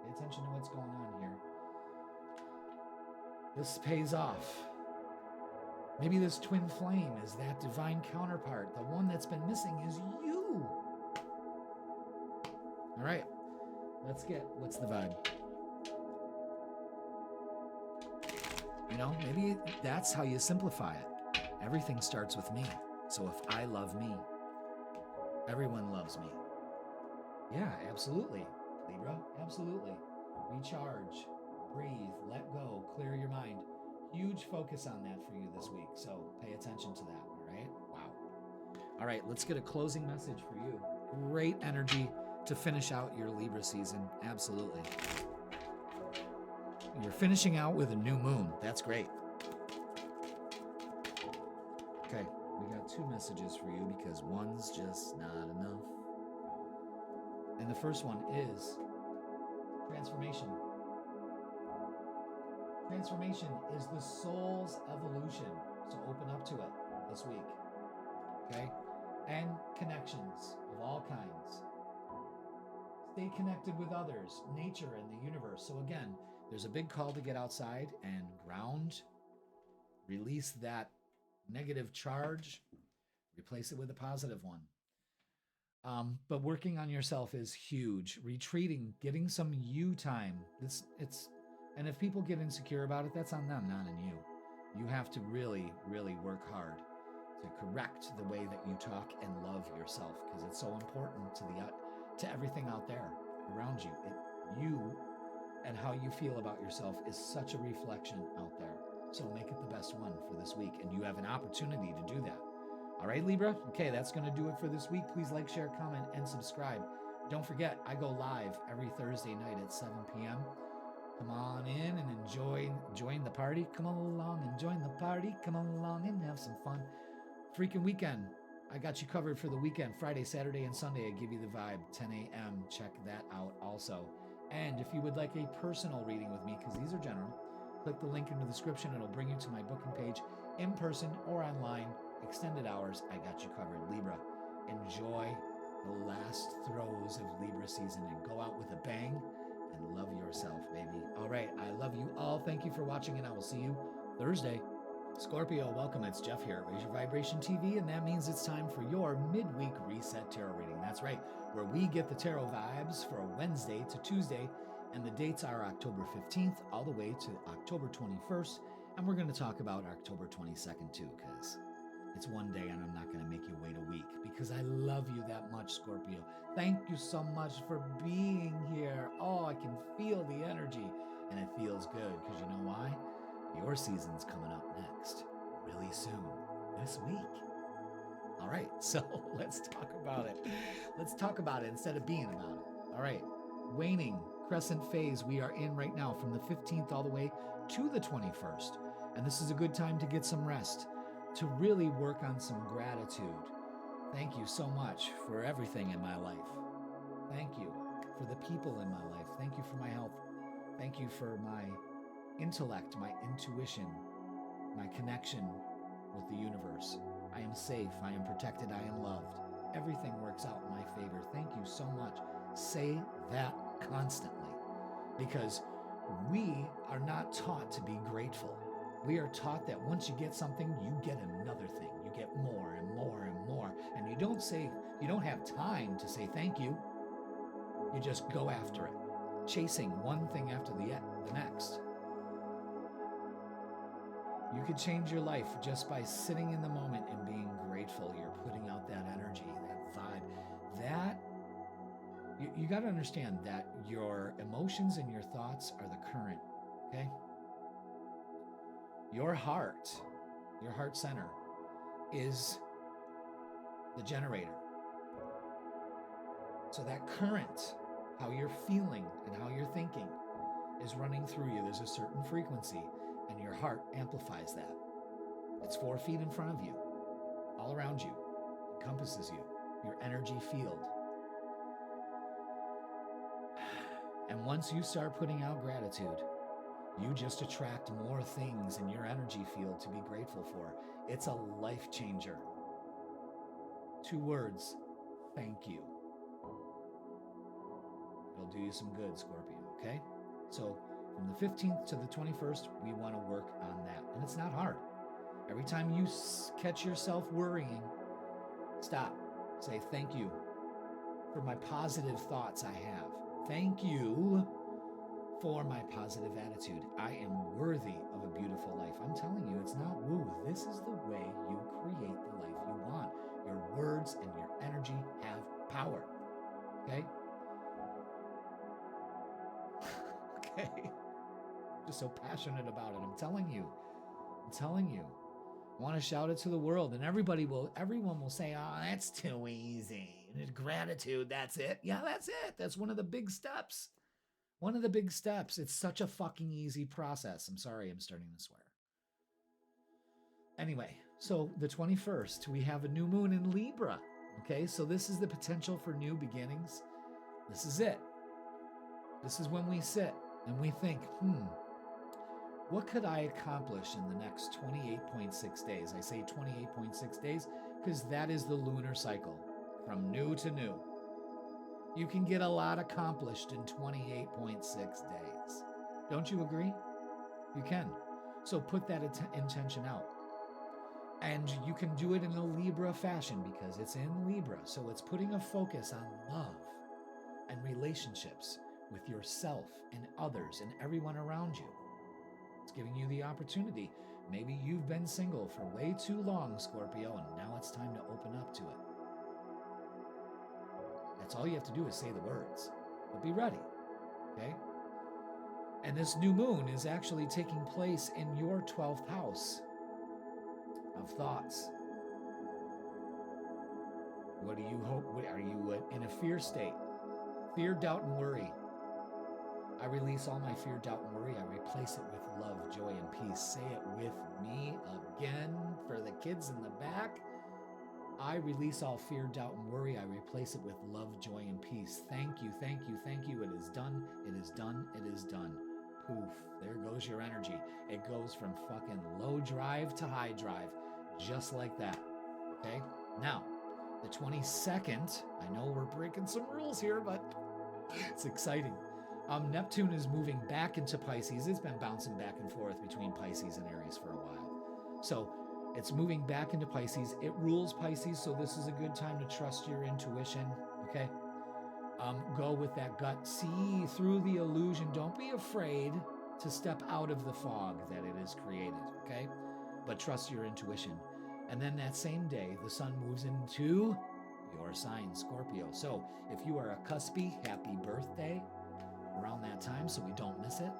Pay attention to what's going on here. This pays off. Maybe this twin flame is that divine counterpart. The one that's been missing is you. All right, what's the vibe? You know, maybe that's how you simplify it. Everything starts with me. So if I love me, everyone loves me. Yeah, absolutely. Libra, absolutely. Recharge, breathe, let go, clear your mind. Huge focus on that for you this week. So pay attention to that, all right? Wow. All right, let's get a closing message for you. Great energy to finish out your Libra season. Absolutely. You're finishing out with a new moon. That's great. Okay, we got two messages for you because one's just not enough. And the first one is transformation. Transformation is the soul's evolution. So open up to it this week. Okay? And connections of all kinds. Stay connected with others, nature, and the universe. So again, there's a big call to get outside and ground, release that negative charge, replace it with a positive one. But working on yourself is huge. Retreating, getting some you time. And if people get insecure about it, that's on them, not on you. You have to really, really work hard to correct the way that you talk and love yourself, because it's so important to everything out there around you. You and how you feel about yourself is such a reflection out there. So make it the best one for this week, and you have an opportunity to do that. All right, Libra? Okay, that's going to do it for this week. Please like, share, comment, and subscribe. Don't forget, I go live every Thursday night at 7 p.m. Come on in and join the party. Come along and join the party. Come along and have some fun. Freaking weekend. I got you covered for the weekend. Friday, Saturday, and Sunday. I give you the vibe. 10 a.m. Check that out also. And if you would like a personal reading with me, because these are general, click the link in the description. It'll bring you to my booking page, in person or online. Extended hours. I got you covered. Libra, enjoy the last throes of Libra season and go out with a bang and love yourself, baby. All right. I love you all. Thank you for watching, and I will see you Thursday. Scorpio, welcome. It's Jeff here at Raise Your Vibration TV, and that means it's time for your Midweek Reset Tarot Reading. That's right, where we get the tarot vibes for Wednesday to Tuesday, and the dates are October 15th all the way to October 21st, and we're going to talk about October 22nd too, because it's one day and I'm not going to make you wait a week, because I love you that much, Scorpio. Thank you so much for being here. Oh, I can feel the energy, and it feels good, because you know why? Your season's coming up next, really soon, this week. All right, so let's talk about it. Let's talk about it instead of being about it. All right, waning crescent phase we are in right now from the 15th all the way to the 21st. And this is a good time to get some rest, to really work on some gratitude. Thank you so much for everything in my life. Thank you for the people in my life. Thank you for my health. Thank you for my intellect, my intuition, my connection with the universe. I am safe, I am protected, I am loved. Everything works out in my favor. Thank you so much. Say that constantly, because we are not taught to be grateful. We are taught that once you get something, you get another thing. You get more and more and more. And you don't have time to say thank you. You just go after it, chasing one thing after the next. You could change your life just by sitting in the moment and being grateful. You're putting out that energy, that vibe. That you got to understand that your emotions and your thoughts are the current, okay? Your heart center is the generator. So that current, how you're feeling and how you're thinking, is running through you. There's a certain frequency, and your heart amplifies that. It's 4 feet in front of you, all around you, encompasses you, your energy field. And once you start putting out gratitude, you just attract more things in your energy field to be grateful for. It's a life changer. 2 words, thank you. It'll do you some good, Scorpio, okay? So from the 15th to the 21st, we want to work on that. And it's not hard. Every time you catch yourself worrying, stop. Say, thank you for my positive thoughts I have. Thank you for my positive attitude. I am worthy of a beautiful life. I'm telling you, it's not woo. This is the way you create the life you want. Your words and your energy have power. Okay? Okay. I'm just so passionate about it. I'm telling you. I want to shout it to the world, and everyone will say, oh, that's too easy. Gratitude, that's it. Yeah, that's it. That's one of the big steps. It's such a fucking easy process. I'm sorry, I'm starting to swear. Anyway, so the 21st, we have a new moon in Libra. Okay, so this is the potential for new beginnings. This is it. This is when we sit and we think, what could I accomplish in the next 28.6 days? I say 28.6 days because that is the lunar cycle, from new to new. You can get a lot accomplished in 28.6 days. Don't you agree? You can. So put that intention out. And you can do it in a Libra fashion because it's in Libra. So it's putting a focus on love and relationships with yourself and others and everyone around you. It's giving you the opportunity. Maybe you've been single for way too long, Scorpio, and now it's time to open up to it. That's all you have to do is say the words, but be ready, okay? And this new moon is actually taking place in your 12th house of thoughts. What do you hope? Are you in a fear state? Fear, doubt, and worry. I release all my fear, doubt, and worry. I replace it with love, joy, and peace. Say it with me again for the kids in the back. I release all fear, doubt, and worry. I replace it with love, joy, and peace. Thank you, thank you, thank you. It is done. It is done. It is done. Poof. There goes your energy. It goes from fucking low drive to high drive. Just like that. Okay? Now, the 22nd, I know we're breaking some rules here, but it's exciting. Neptune is moving back into Pisces. It's been bouncing back and forth between Pisces and Aries for a while. So it's moving back into Pisces. It rules Pisces, so this is a good time to trust your intuition, okay? Go with that gut. See through the illusion. Don't be afraid to step out of the fog that it has created, okay? But trust your intuition. And then that same day, the sun moves into your sign, Scorpio. So if you are a cuspy, happy birthday around that time so we don't miss it.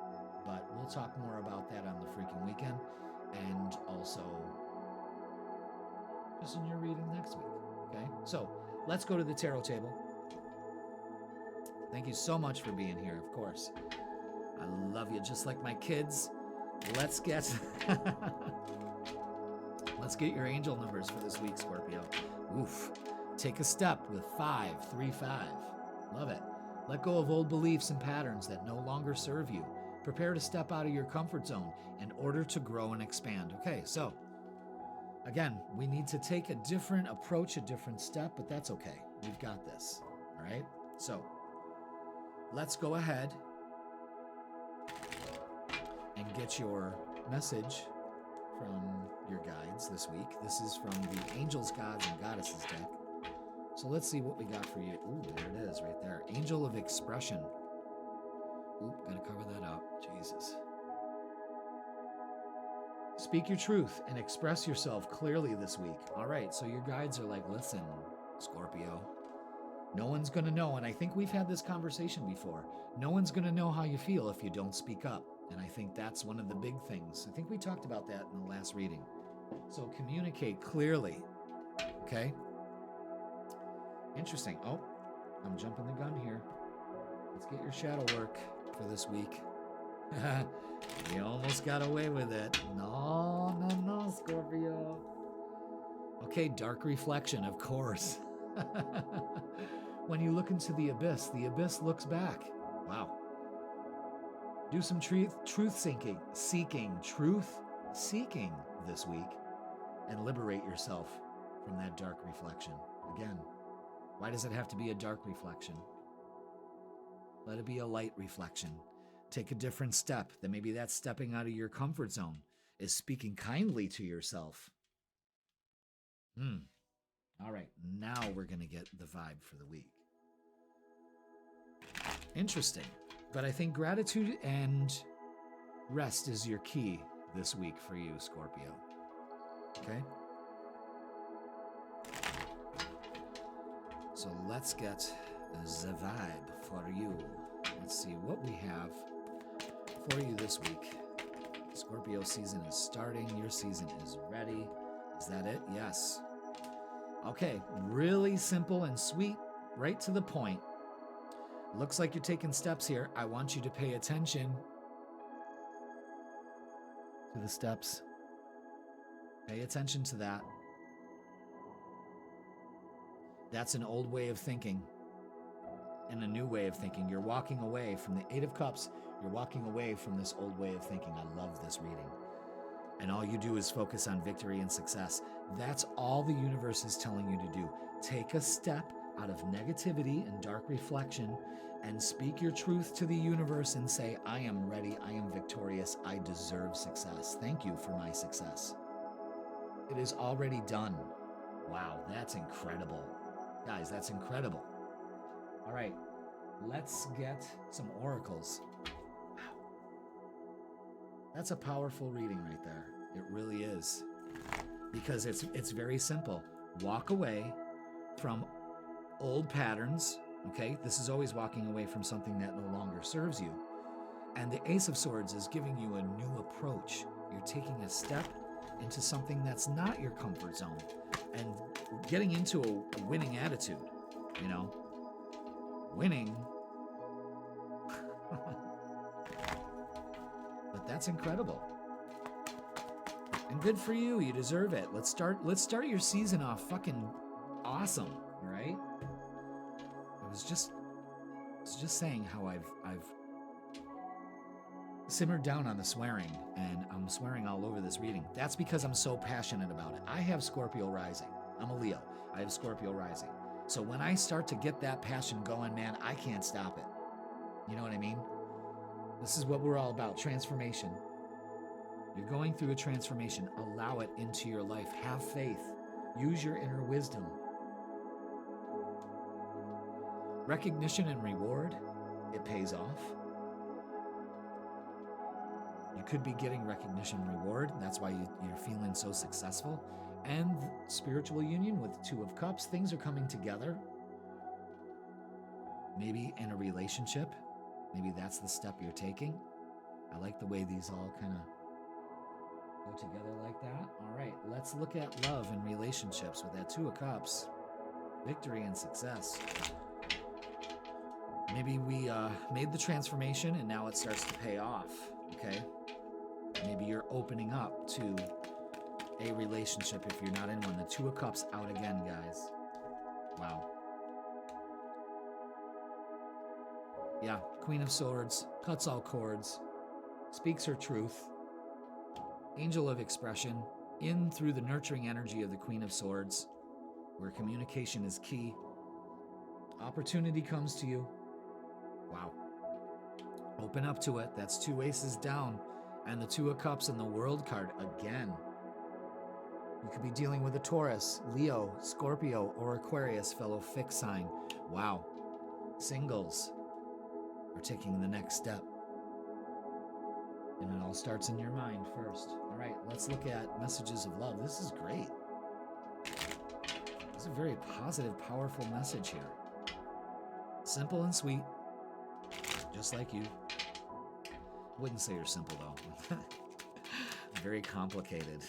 But we'll talk more about that on the freaking weekend. And also just in your reading next week, okay? So let's go to the tarot table. Thank you so much for being here, of course. I love you just like my kids. Let's get let's get your angel numbers for this week, Scorpio. Oof. Take a step with 535. Love it. Let go of old beliefs and patterns that no longer serve you. Prepare to step out of your comfort zone in order to grow and expand. Okay, so again, we need to take a different approach, a different step, but that's okay. We've got this. All right? So let's go ahead and get your message from your guides this week. This is from the Angels, Gods, and Goddesses deck. So let's see what we got for you. Ooh, there it is right there. Angel of Expression. Ooh, gotta cover that up. Jesus. Speak your truth and express yourself clearly this week. All right, so your guides are like, listen, Scorpio, no one's gonna know, and I think we've had this conversation before. No one's gonna know how you feel if you don't speak up. And I think that's one of the big things. I think we talked about that in the last reading. So communicate clearly, okay? Interesting. Oh, I'm jumping the gun here. Let's get your shadow work for this week. You almost got away with it. No, Scorpio. Okay, dark reflection, of course. When you look into the abyss looks back. Wow. Do some truth seeking this week, and liberate yourself from that dark reflection. Again, why does it have to be a dark reflection? Let it be a light reflection. Take a different step. Then maybe that's stepping out of your comfort zone, is speaking kindly to yourself. All right, now we're going to get the vibe for the week. Interesting. But I think gratitude and rest is your key this week for you, Scorpio. Okay? So let's get the vibe for you. Let's see what we have for you this week. Scorpio season is starting. Your season is ready. Is that it? Yes. Okay, really simple and sweet, right to the point. Looks like you're taking steps here. I want you to pay attention to the steps. Pay attention to that. That's an old way of thinking and a new way of thinking. You're walking away from the Eight of Cups. You're walking away from this old way of thinking. I love this reading. And all you do is focus on victory and success. That's all the universe is telling you to do. Take a step out of negativity and dark reflection and speak your truth to the universe and say, I am ready, I am victorious, I deserve success. Thank you for my success. It is already done. Wow, that's incredible. Guys, that's incredible. All right, let's get some oracles. Wow. That's a powerful reading right there. It really is. Because it's very simple. Walk away from old patterns, okay? This is always walking away from something that no longer serves you. And the Ace of Swords is giving you a new approach. You're taking a step into something that's not your comfort zone and getting into a winning attitude, you know? Winning. But that's incredible. And good for you. You deserve it. Let's start your season off fucking awesome, all right? I was just saying how I've simmered down on the swearing, and I'm swearing all over this reading. That's because I'm so passionate about it. I have Scorpio rising. I'm a Leo. I have Scorpio rising. So when I start to get that passion going, man, I can't stop it. You know what I mean? This is what we're all about, transformation. You're going through a transformation. Allow it into your life. Have faith. Use your inner wisdom. Recognition and reward, it pays off. You could be getting recognition and reward. That's why you're feeling so successful. And spiritual union with Two of Cups. Things are coming together. Maybe in a relationship. Maybe that's the step you're taking. I like the way these all kind of go together like that. All right, let's look at love and relationships with that Two of Cups. Victory and success. Maybe we made the transformation and now it starts to pay off, okay? Maybe you're opening up to a relationship if you're not in one. The Two of Cups out again, guys. Wow. Yeah, Queen of Swords, cuts all cords, speaks her truth. Angel of expression, in through the nurturing energy of the Queen of Swords, where communication is key. Opportunity comes to you. Wow. Open up to it. That's two aces down. And the Two of Cups and the World card again. You could be dealing with a Taurus, Leo, Scorpio, or Aquarius, fellow fixed sign. Wow. Singles are taking the next step. And it all starts in your mind first. All right, let's look at messages of love. This is great. This is a very positive, powerful message here. Simple and sweet, just like you. Wouldn't say you're simple, though. Very complicated.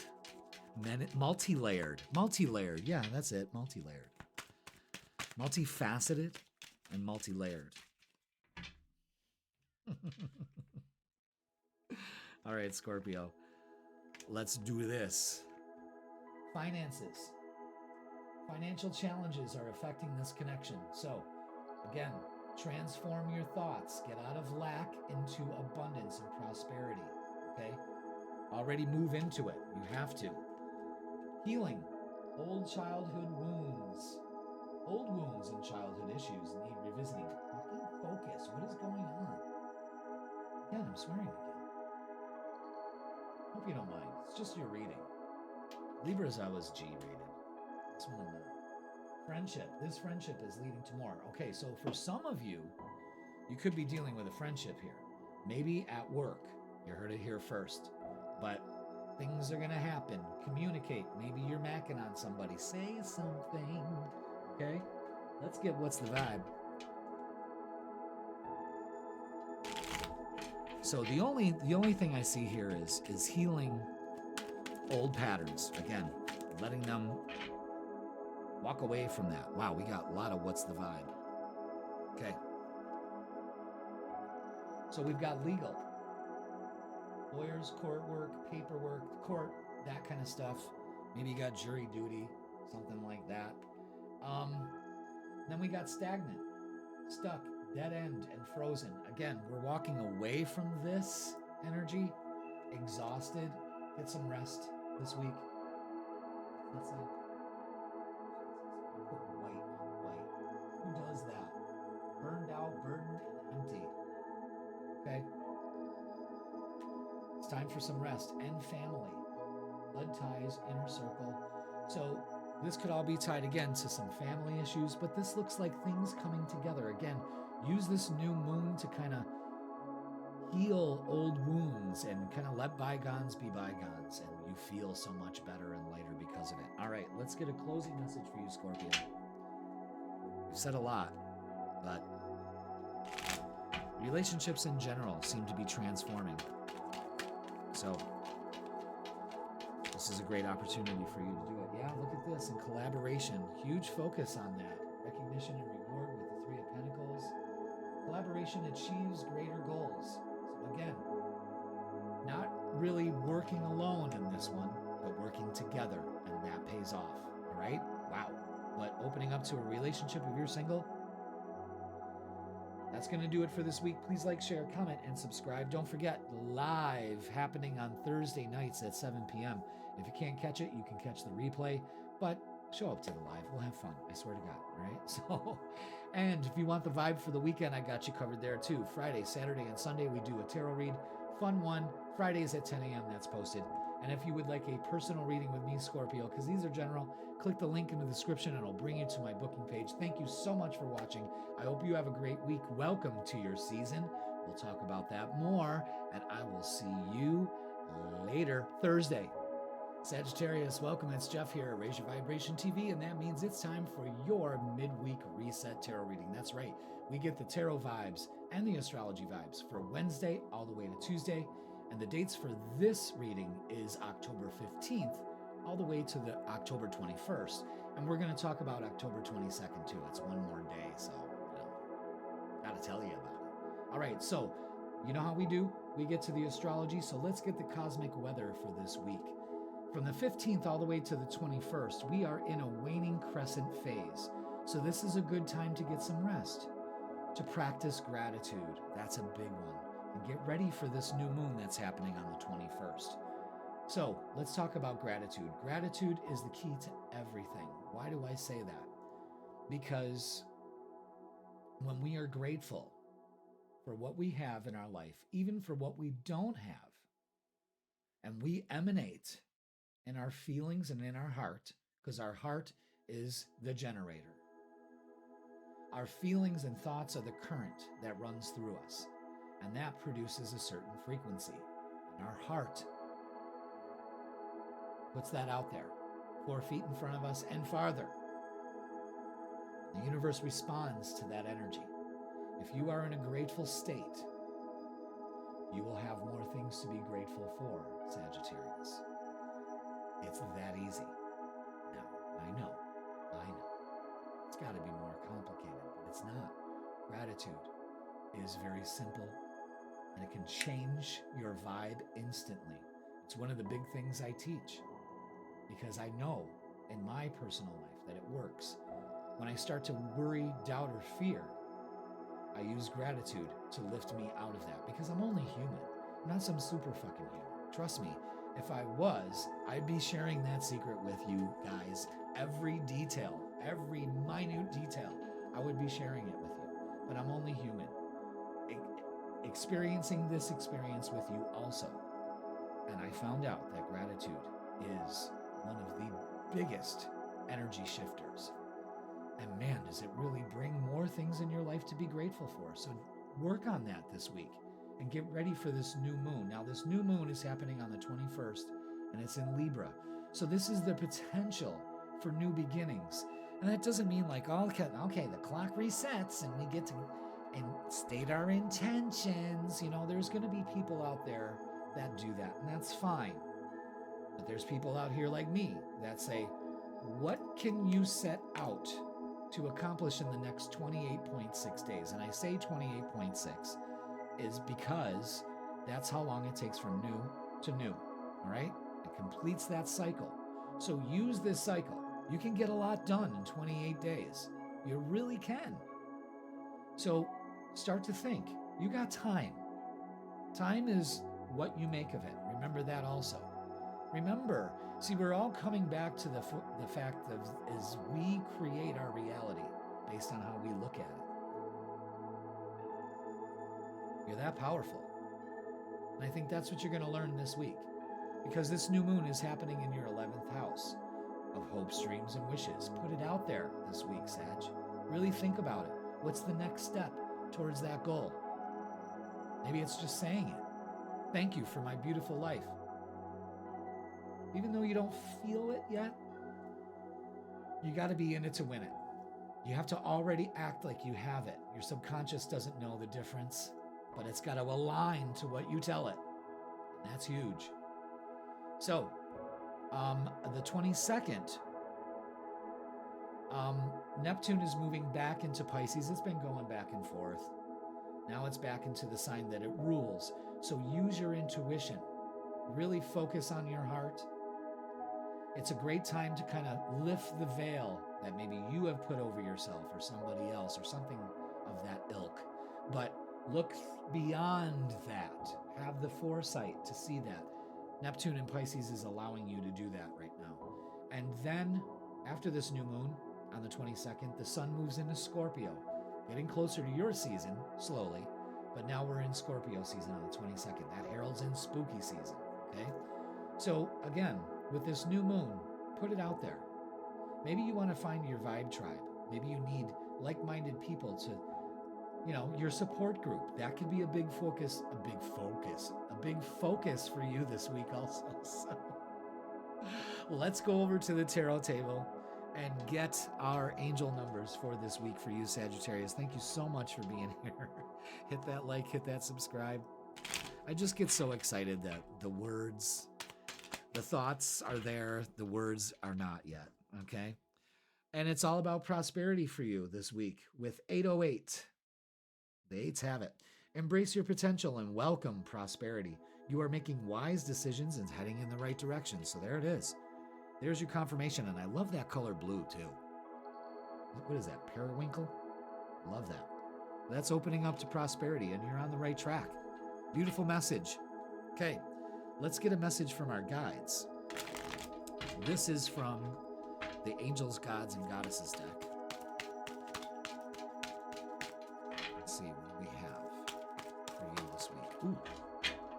Multi-layered. Multi-layered. Yeah, that's it. Multi-layered. Multifaceted and multi-layered. All right, Scorpio. Let's do this. Finances. Financial challenges are affecting this connection. So, again, transform your thoughts. Get out of lack into abundance and prosperity. Okay? Already move into it. You have to. Healing. Old childhood wounds. Old wounds and childhood issues need revisiting. Fucking focus. What is going on? Again, I'm swearing again. Hope you don't mind. It's just your reading. Libras, I was G rated. This one I'm not. Friendship. This friendship is leading to more. Okay, so for some of you, you could be dealing with a friendship here. Maybe at work. You heard it here first. But things are going to happen. Communicate. Maybe you're macking on somebody. Say something. Okay? Let's get what's the vibe. So the only thing I see here is healing old patterns. Again, letting them walk away from that. Wow, we got a lot of what's the vibe. Okay. So we've got legal. Lawyers, court work, paperwork, court, that kind of stuff. Maybe you got jury duty, something like that. Then we got stagnant, stuck, dead end, and frozen. Again, we're walking away from this energy, exhausted. Get some rest this week. Let's see. White on white. Who does that? Burned out, burdened, and empty. Okay. It's time for some rest and family. Blood ties, inner circle. So this could all be tied again to some family issues, but this looks like things coming together. Again, use this new moon to kind of heal old wounds and kind of let bygones be bygones, and you feel so much better and lighter because of it. All right, let's get a closing message for you, Scorpio. We've said a lot, but relationships in general seem to be transforming. So this is a great opportunity for you to do it. Yeah, look at this. In collaboration, huge focus on that. Recognition and reward with the Three of Pentacles. Collaboration achieves greater goals. So again, not really working alone in this one, but working together, and that pays off. All right? Wow. But opening up to a relationship if you're single, that's going to do it for this week. Please like, share, comment, and subscribe. Don't forget, live happening on Thursday nights at 7 p.m. If you can't catch it, you can catch the replay, but show up to the live. We'll have fun. I swear to God. All right. So, and if you want the vibe for the weekend, I got you covered there too. Friday, Saturday, and Sunday, we do a tarot read. Fun one. Fridays at 10 a.m. That's posted. And if you would like a personal reading with me, Scorpio, because these are general, click the link in the description and it'll bring you to my booking page. Thank you so much for watching. I hope you have a great week. Welcome to your season. We'll talk about that more, and I will see you later. Thursday. Sagittarius, welcome. It's Jeff here at Raise Your Vibration TV, and that means it's time for your Midweek Reset Tarot Reading. That's right. We get the tarot vibes and the astrology vibes for Wednesday all the way to Tuesday. And the dates for this reading is October 15th all the way to the October 21st. And we're going to talk about October 22nd too. It's one more day, so gotta tell you about it. All right, so you know how we do? We get to the astrology, so let's get the cosmic weather for this week. From the 15th all the way to the 21st, we are in a waning crescent phase. So this is a good time to get some rest, to practice gratitude. That's a big one. And get ready for this new moon that's happening on the 21st. So let's talk about gratitude. Gratitude is the key to everything. Why do I say that? Because when we are grateful for what we have in our life, even for what we don't have, and we emanate in our feelings and in our heart, because our heart is the generator. Our feelings and thoughts are the current that runs through us, and that produces a certain frequency. And our heart puts that out there, 4 feet in front of us and farther. The universe responds to that energy. If you are in a grateful state, you will have more things to be grateful for, Sagittarius. It's that easy. Now, I know. It's got to be more complicated, but it's not. Gratitude is very simple, and it can change your vibe instantly. It's one of the big things I teach, because I know in my personal life that it works. When I start to worry, doubt, or fear, I use gratitude to lift me out of that, because I'm only human. I'm not some super fucking human. Trust me, if I was, I'd be sharing that secret with you guys. Every detail, every minute detail, I would be sharing it with you. But I'm only human. Experiencing this experience with you also. And I found out that gratitude is one of the biggest energy shifters. And man, does it really bring more things in your life to be grateful for. So work on that this week and get ready for this new moon. Now, this new moon is happening on the 21st, and it's in Libra. So this is the potential for new beginnings. And that doesn't mean like, okay, the clock resets and we get to and state our intentions. You know, there's going to be people out there that do that, and that's fine. But there's people out here like me that say, what can you set out to accomplish in the next 28.6 days? And I say 28.6 is because that's how long it takes from new to new, all right? It completes that cycle. So use this cycle. You can get a lot done in 28 days. You really can. So start to think. You got time. Time is what you make of it. Remember that also. Remember, see, we're all coming back to the fact that is we create our reality based on how we look at it. You're that powerful. And I think that's what you're going to learn this week, because this new moon is happening in your 11th house of hopes, dreams, and wishes. Put it out there this week, Sag. Really think about it. What's the next step towards that goal? Maybe it's just saying it. Thank you for my beautiful life. Even though you don't feel it yet, you got to be in it to win it. You have to already act like you have it. Your subconscious doesn't know the difference, but it's got to align to what you tell it. And that's huge. So, the 22nd, Neptune is moving back into Pisces. It's been going back and forth. Now it's back into the sign that it rules. So use your intuition. Really focus on your heart. It's a great time to kind of lift the veil that maybe you have put over yourself or somebody else or something of that ilk. But look beyond that. Have the foresight to see that. Neptune in Pisces is allowing you to do that right now. And then after this new moon on the 22nd, the sun moves into Scorpio, getting closer to your season slowly. But now we're in Scorpio season on the 22nd. That heralds in spooky season. Okay. So again, with this new moon, put it out there. Maybe you want to find your vibe tribe. Maybe you need like-minded people to, your support group. That could be a big focus for you this week also. So let's go over to the tarot table and get our angel numbers for this week for you, Sagittarius. Thank you so much for being here. Hit that like, hit that subscribe. I just get so excited that the words, the thoughts are there, the words are not yet, okay? And it's all about prosperity for you this week with 808. The eights have it. Embrace your potential and welcome prosperity. You are making wise decisions and heading in the right direction. So there it is. There's your confirmation. And I love that color blue too. What is that? Periwinkle? Love that. That's opening up to prosperity and you're on the right track. Beautiful message. Okay, let's get a message from our guides. This is from the Angels, Gods, and Goddesses deck. Let's see what we have for you this week. Ooh,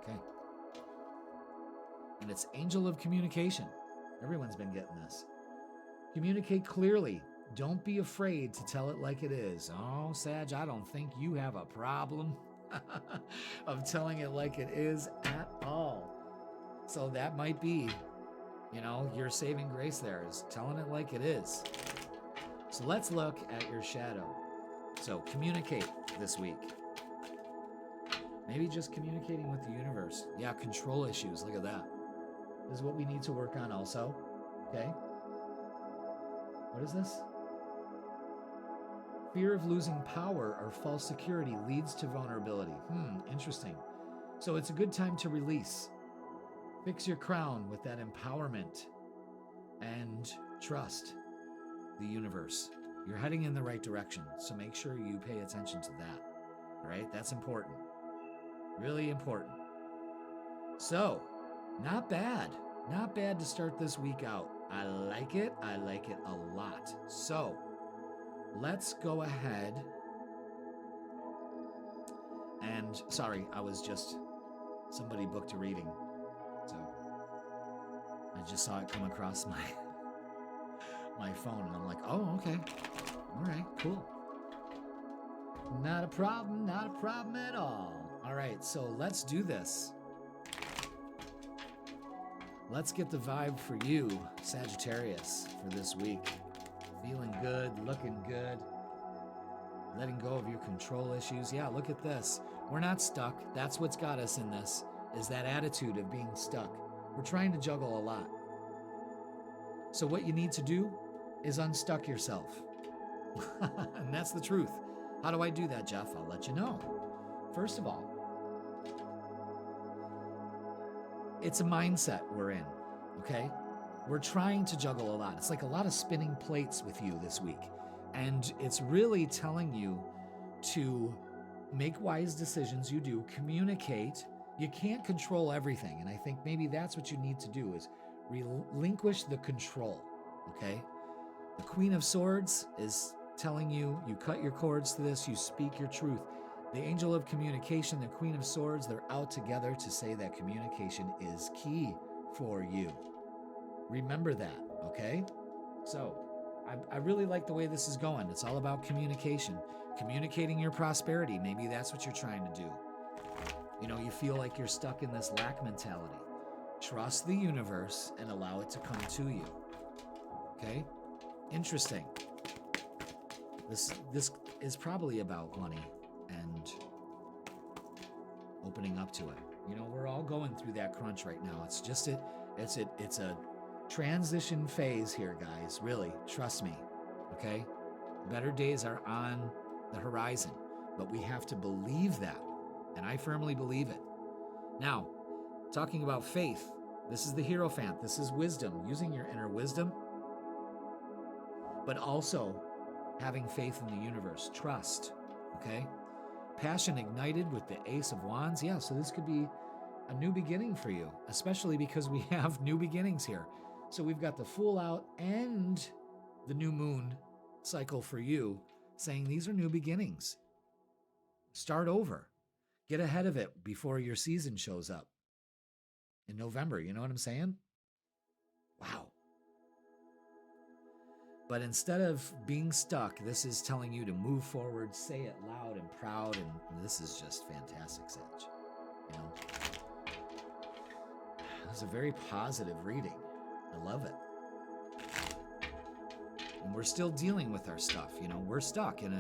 okay. And it's Angel of Communication. Everyone's been getting this. Communicate clearly. Don't be afraid to tell it like it is. Oh, Sag, I don't think you have a problem of telling it like it is at all. So that might be, your saving grace there is telling it like it is. So let's look at your shadow. So communicate this week. Maybe just communicating with the universe. Yeah, control issues. Look at that. This is what we need to work on also. Okay. What is this? Fear of losing power or false security leads to vulnerability. Interesting. So it's a good time to release. Fix your crown with that empowerment and trust the universe. You're heading in the right direction, so make sure you pay attention to that. All right? That's important. Really important. So, not bad. Not bad to start this week out. I like it. I like it a lot. So, let's go ahead and, sorry, somebody booked a reading. So I just saw it come across my phone and I'm like, oh, okay. All right, cool. Not a problem at all. All right, so let's do this. Let's get the vibe for you, Sagittarius, for this week. Feeling good, looking good, letting go of your control issues. Yeah, look at this. We're not stuck. That's what's got us in this, is that attitude of being stuck. We're trying to juggle a lot. So what you need to do is unstuck yourself. And that's the truth. How do I do that, Jeff? I'll let you know. First of all, it's a mindset we're in, okay? We're trying to juggle a lot. It's like a lot of spinning plates with you this week. And it's really telling you to make wise decisions. You do communicate. You can't control everything. And I think maybe that's what you need to do is relinquish the control, okay? The Queen of Swords is telling you, you cut your cords to this, you speak your truth. The Angel of Communication, the Queen of Swords, they're out together to say that communication is key for you. Remember that, okay? So, I really like the way this is going. It's all about communication. Communicating your prosperity. Maybe that's what you're trying to do. You know, you feel like you're stuck in this lack mentality. Trust the universe and allow it to come to you. Okay? Interesting. This is probably about money and opening up to it. You know, we're all going through that crunch right now. It's just it's a transition phase here, guys. Really, trust me. Okay? Better days are on the horizon, but we have to believe that. And I firmly believe it. Now, talking about faith, this is the Hierophant. This is wisdom, using your inner wisdom, but also having faith in the universe, trust, okay? Passion ignited with the Ace of Wands. Yeah, so this could be a new beginning for you, especially because we have new beginnings here. So we've got the full out and the new moon cycle for you, saying these are new beginnings. Start over. Get ahead of it before your season shows up in November. You know what I'm saying? Wow. But instead of being stuck, this is telling you to move forward, say it loud and proud, and this is just fantastic, Sag. You know? It's a very positive reading. I love it. And we're still dealing with our stuff, you know. We're stuck in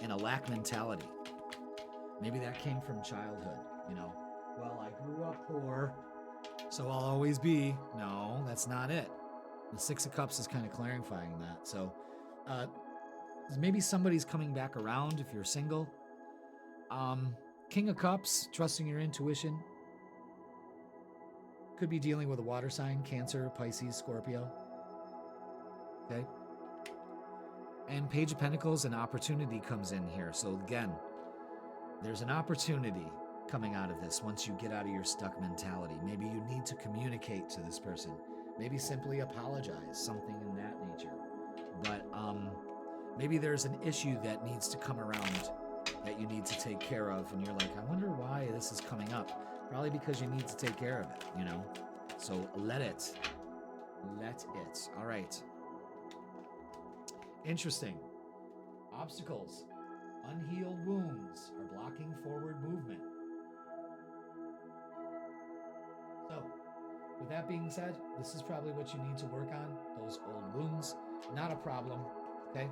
a lack mentality. Maybe that came from childhood, you know. Well, I grew up poor, so I'll always be. No, that's not it. The Six of Cups is kind of clarifying that. So maybe somebody's coming back around if you're single. King of Cups, trusting your intuition. Could be dealing with a water sign, Cancer, Pisces, Scorpio. Okay. And Page of Pentacles, an opportunity comes in here. So again, there's an opportunity coming out of this once you get out of your stuck mentality. Maybe you need to communicate to this person. Maybe simply apologize, something in that nature. But maybe there's an issue that needs to come around that you need to take care of, and you're like, I wonder why this is coming up. Probably because you need to take care of it, you know? So let it. Let it. All right. Interesting. Obstacles. Unhealed wounds are blocking forward movement. So, with that being said, this is probably what you need to work on. Those old wounds, not a problem, okay?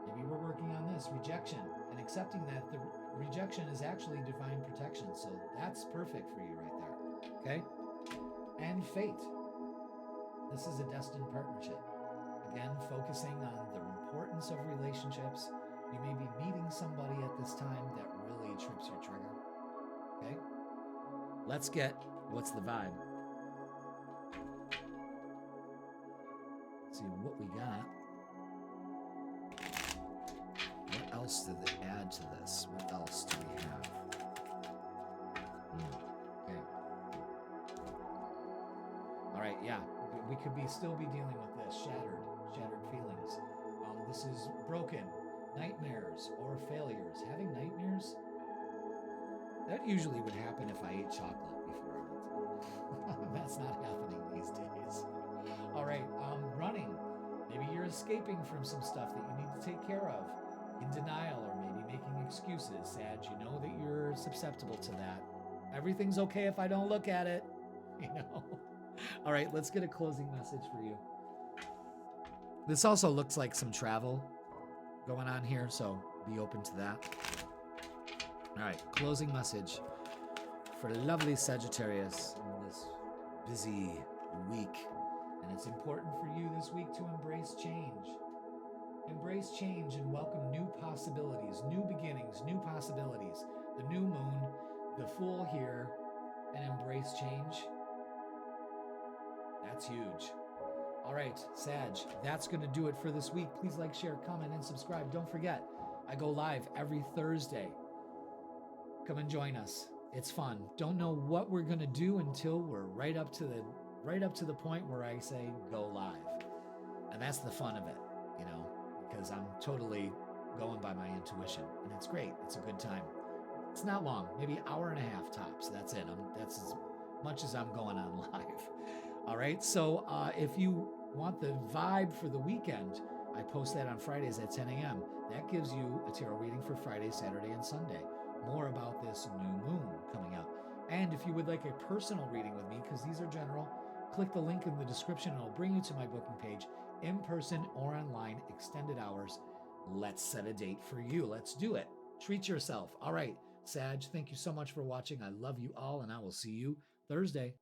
Maybe we're working on this, rejection, and accepting that the rejection is actually divine protection. So that's perfect for you right there, okay? And fate. This is a destined partnership. Again, focusing on the importance of relationships. You may be meeting somebody at this time that really trips your trigger, okay? Let's get, what's the vibe? Let's see what we got. What else did they add to this? What else do we have? Okay. All right, yeah. We could still be dealing with this. Shattered feelings. This is broken. Nightmares or failures. Having nightmares? That usually would happen if I ate chocolate before I went to bed. That's not happening these days. All right, running. Maybe you're escaping from some stuff that you need to take care of. In denial or maybe making excuses. Sag, you know that you're susceptible to that. Everything's okay if I don't look at it. You know? All right, let's get a closing message for you. This also looks like some travel going on here, so be open to that. All right, closing message for lovely Sagittarius in this busy week. And it's important for you this week to embrace change. Embrace change and welcome new possibilities, new beginnings, new possibilities. The new moon, the full here, and embrace change. That's huge. All right, Sag, that's going to do it for this week. Please like, share, comment, and subscribe. Don't forget, I go live every Thursday. Come and join us. It's fun. Don't know what we're going to do until we're right up to the point where I say go live. And that's the fun of it, you know, because I'm totally going by my intuition, and it's great. It's a good time. It's not long, maybe an hour and a half tops. That's it. That's as much as I'm going on live. All right. So if you want the vibe for the weekend, I post that on Fridays at 10 a.m. That gives you a tarot reading for Friday, Saturday, and Sunday. more about this new moon coming up. And if you would like a personal reading with me, because these are general, click the link in the description and it'll bring you to my booking page, in person or online, extended hours. Let's set a date for you. Let's do it. Treat yourself. All right, Sag, thank you so much for watching. I love you all, and I will see you Thursday.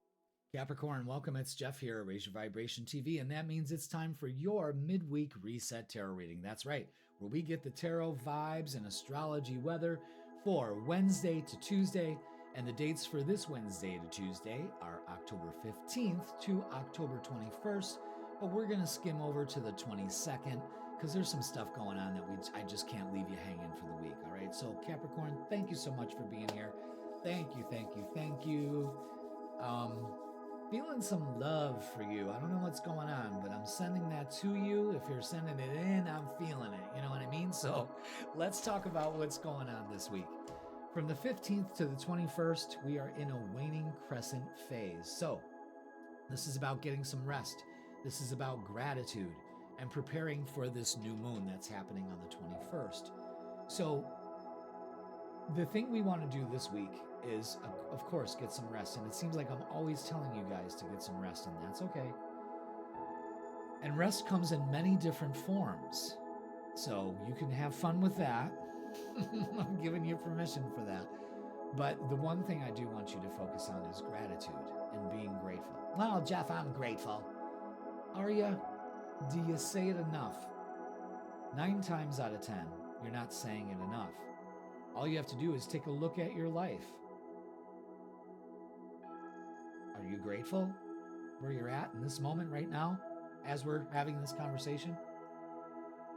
Capricorn, welcome. It's Jeff here, Raise Your Vibration TV, and that means it's time for your Midweek Reset Tarot Reading. That's right, where we get the tarot vibes and astrology weather for Wednesday to Tuesday, and the dates for this Wednesday to Tuesday are October 15th to October 21st, but we're going to skim over to the 22nd because there's some stuff going on that I just can't leave you hanging for the week, all right? So Capricorn, thank you so much for being here. Thank you, thank you, thank you. Feeling some love for you. I don't know what's going on, but I'm sending that to you. If you're sending it in, I'm feeling it. You know what I mean? So let's talk about what's going on this week. From the 15th to the 21st, we are in a waning crescent phase. So this is about getting some rest. This is about gratitude and preparing for this new moon that's happening on the 21st. So the thing we want to do this week is, of course, get some rest. And it seems like I'm always telling you guys to get some rest, and that's okay. And rest comes in many different forms. So you can have fun with that. I'm giving you permission for that. But the one thing I do want you to focus on is gratitude and being grateful. Well, Jeff, I'm grateful. Are you? Do you say it enough? 9 times out of 10, you're not saying it enough. All you have to do is take a look at your life. Are you grateful where you're at in this moment right now as we're having this conversation?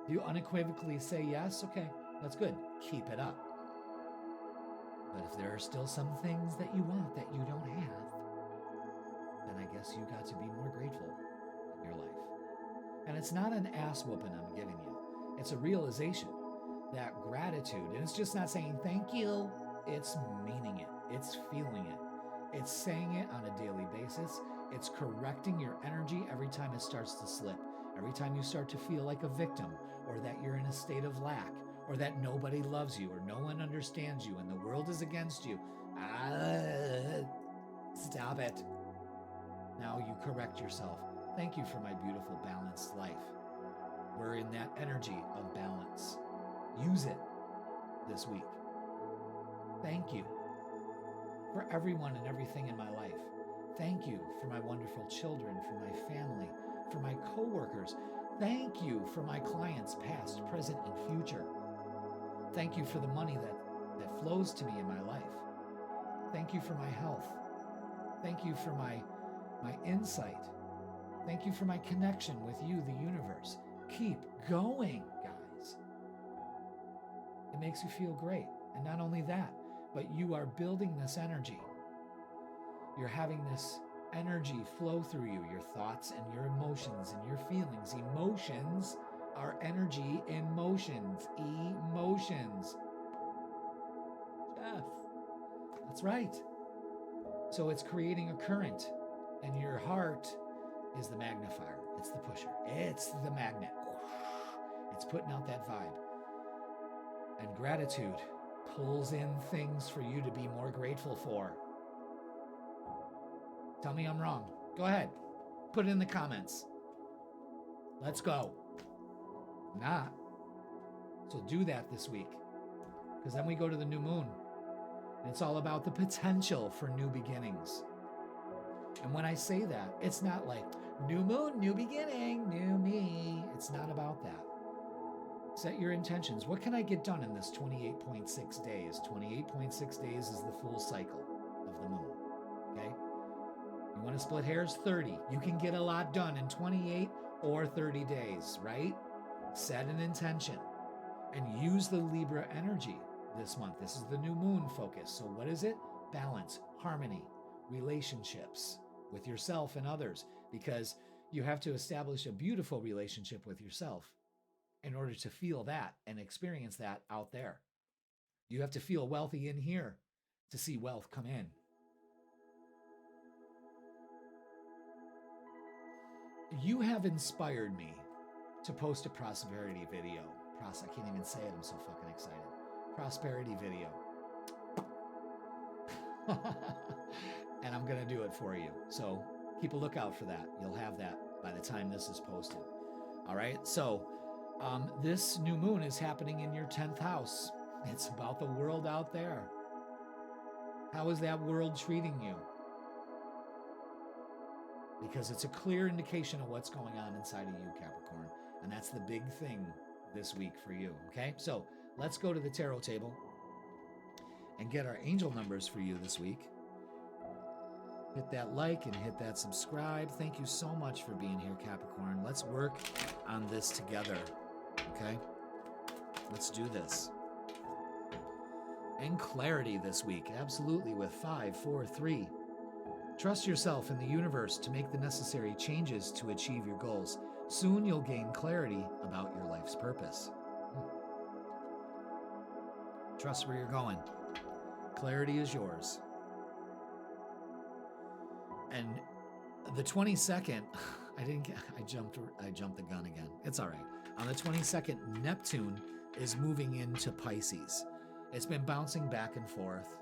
Do you unequivocally say yes? Okay, that's good. Keep it up. But if there are still some things that you want that you don't have, then I guess you got to be more grateful in your life. And it's not an ass whooping I'm giving you. It's a realization that gratitude, and it's just not saying thank you, it's meaning it, it's feeling it, it's saying it on a daily basis, it's correcting your energy every time it starts to slip, every time you start to feel like a victim, or that you're in a state of lack, or that nobody loves you, or no one understands you, and the world is against you. Stop it. Now you correct yourself. Thank you for my beautiful balanced life. We're in that energy of balance. Use it this week. Thank you for everyone and everything in my life. Thank you for my wonderful children, for my family, for my coworkers. Thank you for my clients, past, present, and future. Thank you for the money that flows to me in my life. Thank you for my health. Thank you for my insight. Thank you for my connection with you, the universe. Keep going, guys. It makes you feel great. And not only that, but you are building this energy. You're having this energy flow through you, your thoughts and your emotions and your feelings. Emotions are energy in motions. Emotions. Jeff. That's right. So it's creating a current, and your heart is the magnifier. It's the pusher. It's the magnet. It's putting out that vibe. And gratitude pulls in things for you to be more grateful for. Tell me I'm wrong. Go ahead. Put it in the comments. Let's go. Not. So do that this week. Because then we go to the new moon. And it's all about the potential for new beginnings. And when I say that, it's not like new moon, new beginning, new me. It's not about that. Set your intentions. What can I get done in this 28.6 days? 28.6 days is the full cycle of the moon. Okay? You want to split hairs? 30. You can get a lot done in 28 or 30 days, right? Set an intention and use the Libra energy this month. This is the new moon focus. So what is it? Balance, harmony, relationships with yourself and others, because you have to establish a beautiful relationship with yourself in order to feel that and experience that out there. You have to feel wealthy in here to see wealth come in. You have inspired me to post a prosperity video. I can't even say it, I'm so fucking excited. Prosperity video. And I'm going to do it for you. So keep a lookout for that. You'll have that by the time this is posted. All right. So this new moon is happening in your 10th house. It's about the world out there. How is that world treating you? Because it's a clear indication of what's going on inside of you, Capricorn. And that's the big thing this week for you. Okay. So let's go to the tarot table and get our angel numbers for you this week. Hit that like and hit that subscribe. Thank you so much for being here, Capricorn. Let's work on this together, okay? Let's do this. And clarity this week, absolutely, with 5, 4, 3. Trust yourself in the universe to make the necessary changes to achieve your goals. Soon you'll gain clarity about your life's purpose. Trust where you're going. Clarity is yours. And the 22nd, I jumped the gun again. It's all right. On the 22nd, Neptune is moving into Pisces. It's been bouncing back and forth.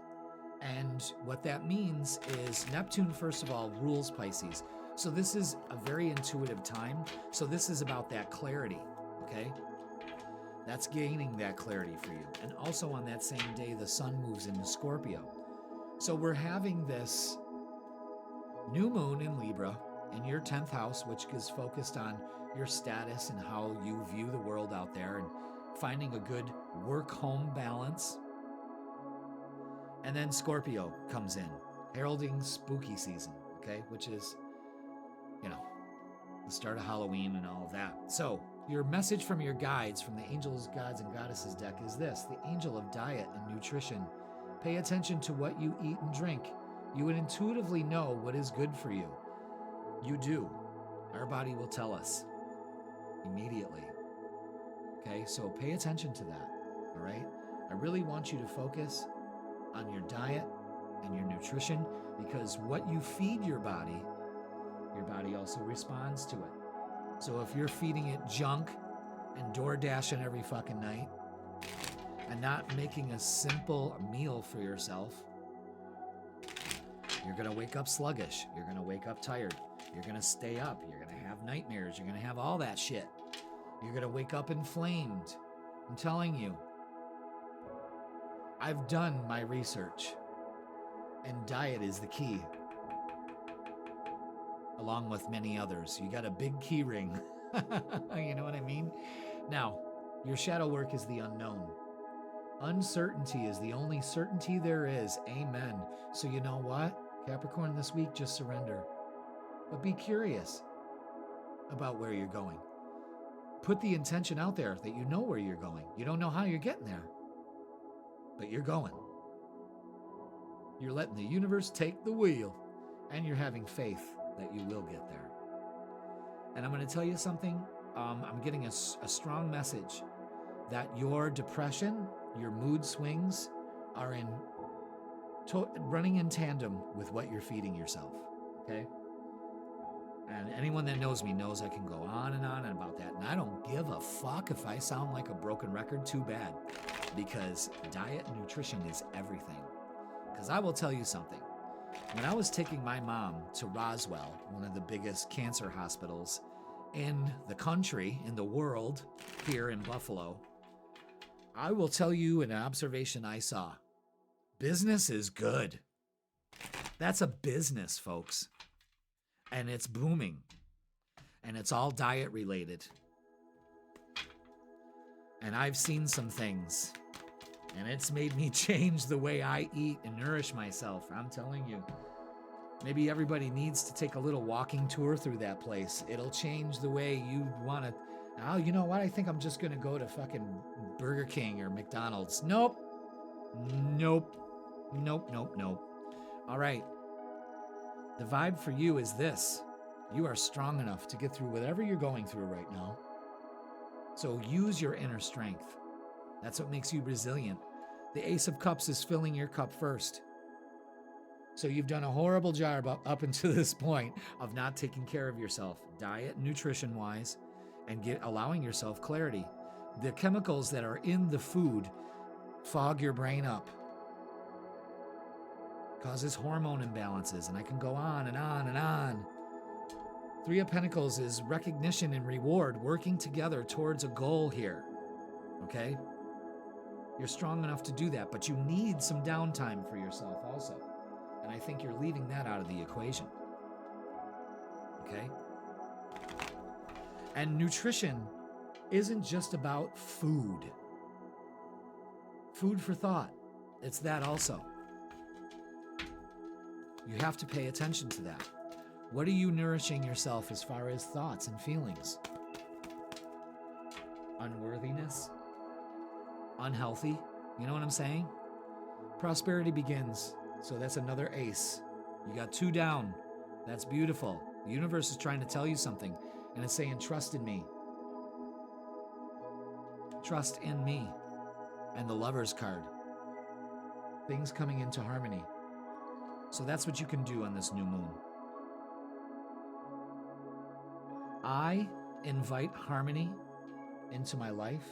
And what that means is Neptune, first of all, rules Pisces. So this is a very intuitive time. So this is about that clarity, okay? That's gaining that clarity for you. And also on that same day, the sun moves into Scorpio. So we're having this new moon in Libra in your 10th house, which is focused on your status and how you view the world out there and finding a good work-home balance. And then Scorpio comes in, heralding spooky season, okay, which is, the start of Halloween and all of that. So your message from your guides, from the angels, gods, and goddesses deck is this: the angel of diet and nutrition. Pay attention to what you eat and drink. You would intuitively know what is good for you. You do. Our body will tell us immediately. Okay, so pay attention to that, all right? I really want you to focus on your diet and your nutrition, because what you feed your body also responds to it. So if you're feeding it junk and door dashing every fucking night and not making a simple meal for yourself, you're going to wake up sluggish. You're going to wake up tired. You're going to stay up. You're going to have nightmares. You're going to have all that shit. You're going to wake up inflamed. I'm telling you. I've done my research, and diet is the key, along with many others. You got a big key ring. You know what I mean? Now, your shadow work is the unknown. Uncertainty is the only certainty there is. Amen. So you know what, Capricorn, this week, just surrender. But be curious about where you're going. Put the intention out there that you know where you're going. You don't know how you're getting there, but you're going. You're letting the universe take the wheel, and you're having faith that you will get there. And I'm going to tell you something. I'm getting a strong message that your depression, your mood swings are running in tandem with what you're feeding yourself, okay? And anyone that knows me knows I can go on and on about that. And I don't give a fuck if I sound like a broken record. Too bad. Because diet and nutrition is everything. Because I will tell you something. When I was taking my mom to Roswell, one of the biggest cancer hospitals in the country, in the world, here in Buffalo, I will tell you an observation I saw. Business is good. That's a business, folks. And it's booming. And it's all diet related. And I've seen some things. And it's made me change the way I eat and nourish myself. I'm telling you. Maybe everybody needs to take a little walking tour through that place. It'll change the way you want to. Oh, you know what? I think I'm just going to go to fucking Burger King or McDonald's. Nope. All right. The vibe for you is this. You are strong enough to get through whatever you're going through right now. So use your inner strength. That's what makes you resilient. The Ace of Cups is filling your cup first. So you've done a horrible job up until this point of not taking care of yourself, diet, nutrition-wise, and allowing yourself clarity. The chemicals that are in the food fog your brain up. causes hormone imbalances, and I can go on and on and on. Three of Pentacles is recognition and reward, working together towards a goal here, okay? You're strong enough to do that, but you need some downtime for yourself also. And I think you're leaving that out of the equation, okay? And nutrition isn't just about food. Food for thought. It's that also. You have to pay attention to that. What are you nourishing yourself as far as thoughts and feelings? Unworthiness? Unhealthy? You know what I'm saying? Prosperity begins. So that's another ace. You got 2 down. That's beautiful. The universe is trying to tell you something, and it's saying, trust in me. Trust in me. And the Lover's card. Things coming into harmony. So that's what you can do on this new moon. I invite harmony into my life.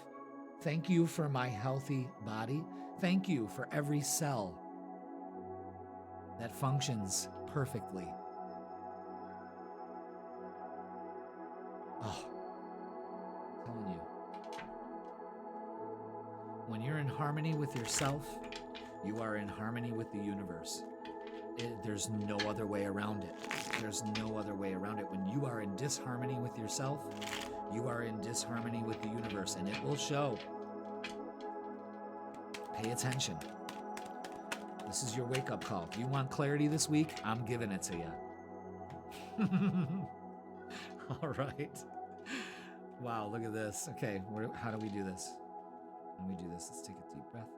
Thank you for my healthy body. Thank you for every cell that functions perfectly. Oh, I'm telling you. When you're in harmony with yourself, you are in harmony with the universe. There's no other way around it. There's no other way around it. When you are in disharmony with yourself, you are in disharmony with the universe, and it will show. Pay attention. This is your wake-up call. If you want clarity this week, I'm giving it to you. All right. Wow, look at this. Okay, how do we do this? How do we do this? Let's take a deep breath.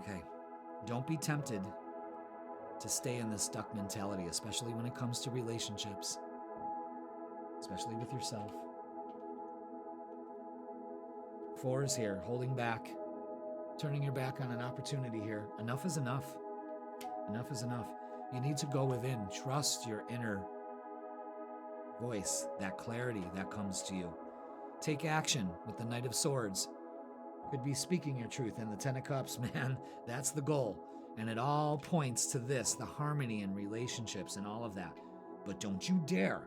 Okay, don't be tempted to stay in this stuck mentality, especially when it comes to relationships, especially with yourself. 4 is here, holding back, turning your back on an opportunity here. Enough is enough. Enough is enough. You need to go within. Trust your inner voice, that clarity that comes to you. Take action with the Knight of Swords. Could be speaking your truth, and the 10 of Cups, man, that's the goal. And it all points to this, the harmony in relationships and all of that. But don't you dare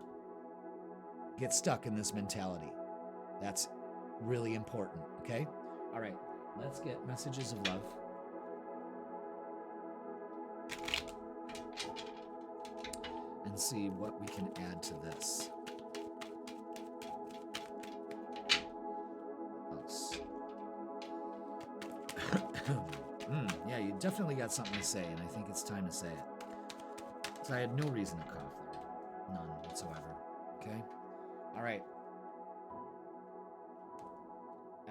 get stuck in this mentality. That's really important, okay? All right, let's get messages of love. And see what we can add to this. Yeah, you definitely got something to say, and I think it's time to say it. So I had no reason to cough there. None whatsoever. Okay? All right.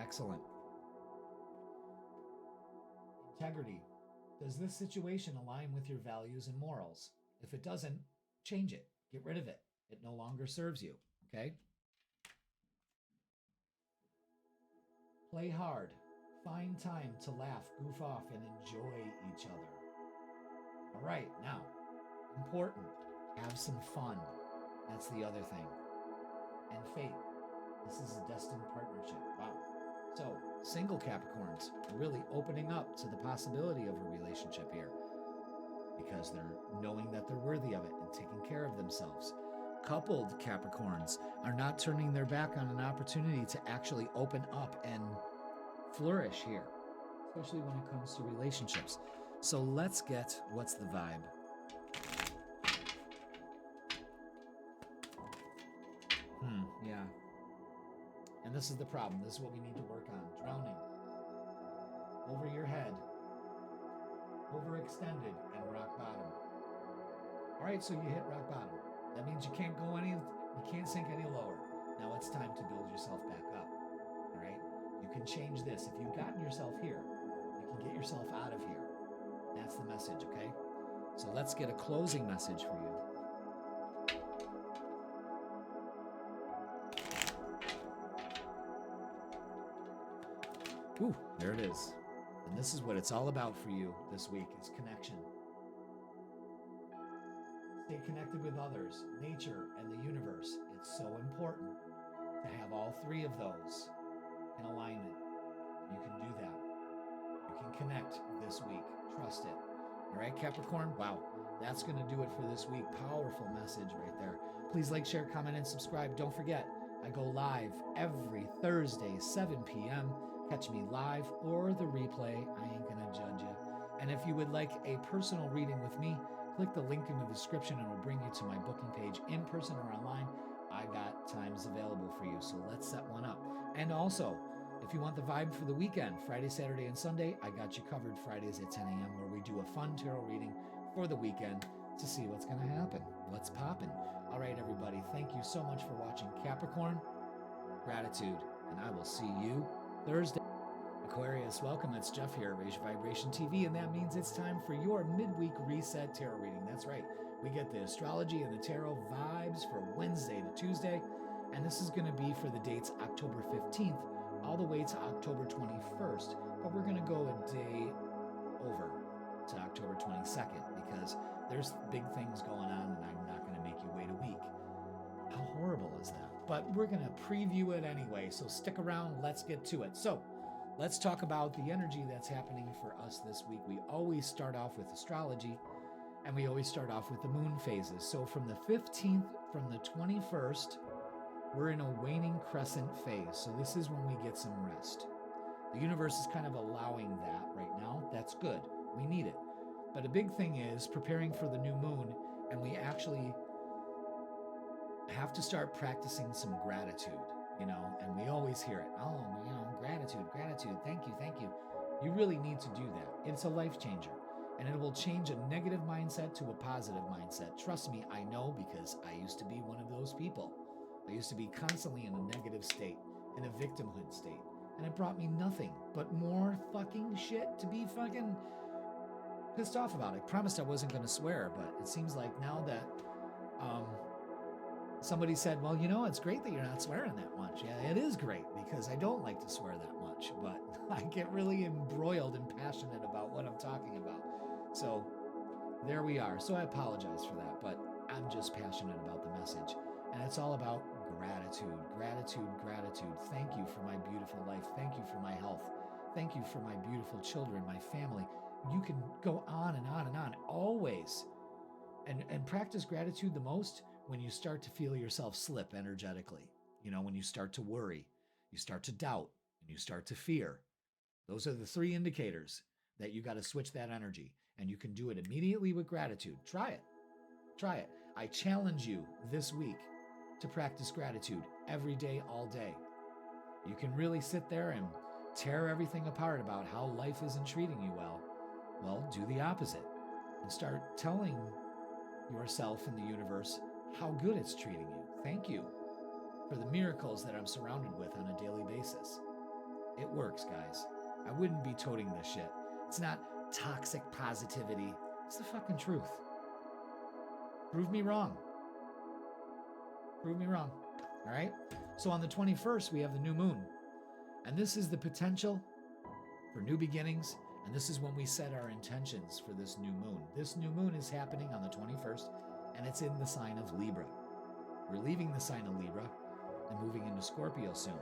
Excellent. Integrity. Does this situation align with your values and morals? If it doesn't, change it. Get rid of it. It no longer serves you. Okay? Play hard. Find time to laugh, goof off, and enjoy each other. All right, now, important. Have some fun. That's the other thing. And fate. This is a destined partnership. Wow. So, single Capricorns are really opening up to the possibility of a relationship here because they're knowing that they're worthy of it and taking care of themselves. Coupled Capricorns are not turning their back on an opportunity to actually open up and flourish here, especially when it comes to relationships. So let's get what's the vibe. Yeah. And this is the problem. This is what we need to work on. Drowning. Over your head. Overextended and rock bottom. All right, so you hit rock bottom. That means you can't sink any lower. Now it's time to build yourself back up. All right? You can change this. If you've gotten yourself here, you can get yourself out of here. That's the message, okay? So let's get a closing message for you. Ooh, there it is. And this is what it's all about for you this week, is connection. Stay connected with others, nature, and the universe. It's so important to have all 3 of those in alignment. You can do that. can connect this week. Trust it. All right, Capricorn? Wow, that's going to do it for this week. Powerful message right there. Please like, share, comment, and subscribe. Don't forget, I go live every Thursday, 7 p.m. Catch me live or the replay. I ain't going to judge you. And if you would like a personal reading with me, click the link in the description and it'll bring you to my booking page in person or online. I got times available for you, so let's set one up. And also, if you want the vibe for the weekend, Friday, Saturday, and Sunday, I got you covered Fridays at 10 a.m. where we do a fun tarot reading for the weekend to see what's going to happen. What's popping? All right, everybody, thank you so much for watching Capricorn. Gratitude, and I will see you Thursday. Aquarius, welcome. It's Jeff here at Raise Your Vibration TV, and that means it's time for your Midweek Reset Tarot Reading. That's right. We get the astrology and the tarot vibes for Wednesday to Tuesday, and this is going to be for the dates October 15th all the way to October 21st, but we're going to go a day over to October 22nd because there's big things going on, and I'm not going to make you wait a week. How horrible is that? But we're going to preview it anyway, so stick around. Let's get to it. So let's talk about the energy that's happening for us this week. We always start off with astrology, and we always start off with the moon phases. So from the 15th, from the 21st, we're in a waning crescent phase. So this is when we get some rest. The universe is kind of allowing that right now. That's good. We need it. But a big thing is preparing for the new moon, and we actually have to start practicing some gratitude, and we always hear it. Oh, gratitude, thank you. You really need to do that. It's a life changer, and it will change a negative mindset to a positive mindset. Trust me, I know, because I used to be one of those people. I used to be constantly in a negative state, in a victimhood state, and it brought me nothing but more fucking shit to be fucking pissed off about. I promised I wasn't going to swear, but it seems like now that somebody said, well, it's great that you're not swearing that much. Yeah, it is great because I don't like to swear that much, but I get really embroiled and passionate about what I'm talking about. So there we are. So I apologize for that, but I'm just passionate about the message. And it's all about gratitude. Thank you for my beautiful life. Thank you for my health. Thank you for my beautiful children, my family. You can go on and on and on, always. And practice gratitude the most when you start to feel yourself slip energetically. When you start to worry, you start to doubt, and you start to fear. Those are the 3 indicators that you got to switch that energy. And you can do it immediately with gratitude. Try it. I challenge you this week to practice gratitude every day, all day. You can really sit there and tear everything apart about how life isn't treating you well. Well, do the opposite and start telling yourself and the universe how good it's treating you. Thank you for the miracles that I'm surrounded with on a daily basis. It works, guys. I wouldn't be toting this shit. It's not toxic positivity. It's the fucking truth. Prove me wrong. All right? So on the 21st, we have the new moon. And this is the potential for new beginnings. And this is when we set our intentions for this new moon. This new moon is happening on the 21st, and it's in the sign of Libra. We're leaving the sign of Libra and moving into Scorpio soon.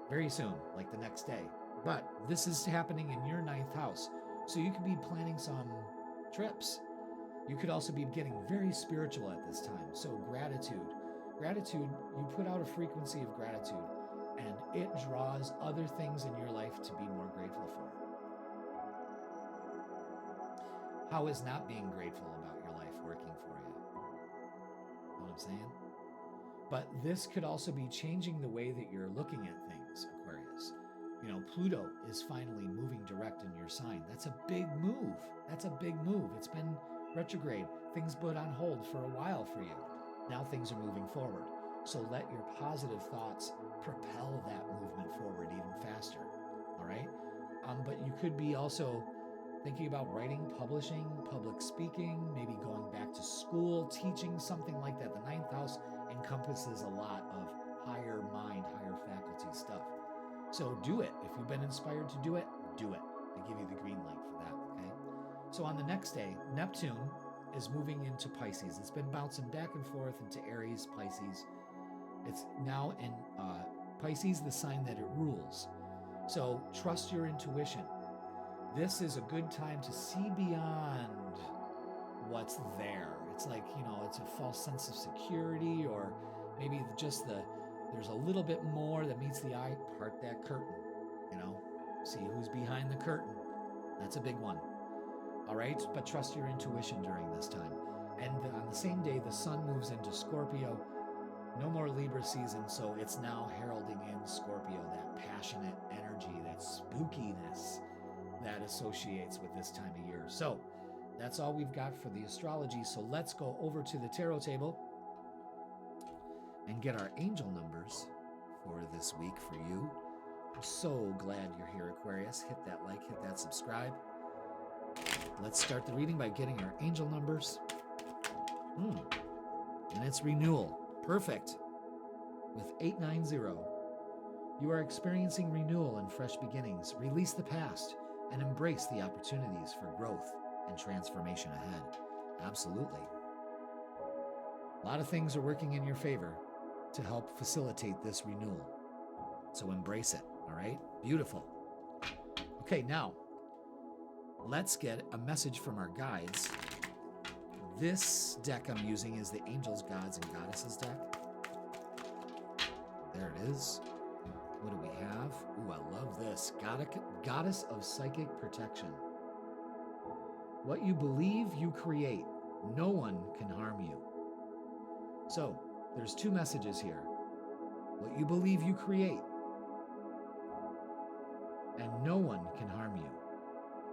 Very soon, like the next day. But this is happening in your 9th house. So you could be planning some trips. You could also be getting very spiritual at this time. So gratitude, you put out a frequency of gratitude, and it draws other things in your life to be more grateful for. How is not being grateful about your life working for you? Know what I'm saying? But this could also be changing the way that you're looking at things, Aquarius. Pluto is finally moving direct in your sign. That's a big move. It's been retrograde, things put on hold for a while for you. Now things are moving forward. So let your positive thoughts propel that movement forward even faster. All right? But you could be also thinking about writing, publishing, public speaking, maybe going back to school, teaching, something like that. The 9th house encompasses a lot of higher mind, higher faculty stuff. So do it. If you've been inspired to do it, do it. I give you the green light for that, okay? So on the next day, Neptune is moving into Pisces. It's been bouncing back and forth into Aries, Pisces. It's now in Pisces, the sign that it rules. So trust your intuition. this is a good time to see beyond what's there. It's like, it's a false sense of security, or maybe just there's a little bit more that meets the eye. Part that curtain, see who's behind the curtain. That's a big one. All right, but trust your intuition during this time. And on the same day, the sun moves into Scorpio. No more Libra season, so it's now heralding in Scorpio, that passionate energy, that spookiness that associates with this time of year. So that's all we've got for the astrology. So let's go over to the tarot table and get our angel numbers for this week for you. I'm so glad you're here, Aquarius. Hit that like, hit that subscribe. Let's start the reading by getting our angel numbers. And it's renewal. Perfect. With 890, you are experiencing renewal and fresh beginnings. Release the past and embrace the opportunities for growth and transformation ahead. Absolutely. A lot of things are working in your favor to help facilitate this renewal. So embrace it, all right? Beautiful. Okay, now, let's get a message from our guides. This deck I'm using is the Angels, Gods, and Goddesses deck. There it is. What do we have? Ooh, I love this. Goddess of Psychic Protection. What you believe, you create. No one can harm you. So, there's two messages here. What you believe, you create. And no one can harm you.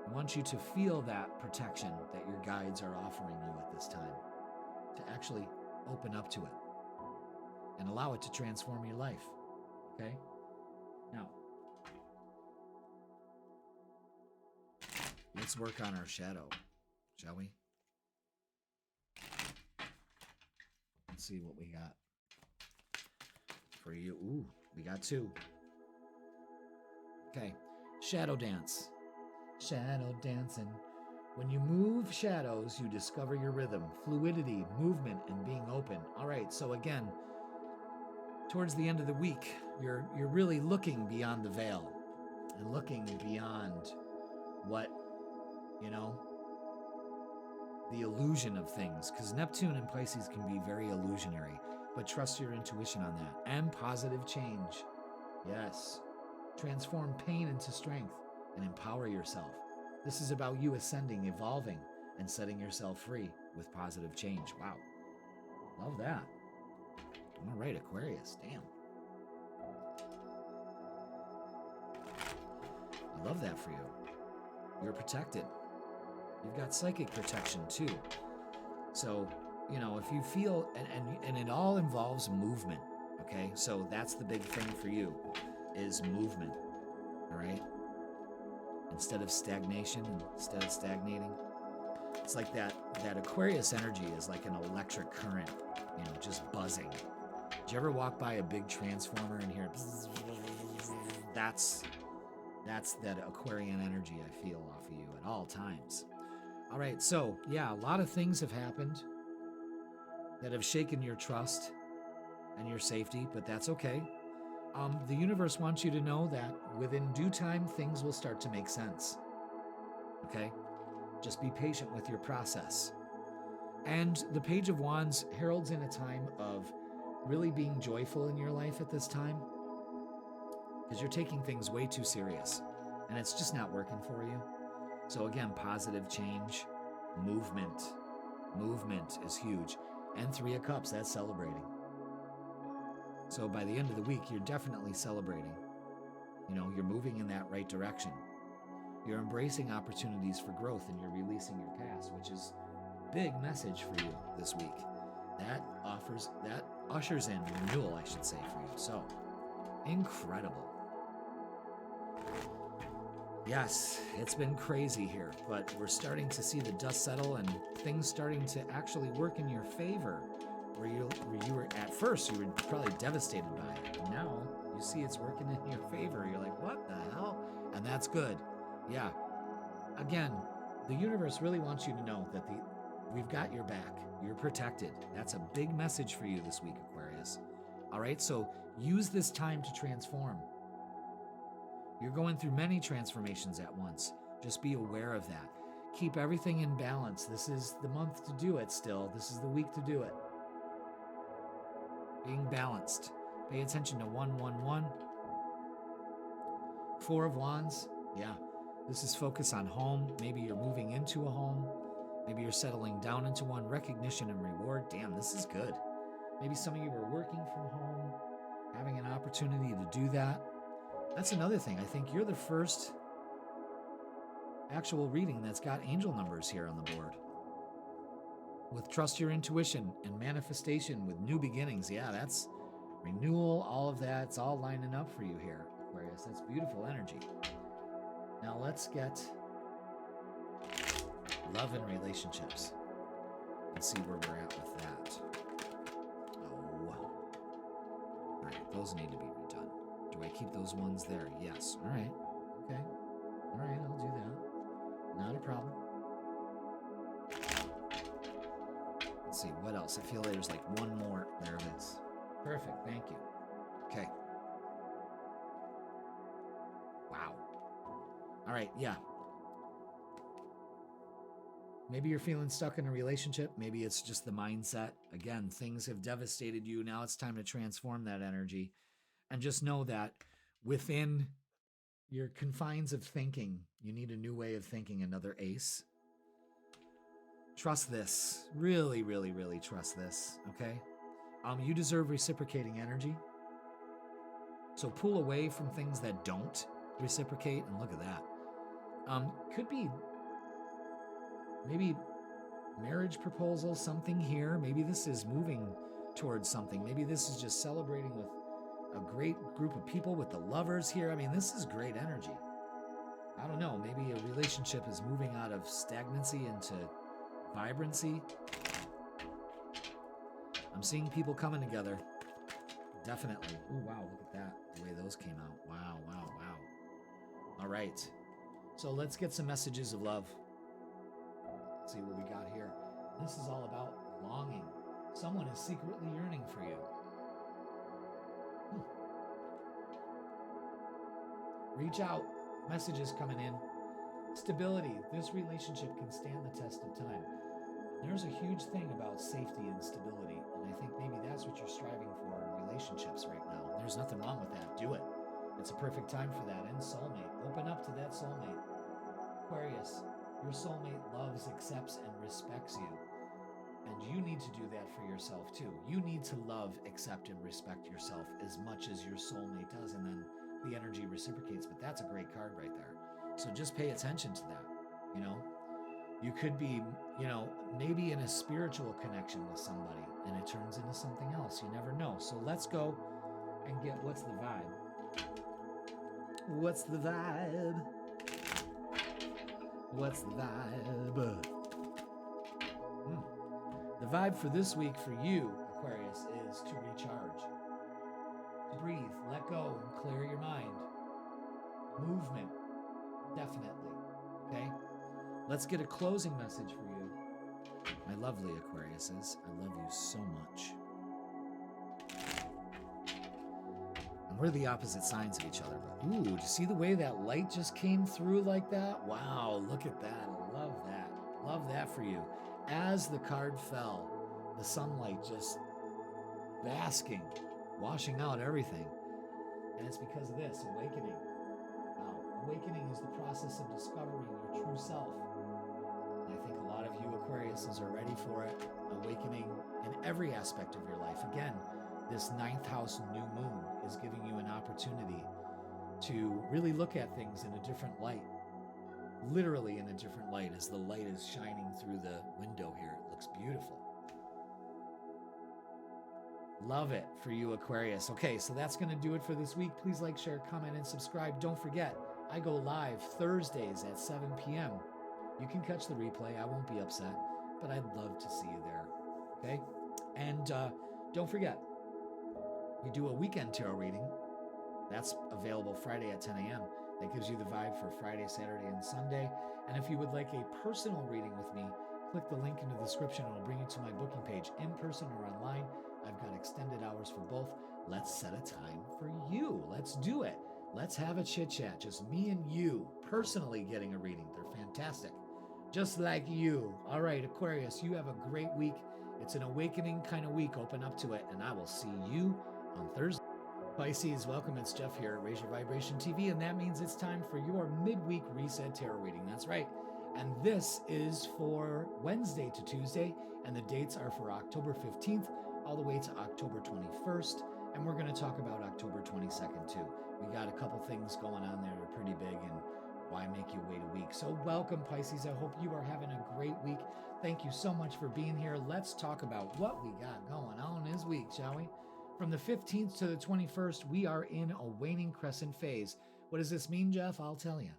I want you to feel that protection that your guides are offering you at this time, to actually open up to it and allow it to transform your life. Okay? Now, let's work on our shadow, shall we? Let's see what we got for you. Ooh, we got two. Okay, shadow dance. Shadow dancing. When you move shadows, you discover your rhythm, fluidity, movement, and being open. All right, so again, towards the end of the week, you're really looking beyond the veil and looking beyond what, the illusion of things, because Neptune and Pisces can be very illusionary, but trust your intuition on that. And positive change. Yes. Transform pain into strength and empower yourself. This is about you ascending, evolving, and setting yourself free with positive change. Wow. Love that. All right, Aquarius. Damn. I love that for you. You're protected. You've got psychic protection too. So, if you feel, and it all involves movement, okay? So that's the big thing for you, is movement, all right? Instead of stagnation, instead of stagnating. It's like that Aquarius energy is like an electric current, just buzzing. Did you ever walk by a big transformer and hear that's that Aquarian energy I feel off of you at all times. All right, so yeah, a lot of things have happened that have shaken your trust and your safety, but that's okay. The universe wants you to know that within due time, things will start to make sense. Okay? Just be patient with your process. And the Page of Wands heralds in a time of really being joyful in your life at this time, because you're taking things way too serious and it's just not working for you. So again, positive change, movement is huge. And Three of Cups, that's celebrating. So by the end of the week, you're definitely celebrating. You're moving in that right direction. You're embracing opportunities for growth, and you're releasing your past, which is a big message for you this week. That ushers in renewal, I should say, for you. So incredible. Yes, it's been crazy here, but we're starting to see the dust settle and things starting to actually work in your favor. Where you were at first, you were probably devastated by it. And now you see it's working in your favor. You're like, what the hell? And that's good. Yeah. Again, the universe really wants you to know that we've got your back. You're protected. That's a big message for you this week, Aquarius. All right, so use this time to transform. You're going through many transformations at once. Just be aware of that. Keep everything in balance. This is the month to do it still. This is the week to do it. Being balanced. Pay attention to 111. 4 of Wands. Yeah. This is focus on home. Maybe you're moving into a home. Maybe you're settling down into one. Recognition and reward. Damn, this is good. Maybe some of you are working from home, having an opportunity to do that. That's another thing. I think you're the first actual reading that's got angel numbers here on the board. With trust your intuition and manifestation with new beginnings. Yeah, that's renewal, all of that. It's all lining up for you here, Aquarius. That's beautiful energy. Now let's get love and relationships and see where we're at with that. Oh. All right, those need to be redone. Do I keep those ones there? Yes. All right. Okay. All right, I'll do that. Not a problem. Let's see, what else? I feel there's like one more. There it is. Perfect, thank you. Okay. Wow. All right, yeah. Maybe you're feeling stuck in a relationship. Maybe it's just the mindset. Again, things have devastated you. Now it's time to transform that energy. And just know that within your confines of thinking, you need a new way of thinking, another ace. Trust this. Really, really, really trust this, okay? You deserve reciprocating energy. So pull away from things that don't reciprocate, and look at that. Could be maybe marriage proposal, something here. Maybe this is moving towards something. Maybe this is just celebrating with a great group of people with the lovers here. I mean, this is great energy. I don't know. Maybe a relationship is moving out of stagnancy into vibrancy. I'm seeing people coming together. Definitely. Oh, wow. Look at that. The way those came out. Wow, wow, wow. All right. So let's get some messages of love. Let's see what we got here. This is all about longing. Someone is secretly yearning for you. Reach out. Messages coming in. Stability. This relationship can stand the test of time. There's a huge thing about safety and stability, and I think maybe that's what you're striving for in relationships right now. There's nothing wrong with that. Do it. It's a perfect time for that. And soulmate. Open up to that soulmate. Aquarius, your soulmate loves, accepts, and respects you. And you need to do that for yourself too. You need to love, accept, and respect yourself as much as your soulmate does, and then the energy reciprocates. But that's a great card right there. So just pay attention to that. You know, you could be, maybe in a spiritual connection with somebody and it turns into something else. You never know. So let's go and get what's the vibe. What's the vibe? What's the vibe? The vibe for this week for you, Aquarius, is to recharge. To breathe, let go, and clear your mind. Movement, definitely. Okay? Let's get a closing message for you. My lovely Aquariuses, I love you so much. And we're the opposite signs of each other. But ooh, did you see the way that light just came through like that? Wow, look at that. I love that. Love that for you. As the card fell, the sunlight just basking, washing out everything. And it's because of this, awakening. Wow, awakening is the process of discovering your true self. And I think a lot of you Aquariuses are ready for it. Awakening in every aspect of your life. Again, this 9th house new moon is giving you an opportunity to really look at things in a different light. Literally in a different light, as the light is shining through the window here. It looks beautiful. Love it for you, Aquarius. Okay, so that's going to do it for this week. Please like, share, comment, and subscribe. Don't forget, I go live Thursdays at 7 p.m. You can catch the replay. I won't be upset, but I'd love to see you there. Okay? And don't forget, we do a weekend tarot reading. That's available Friday at 10 a.m. That gives you the vibe for Friday, Saturday, and Sunday. And if you would like a personal reading with me, click the link in the description. It'll bring you to my booking page, in person or online. I've got extended hours for both. Let's set a time for you. Let's do it. Let's have a chit chat. Just me and you personally getting a reading. They're fantastic. Just like you. All right, Aquarius, you have a great week. It's an awakening kind of week. Open up to it, and I will see you on Thursday. Pisces, welcome. It's Jeff here at Raise Your Vibration TV, and that means it's time for your Midweek Reset Tarot Reading. That's right. And this is for Wednesday to Tuesday, and the dates are for October 15th all the way to October 21st, and we're going to talk about October 22nd too. We got a couple things going on there that are pretty big, and why make you wait a week? So welcome, Pisces. I hope you are having a great week. Thank you so much for being here. Let's talk about what we got going on this week, shall we? From the 15th to the 21st, we are in a waning crescent phase. What does this mean, Jeff? I'll tell you.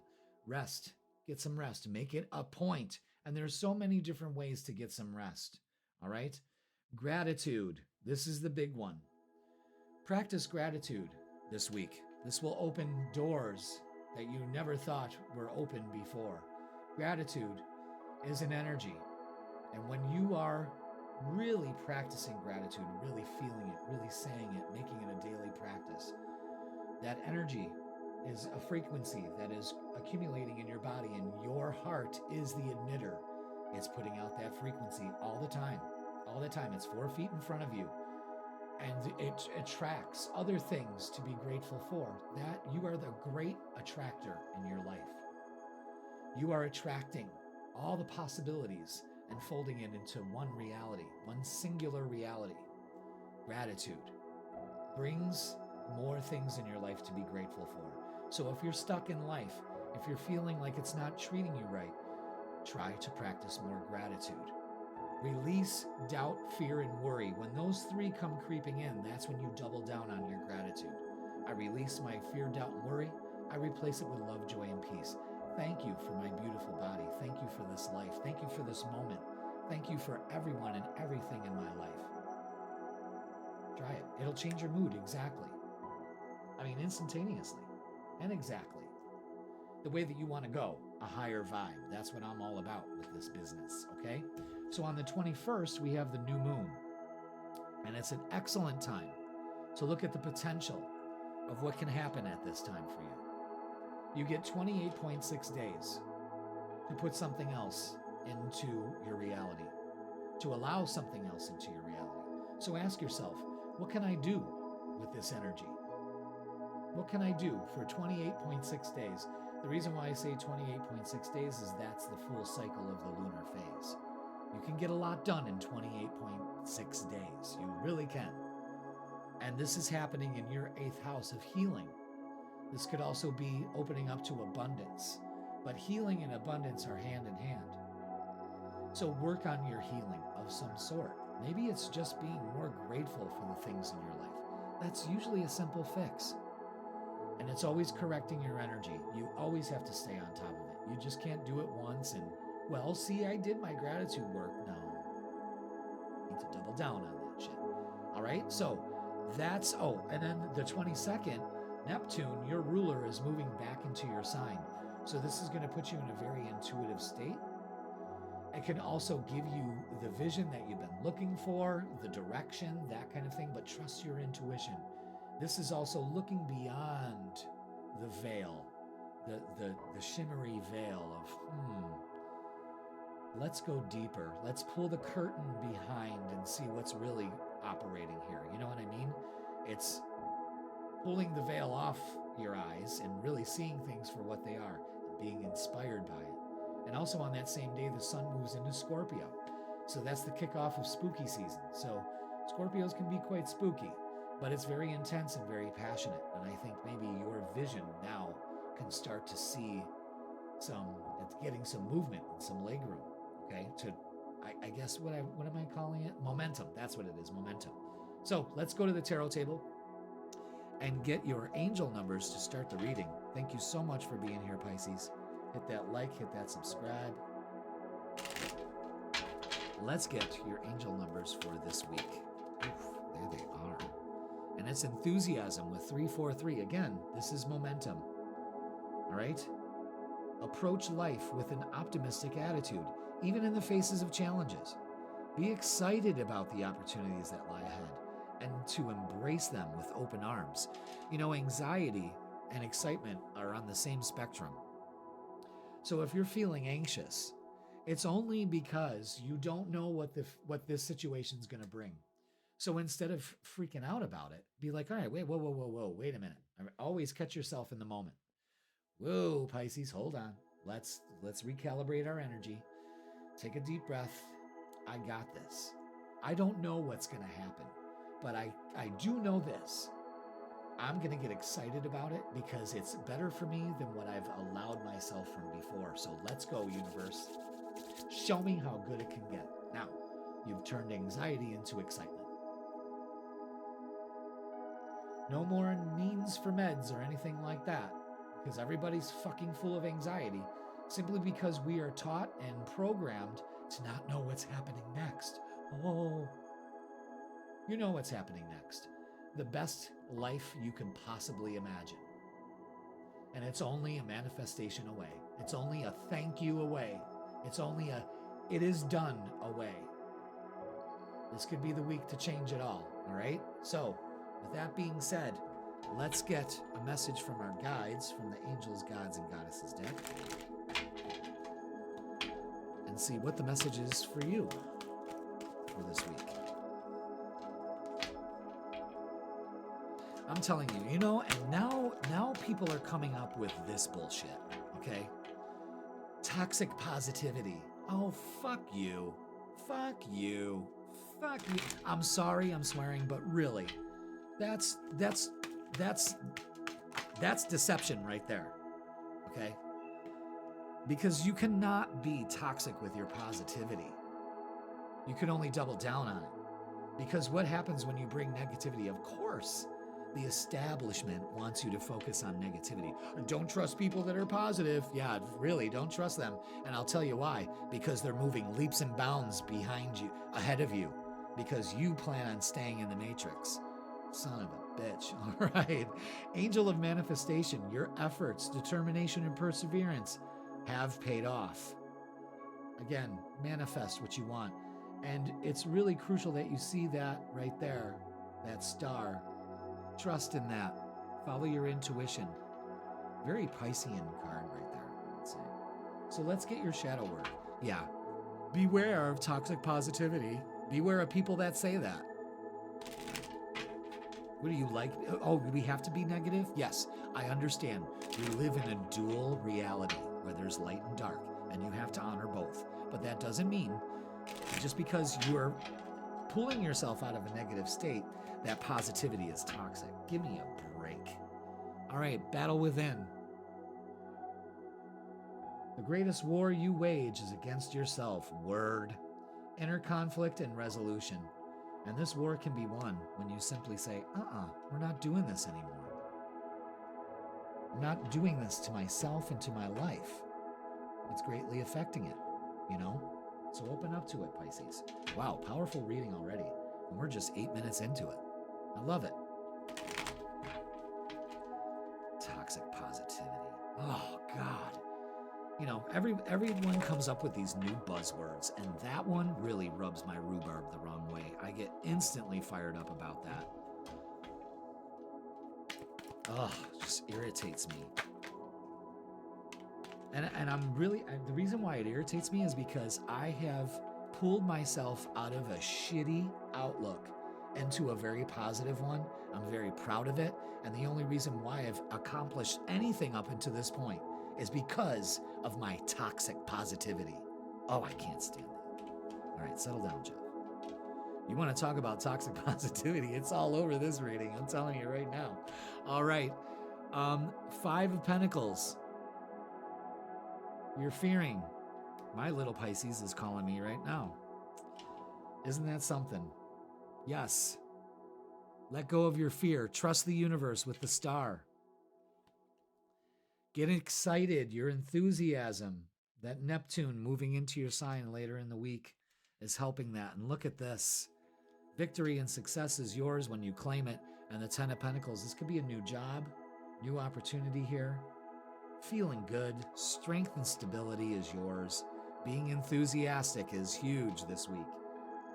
Rest. Get some rest. Make it a point. And there's so many different ways to get some rest. All right? Gratitude. This is the big one. Practice gratitude this week. This will open doors that you never thought were open before. Gratitude is an energy. And when you are really practicing gratitude, really feeling it, really saying it, making it a daily practice, that energy is a frequency that is accumulating in your body, and your heart is the emitter. It's putting out that frequency all the time. All the time. It's 4 feet in front of you. And it attracts other things to be grateful for. That you are the great attractor in your life. You are attracting all the possibilities and folding it into one reality, one singular reality. Gratitude brings more things in your life to be grateful for. So if you're stuck in life, if you're feeling like it's not treating you right, try to practice more gratitude. Release doubt, fear, and worry. When those 3 come creeping in, that's when you double down on your gratitude. I release my fear, doubt, and worry. I replace it with love, joy, and peace. Thank you for my beautiful body. Thank you for this life. Thank you for this moment. Thank you for everyone and everything in my life. Try it. It'll change your mood exactly. I mean, instantaneously and exactly. The way that you want to go, a higher vibe. That's what I'm all about with this business, okay? So on the 21st, we have the new moon, and it's an excellent time to look at the potential of what can happen at this time for you. You get 28.6 days to put something else into your reality, to allow something else into your reality. So ask yourself, what can I do with this energy? What can I do for 28.6 days? The reason why I say 28.6 days is that's the full cycle of the lunar phase. You can get a lot done in 28.6 days. You really can. And this is happening in your 8th house of healing. This could also be opening up to abundance, but healing and abundance are hand in hand. So work on your healing of some sort. Maybe it's just being more grateful for the things in your life. That's usually a simple fix. And it's always correcting your energy. You always have to stay on top of it. You just can't do it once and, well, see, I did my gratitude work. No, you need to double down on that shit. All right, so that's, and then the 22nd, Neptune, your ruler, is moving back into your sign. So this is going to put you in a very intuitive state. It can also give you the vision that you've been looking for, the direction, that kind of thing, but trust your intuition. This is also looking beyond the veil, the shimmery veil of, let's go deeper. Let's pull the curtain behind and see what's really operating here. You know what I mean? It's pulling the veil off your eyes and really seeing things for what they are, and being inspired by it. And also on that same day, the sun moves into Scorpio. So that's the kickoff of spooky season. So Scorpios can be quite spooky, but it's very intense and very passionate. And I think maybe your vision now can start to see it's getting some movement and some legroom, okay? I guess what am I calling it? Momentum. That's what it is, momentum. So let's go to the tarot table and get your angel numbers to start the reading. Thank you so much for being here, Pisces. Hit that like, hit that subscribe. Let's get your angel numbers for this week. Oof, there they are. And it's enthusiasm with 343. Again, this is momentum. All right? Approach life with an optimistic attitude, even in the faces of challenges. Be excited about the opportunities that lie ahead and to embrace them with open arms. You know, anxiety and excitement are on the same spectrum. So if you're feeling anxious, it's only because you don't know what this situation's going to bring. So instead of freaking out about it, be like, all right, wait, whoa, wait a minute. Always catch yourself in the moment. Whoa, Pisces, hold on. Let's recalibrate our energy. Take a deep breath. I got this. I don't know what's going to happen, but I do know this. I'm going to get excited about it because it's better for me than what I've allowed myself from before. So let's go, universe. Show me how good it can get. Now, you've turned anxiety into excitement. No more needs for meds or anything like that, because everybody's fucking full of anxiety simply because we are taught and programmed to not know what's happening next. Oh, you know what's happening next. The best life you can possibly imagine. And it's only a manifestation away. It's only a thank you away. It's only a it is done away. This could be the week to change it all right? So, with that being said, let's get a message from our guides, from the angels, gods, and goddesses deck, and see what the message is for you for this week. I'm telling you, and now people are coming up with this bullshit, okay? Toxic positivity. Oh, fuck you. Fuck you. Fuck you. I'm sorry I'm swearing, but really, that's deception right there, okay? Because you cannot be toxic with your positivity. You can only double down on it. Because what happens when you bring negativity? Of course, the establishment wants you to focus on negativity. Don't trust people that are positive. Yeah, really, don't trust them. And I'll tell you why. Because they're moving leaps and bounds behind you, ahead of you. Because you plan on staying in the matrix. Son of a bitch. All right. Angel of manifestation, your efforts, determination, and perseverance have paid off. Again, manifest what you want. And it's really crucial that you see that right there, that star. Trust in that. Follow your intuition. Very Piscean card right there, I would say. So let's get your shadow word. Yeah. Beware of toxic positivity. Beware of people that say that. What do you like? Oh, do we have to be negative? Yes, I understand. We live in a dual reality where there's light and dark, and you have to honor both. But that doesn't mean just because you're pulling yourself out of a negative state, that positivity is toxic. Give me a break. All right, battle within. The greatest war you wage is against yourself. Word. Inner conflict and resolution. And this war can be won when you simply say, we're not doing this anymore. I'm not doing this to myself and to my life. It's greatly affecting it, So open up to it, Pisces. Wow, powerful reading already. And we're just 8 minutes into it. I love it. Toxic positivity. Oh, God. Everyone comes up with these new buzzwords, and that one really rubs my rhubarb the wrong way. I get instantly fired up about that. It just irritates me. And the reason why it irritates me is because I have pulled myself out of a shitty outlook into a very positive one. I'm very proud of it. And the only reason why I've accomplished anything up until this point is because of my toxic positivity. Oh, I can't stand that. All right, settle down, Jeff. You want to talk about toxic positivity? It's all over this reading. I'm telling you right now. All right. 5 of Pentacles. You're fearing. My little Pisces is calling me right now. Isn't that something? Yes. Let go of your fear. Trust the universe with the star. Get excited. Your enthusiasm. That Neptune moving into your sign later in the week is helping that. And look at this. Victory and success is yours when you claim it. And the 10 of Pentacles. This could be a new job, new opportunity here. Feeling good. Strength and stability is yours. Being enthusiastic is huge this week.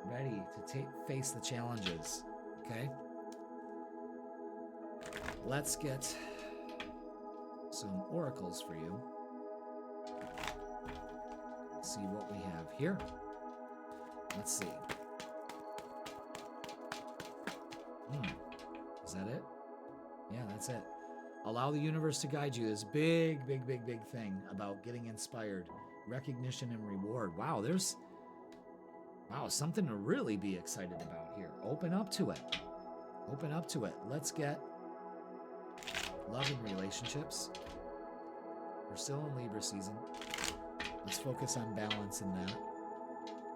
Ready to face the challenges. Okay? Let's get some oracles for you. Let's see what we have here. Let's see. Is that it? Yeah, that's it. Allow the universe to guide you. This big thing about getting inspired, recognition and reward. Wow, there's something to really be excited about here. Open up to it. Open up to it. Let's get love and relationships. We're still in Libra season. Let's focus on balance in that,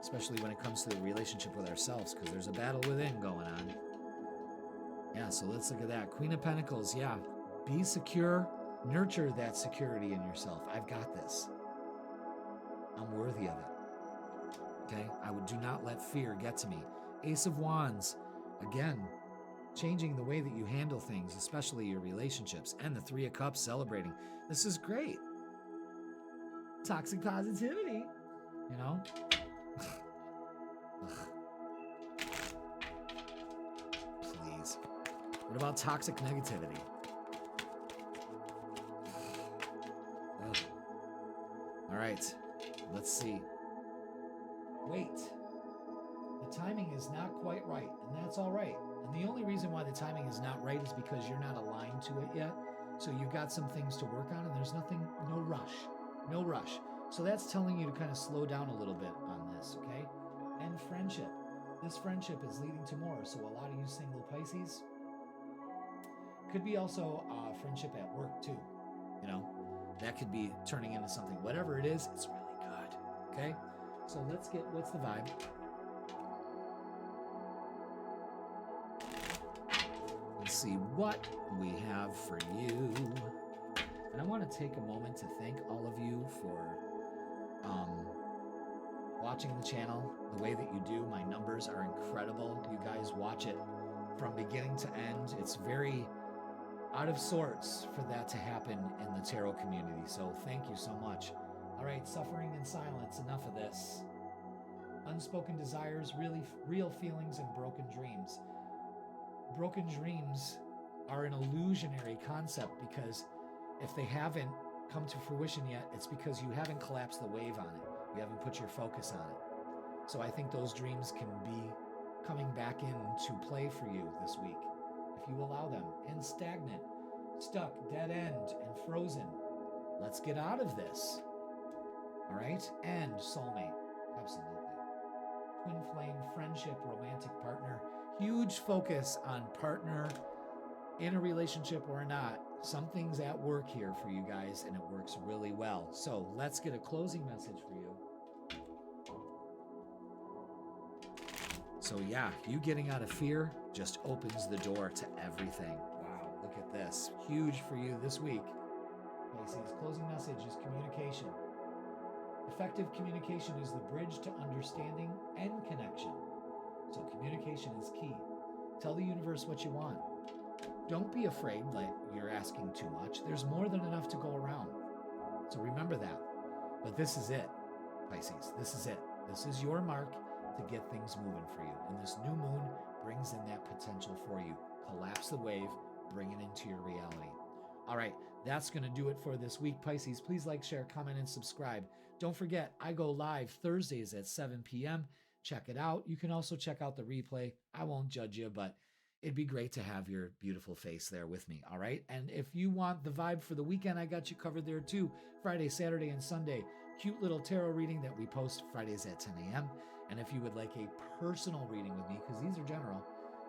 especially when it comes to the relationship with ourselves, because there's a battle within going on. Yeah, so let's look at that. Queen of Pentacles, yeah. Be secure. Nurture that security in yourself. I've got this. I'm worthy of it. Okay? Do not let fear get to me. Ace of Wands, again, changing the way that you handle things, especially your relationships. And the Three of Cups celebrating. This is great. Toxic positivity, you know? Please. What about toxic negativity? Ugh. All right, let's see. Wait. The timing is not quite right, and that's all right. And the only reason why the timing is not right is because you're not aligned to it yet. So you've got some things to work on, and there's no rush. No rush. So that's telling you to kind of slow down a little bit on this, okay? And friendship. This friendship is leading to more. So a lot of you single Pisces, could be also friendship at work too. You know, that could be turning into something. Whatever it is, it's really good. Okay? So let's get, what's the vibe? Let's see what we have for you. And I want to take a moment to thank all of you for watching the channel the way that you do. My numbers are incredible. You guys watch it from beginning to end. It's very out of sorts for that to happen in the tarot community. So thank you so much. All right, suffering in silence. Enough of this. Unspoken desires, really real feelings, and broken dreams. Broken dreams are an illusionary concept because if they haven't come to fruition yet, it's because you haven't collapsed the wave on it. You haven't put your focus on it. So I think those dreams can be coming back into play for you this week if you allow them. And stagnant, stuck, dead end, and frozen. Let's get out of this. All right? And soulmate. Absolutely. Twin flame, friendship, romantic partner. Huge focus on partner in a relationship or not. Something's at work here for you guys, and it works really well. So let's get a closing message for you. So yeah, you getting out of fear just opens the door to everything. Wow, look at this. Huge for you this week. Pisces, closing message is communication. Effective communication is the bridge to understanding and connection. So communication is key. Tell the universe what you want. Don't be afraid like you're asking too much. There's more than enough to go around. So remember that. But this is it, Pisces. This is it. This is your mark to get things moving for you. And this new moon brings in that potential for you. Collapse the wave, bring it into your reality. All right, that's going to do it for this week, Pisces. Please like, share, comment, and subscribe. Don't forget, I go live Thursdays at 7 p.m. Check it out. You can also check out the replay. I won't judge you, but it'd be great to have your beautiful face there with me, all right? And if you want the vibe for the weekend, I got you covered there too. Friday, Saturday, and Sunday. Cute little tarot reading that we post Fridays at 10 a.m. And if you would like a personal reading with me, because these are general,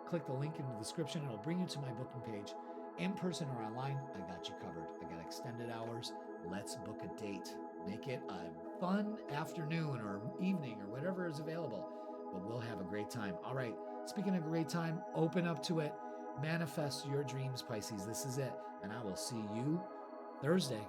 click the link in the description. It'll bring you to my booking page. In person or online, I got you covered. I got extended hours. Let's book a date. Make it a fun afternoon or evening or whatever is available. But we'll have a great time. All right. Speaking of great time, open up to it. Manifest your dreams, Pisces. This is it. And I will see you Thursday.